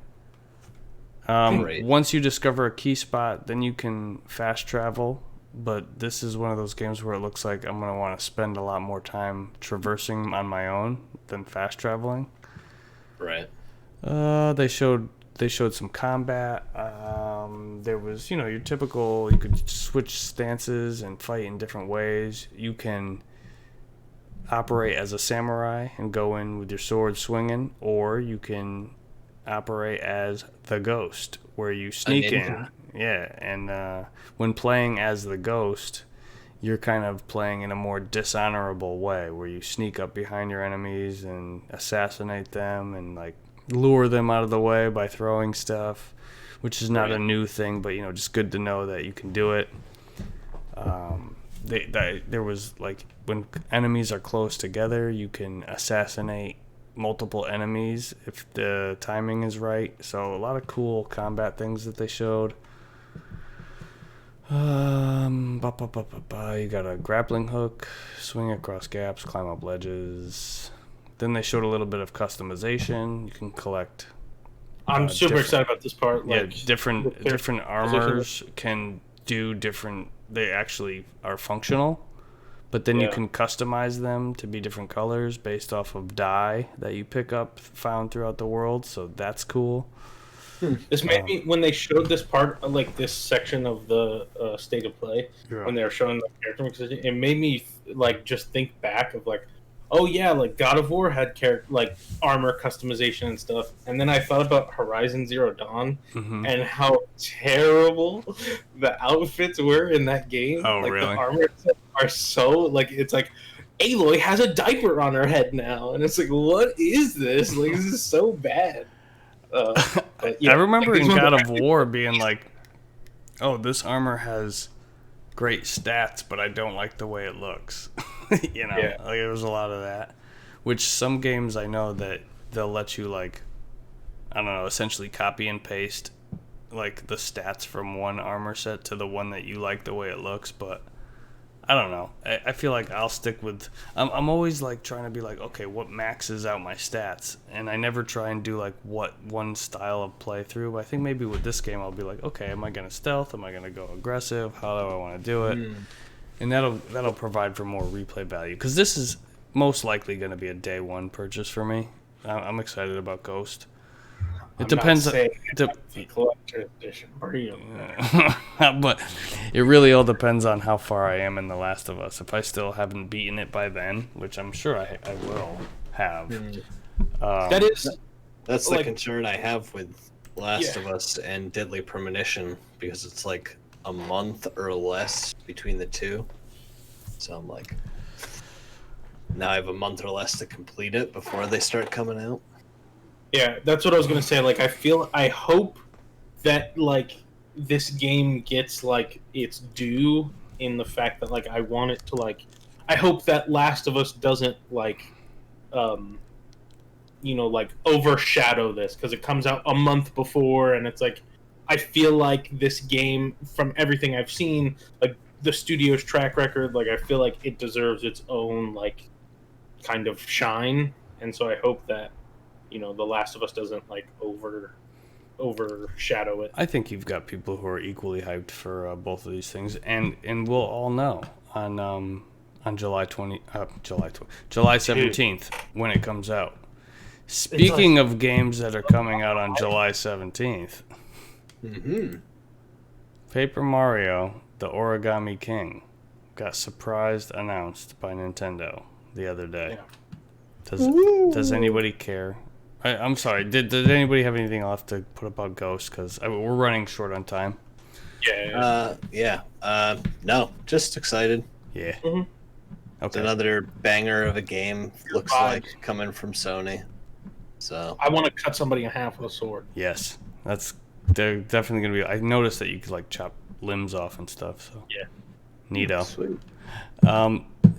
Great. Once you discover a key spot, then you can fast travel. But this is one of those games where it looks like I'm going to want to spend a lot more time traversing on my own than fast traveling. Right. They showed some combat. There was, your typical, you could switch stances and fight in different ways. You can operate as a samurai and go in with your sword swinging, or you can operate as the ghost, where you sneak in. Yeah, and when playing as the ghost, you're kind of playing in a more dishonorable way, where you sneak up behind your enemies and assassinate them and like lure them out of the way by throwing stuff, which is not a new thing, but just good to know that you can do it. There was like when enemies are close together, you can assassinate multiple enemies if the timing is right. So a lot of cool combat things that they showed. You got a grappling hook, swing across gaps, climb up ledges. Then they showed a little bit of customization. You can collect. I'm super excited about this part. Like, different armors can do different. They actually are functional, but then you can customize them to be different colors based off of dye that you pick up found throughout the world. So that's cool. This made me, when they showed this part, like this section of the state of play, when they were showing the character mix, it made me like just think back of like, oh yeah, like God of War had like armor customization and stuff, and then I thought about Horizon Zero Dawn and how terrible the outfits were in that game. Oh, like, really? The armor are so like, it's like Aloy has a diaper on her head now, and it's like, what is this? Like, this is so bad. I remember in God of War being like, oh, this armor has great stats, but I don't like the way it looks. Like there was a lot of that, which some games I know that they'll let you like, I don't know, essentially copy and paste like the stats from one armor set to the one that you like the way it looks, but I don't know. I feel like I'll stick with. I'm always like trying to be like, okay, what maxes out my stats, and I never try and do like what one style of playthrough. But I think maybe with this game, I'll be like, okay, am I gonna stealth? Am I gonna go aggressive? How do I want to do it? And that'll provide for more replay value, because this is most likely going to be a day one purchase for me. I'm excited about Ghost. It depends on the collector edition, but it really all depends on how far I am in The Last of Us. If I still haven't beaten it by then, which I'm sure I will have. That's the concern I have with Last of Us and Deadly Premonition, because it's like a month or less between the two. So I'm like, now I have a month or less to complete it before they start coming out. Yeah, that's what I was gonna say. Like, I hope that like this game gets like its due in the fact that like I want it to like. I hope that Last of Us doesn't like like overshadow this because it comes out a month before, and it's like I feel like this game, from everything I've seen, like the studio's track record, like I feel like it deserves its own like kind of shine, and so I hope that The Last of Us doesn't like overshadow it. I think you've got people who are equally hyped for both of these things, and we'll all know on July 17th when it comes out. Speaking of games that are coming out on July 17th, Paper Mario: The Origami King got surprised announced by Nintendo the other day. Yeah. Does anybody care? I'm sorry. Did anybody have anything left to put about Ghost? Because we're running short on time. Yeah. No, just excited. Yeah. Mhm. It's Okay. another banger of a game. Looks vibes. like coming from Sony. So I want to cut somebody in half with a sword. Yes. They're definitely gonna be. I noticed that you could like chop limbs off and stuff. So Yeah. neato. sweet.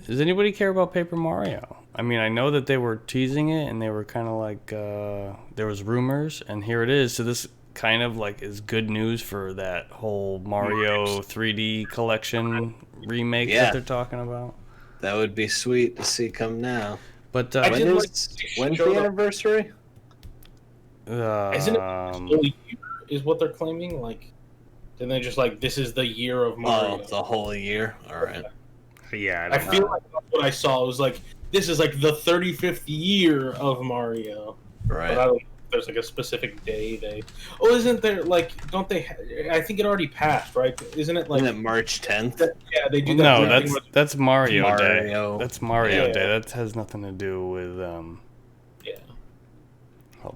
Does anybody care about Paper Mario? I mean, I know that they were teasing it and they were kind of like there was rumors, and here it is. So this kind of like is good news for that whole Mario 3D collection remake Yeah. that they're talking about. That would be sweet to see come now. But I When did like is they when's showed the up- anniversary? Isn't it whole year is what they're claiming? Like, then they just like this is the year of Mario. Oh, the whole year. All right. yeah, I I don't feel know. like that's what I saw. It was like this is like the 35th year of Mario. But I Right. don't know if there's like a specific day they. Oh, isn't there like? Don't they? I think it already passed, right? Isn't it like? Isn't it March 10th? Yeah, they do that. No, weird thing that's Mario, Mario. Day. That's Mario Yeah. Day. That has nothing to do with Yeah.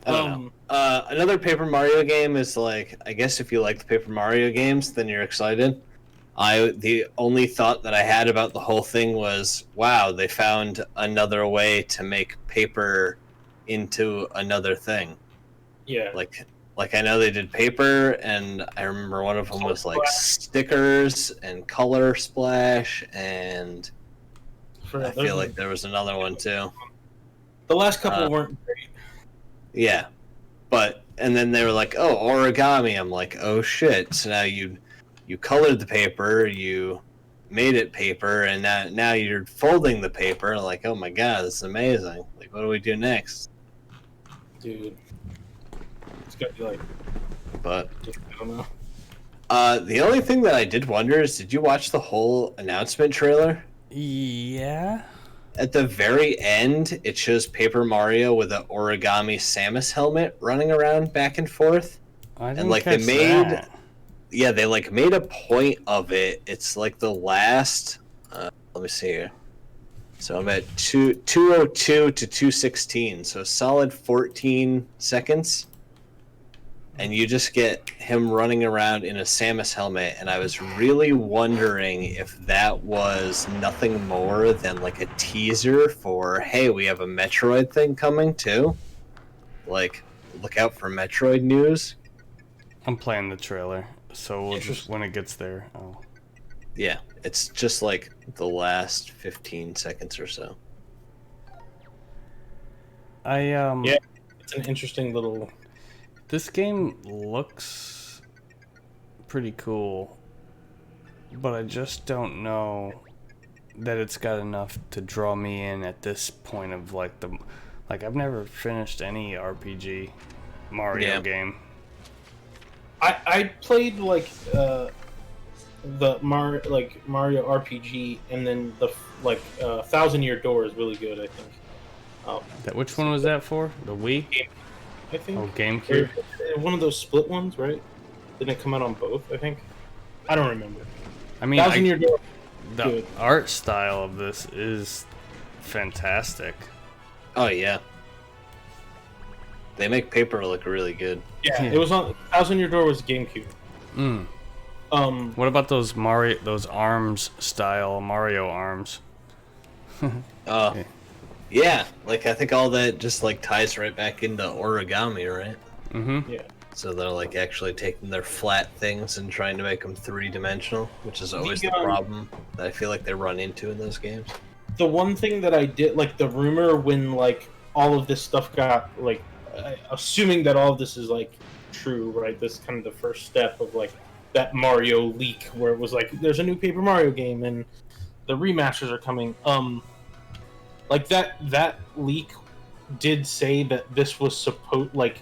I don't know. Another Paper Mario game is like, I guess if you like the Paper Mario games, then you're excited. The only thought that I had about the whole thing was, wow, they found another way to make paper into another thing. Yeah. Like I know they did paper, and I remember one of them was like stickers and color splash, and I feel like there was another one too. the last couple uh, weren't great. Yeah, and then they were like, "Oh, origami." I'm like, "Oh shit!" So now you colored the paper, you made it paper, and now you're folding the paper. Like, oh my god, this is amazing! Like, what do we do next? Dude. It's gonna be like But I don't know. the only thing that I did wonder is, did you watch the whole announcement trailer? Yeah. At the very end, it shows Paper Mario with an origami Samus helmet running around back and forth. I didn't like, they catch made- that. Yeah, they like made a point of it. It's like the last. Let me see here. So I'm at 202 to 216. So a solid 14 seconds. And you just get him running around in a Samus helmet. And I was really wondering if that was nothing more than like a teaser for, hey, we have a Metroid thing coming too. Like, look out for Metroid news. I'm playing the trailer, so we'll just Interesting. when it gets there. Yeah, it's just like the last 15 seconds or so. Yeah. It's an interesting little. This game looks pretty cool, but I just don't know that it's got enough to draw me in at this point of like I've never finished any RPG Mario game. I played like the Mario RPG, and then the Thousand Year Door is really good. I think. Which one was that for? The Wii? I think. Oh, GameCube. One of those split ones, right? Didn't it come out on both? I think. I don't remember. I mean, Thousand Year Door. the good. art style of this is fantastic. Oh yeah, they make paper look really good. Yeah, Yeah. it was on Thousand Year Door was GameCube. Mm. What about those those arms style Mario arms? Oh, yeah. Like I think all that just like ties right back into origami, right? Mm-hmm. Yeah. So they're like actually taking their flat things and trying to make them 3-dimensional, which is always the The, problem that I feel like they run into in those games. The one thing that I did, like the rumor when like all of this stuff got like, assuming that all of this is like true, right? This is kind of the first step of like that Mario leak where it was like, there's a new Paper Mario game and the remasters are coming. Like that leak did say that this was supposed, like,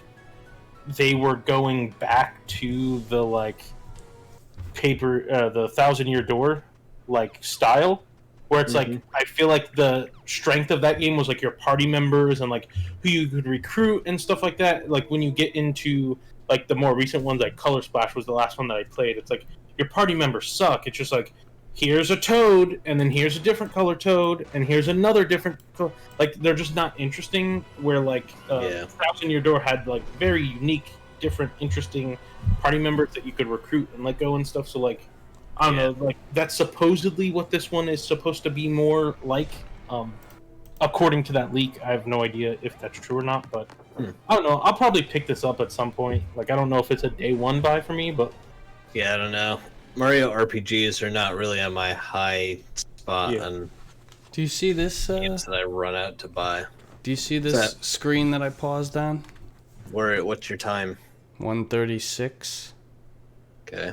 they were going back to the like the Thousand Year Door like style, where it's like, I feel like the strength of that game was like your party members and like who you could recruit and stuff like that. Like when you get into like the more recent ones, like Color Splash was the last one that I played, it's like your party members suck. It's just like, here's a Toad, and then here's a different color Toad, and here's another different like, they're just not interesting. Where like Thousand Year Door had like very unique, different, interesting party members that you could recruit and let go and stuff. So like, I don't know, like that's supposedly what this one is supposed to be more like. According to that leak, I have no idea if that's true or not, but I don't know. I'll probably pick this up at some point. Like, I don't know if it's a day one buy for me, but yeah, I don't know. Mario RPGs are not really on my high spot on Do you see this? games that I run out to buy. Do you see this screen that I paused on? What's your time? 1:36. Okay.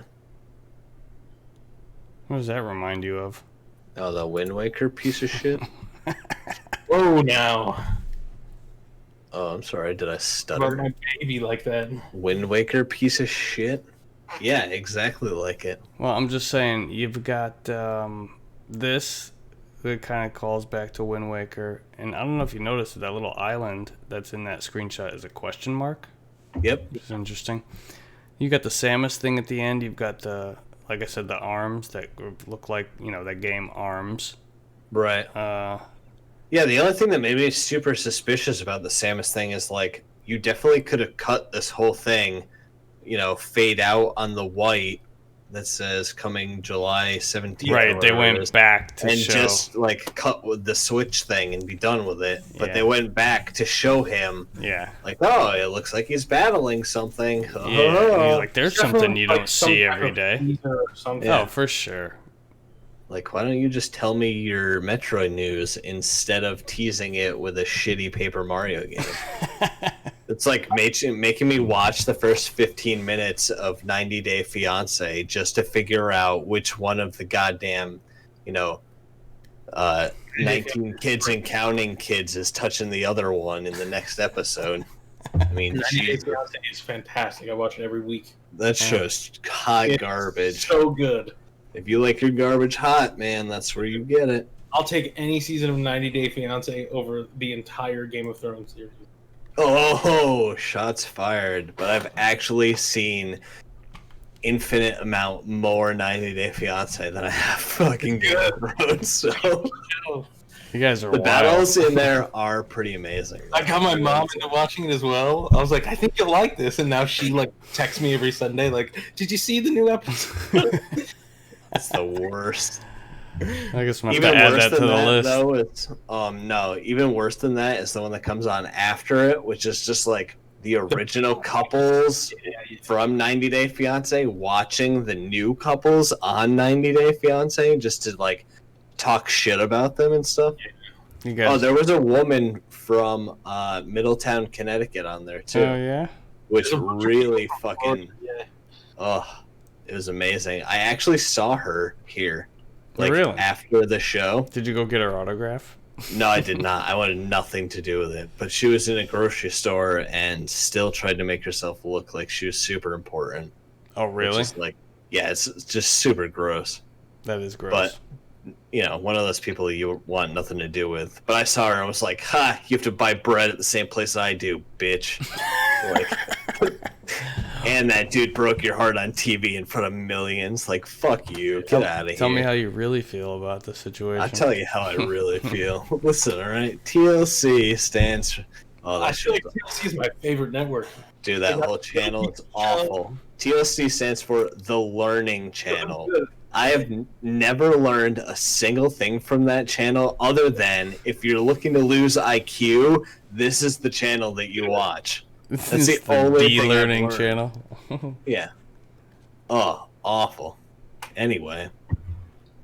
What does that remind you of? Oh, the Wind Waker piece of shit. whoa now. Oh, I'm sorry. Did I About stutter? my baby like that. Wind Waker piece of shit. Yeah, exactly like it. Well, I'm just saying, you've got this that kind of calls back to Wind Waker, and I don't know if you noticed that little island that's in that screenshot is a question mark. Yep. Which is interesting. You got the Samus thing at the end. You've got the, like I said, the arms that look like, you know, that game Arms. Right. Yeah, the only thing that made me super suspicious about the Samus thing is, like, you definitely could have cut this whole thing, you know, fade out on the white that says coming July 17th. Right, they went back to show. And just, like, cut with the Switch thing and be done with it. But Yeah. they went back to show him, Yeah. like, oh, it looks like he's battling something. Yeah. You're like, there's something you don't Like, some see type every of day. teaser or something. Yeah. Oh, for sure. Like, why don't you just tell me your Metroid news instead of teasing it with a shitty Paper Mario game? It's like making me watch the first 15 minutes of 90 Day Fiancé just to figure out which one of the goddamn, you know, 19 kids and counting kids is touching the other one in the next episode. I mean, 90 Day Jesus, Fiancé is fantastic. I watch it every week. that show's hot It's garbage. So good. If you like your garbage hot, man, that's where you get it. I'll take any season of 90 Day Fiancé over the entire Game of Thrones series. Oh, shots fired. But I've actually seen infinite amount more 90 Day Fiancé than I have fucking Game of Thrones. So You guys are the wild. battles in there are pretty amazing. I got my mom into watching it as well. I was like, I think you'll like this, and now she like texts me every Sunday, like, "Did you see the new episode?" It's the worst. I guess I'm going to Even add worse that to than the that, list. though, it's no. Even worse than that is the one that comes on after it, which is just like the original couples from 90 Day Fiancé watching the new couples on 90 Day Fiancé just to like talk shit about them and stuff. You guys, Oh, there was a woman from Middletown, Connecticut on there too, oh, yeah? which There's a bunch of really people fucking Yeah. it was amazing. I actually saw her here, like Really? after the show. Did you go get her autograph? No, I did not. I wanted nothing to do with it. But she was in a grocery store and still tried to make herself look like she was super important. Oh, Which really? is like, yeah, it's just super gross. That is gross. But you know, one of those people you want nothing to do with. But I saw her and was like, "Ha! You have to buy bread at the same place I do, bitch." Like, and that dude broke your heart on TV in front of millions. Like, fuck you. Get out of here. Tell me how you really feel about the situation. I'll tell you how I really feel. Listen, all right? TLC stands for... Oh, I that feel like shit. TLC is my favorite network. Dude, that whole channel is awful. TLC stands for The Learning Channel. I have never learned a single thing from that channel other than if you're looking to lose IQ, this is the channel that you watch. This That's is the only thing I've learning learned. channel. Yeah. Oh, awful. Anyway,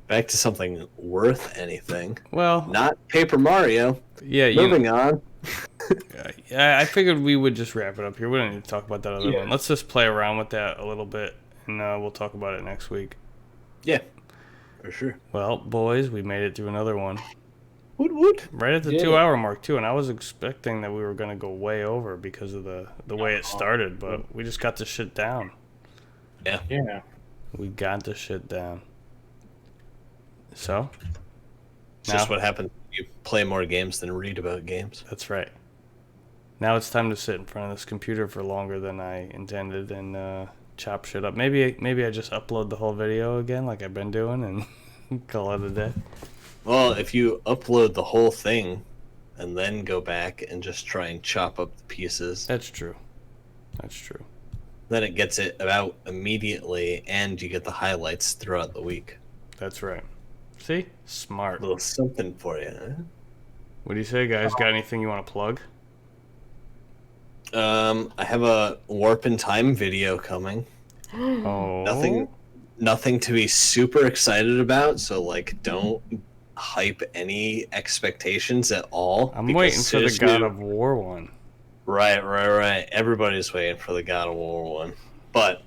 back to something worth anything. Well, Not Paper Mario. yeah, you know, Moving on. Yeah, I figured we would just wrap it up here. We don't need to talk about that other Yeah. one. Let's just play around with that a little bit, and we'll talk about it next week. Yeah, for sure. Well, boys, we made it through another one. Woot woot. Right at the Yeah. 2-hour mark, too, and I was expecting that we were going to go way over because of the way it started, but we just got the shit down. Yeah. We got the shit down. So, It's just Now- what happens when you play more games than read about games. that's right. Now it's time to sit in front of this computer for longer than I intended and chop shit up. Maybe I just upload the whole video again like I've been doing and call it a day. Well, if you upload the whole thing and then go back and just try and chop up the pieces, That's true. That's true. then it gets it out immediately and you get the highlights throughout the week. That's right. See? Smart. A little something for you. Huh? What do you say, guys? Got anything you want to plug? I have a Warp in Time video coming. Oh. Nothing to be super excited about, so like don't hype any expectations at all. I'm because waiting for the seriously- God of War one. Right. Everybody's waiting for the God of War one. But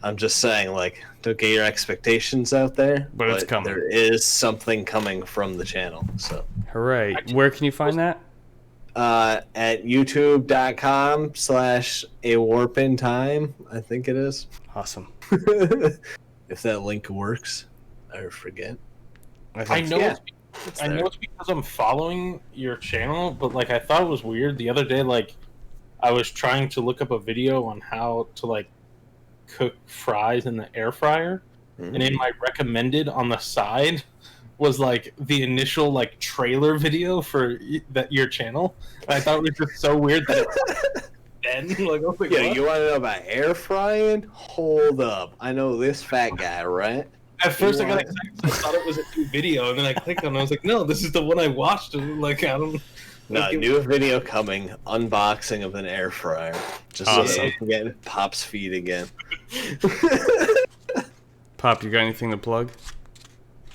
I'm just saying, like, don't get your expectations out there. But it's coming. There is something coming from the channel. So Hooray. Where can you find that? at youtube.com/a warp in time, I think it is. Awesome. If that link works. I forget. I know yeah. I know it's because I'm following your channel, but like I thought it was weird the other day. Like I was trying to look up a video on how to like cook fries in the air fryer, Mhm. and in my recommended on the side was like the initial like trailer video for your channel. And I thought it was just so weird that it's then like, oh my Yeah, God. you want to know about air frying? Hold up. I know this fat guy, right? At first I got What? excited 'cause I thought it was a new video, and then I clicked on it and I was like, no, this is the one I watched, and like I don't. No, like, new video coming. Unboxing of an air fryer. Just Awesome. so I can get Pop's feed again. Pop, you got anything to plug?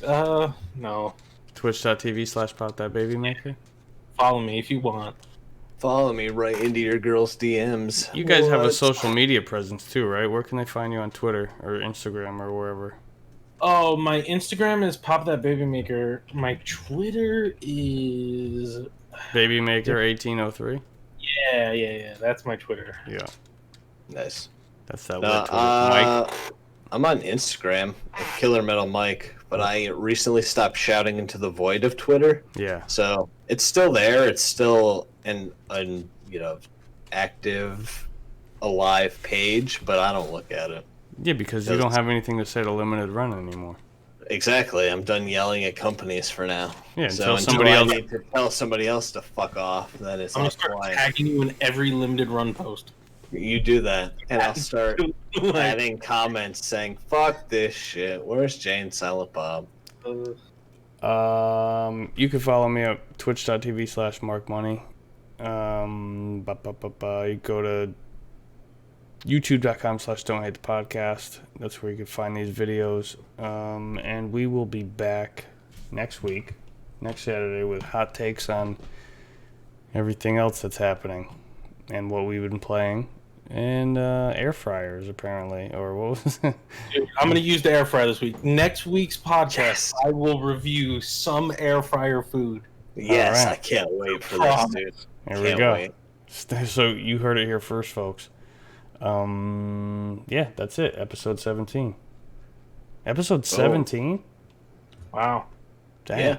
No. Twitch.tv/PopThatBabyMaker. Follow me if you want. Follow me right into your girl's DMs. You guys have a What? social media presence too, right? Where can they find you on Twitter or Instagram or wherever? Oh, my Instagram is Pop That Baby Maker. My Twitter is Babymaker1803. yeah. That's my Twitter. Yeah, Nice. that's that No, lit Twitter. Mike. I'm on Instagram, Killer Metal Mike, but I recently stopped shouting into the void of Twitter. Yeah. So it's still there. It's still an active, alive page, but I don't look at it. Yeah, because you don't have anything to say to Limited Run anymore. Exactly. I'm done yelling at companies for now. Yeah, So until somebody else. I need to tell somebody else to fuck off, then it's I'm gonna not start quiet. tagging you in every limited run post. You do that, and I'll start Like, adding comments saying, "Fuck this shit. Where's Jane Silent Bob?" You can follow me at twitch.tv/markmoney. You go to youtube.com/don'thatethepodcast. That's where you can find these videos. And we will be back next Saturday, with hot takes on everything else that's happening and what we've been playing. And air fryers, apparently. Or what was it? dude, I'm gonna use the air fryer this week. Next week's podcast, Yes. I will review some air fryer food. Yes, right. I can't wait for this, dude. There we Can't go. wait. So you heard it here first, folks. Yeah, that's it. Episode 17. Episode 17? Wow, Damn. Yeah.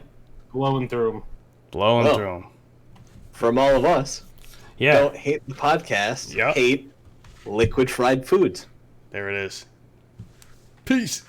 blowing through 'em. Blowing Well. through 'em. From all of us, Yeah, don't hate the podcast. Yep. Hate liquid fried foods. there it is. Peace.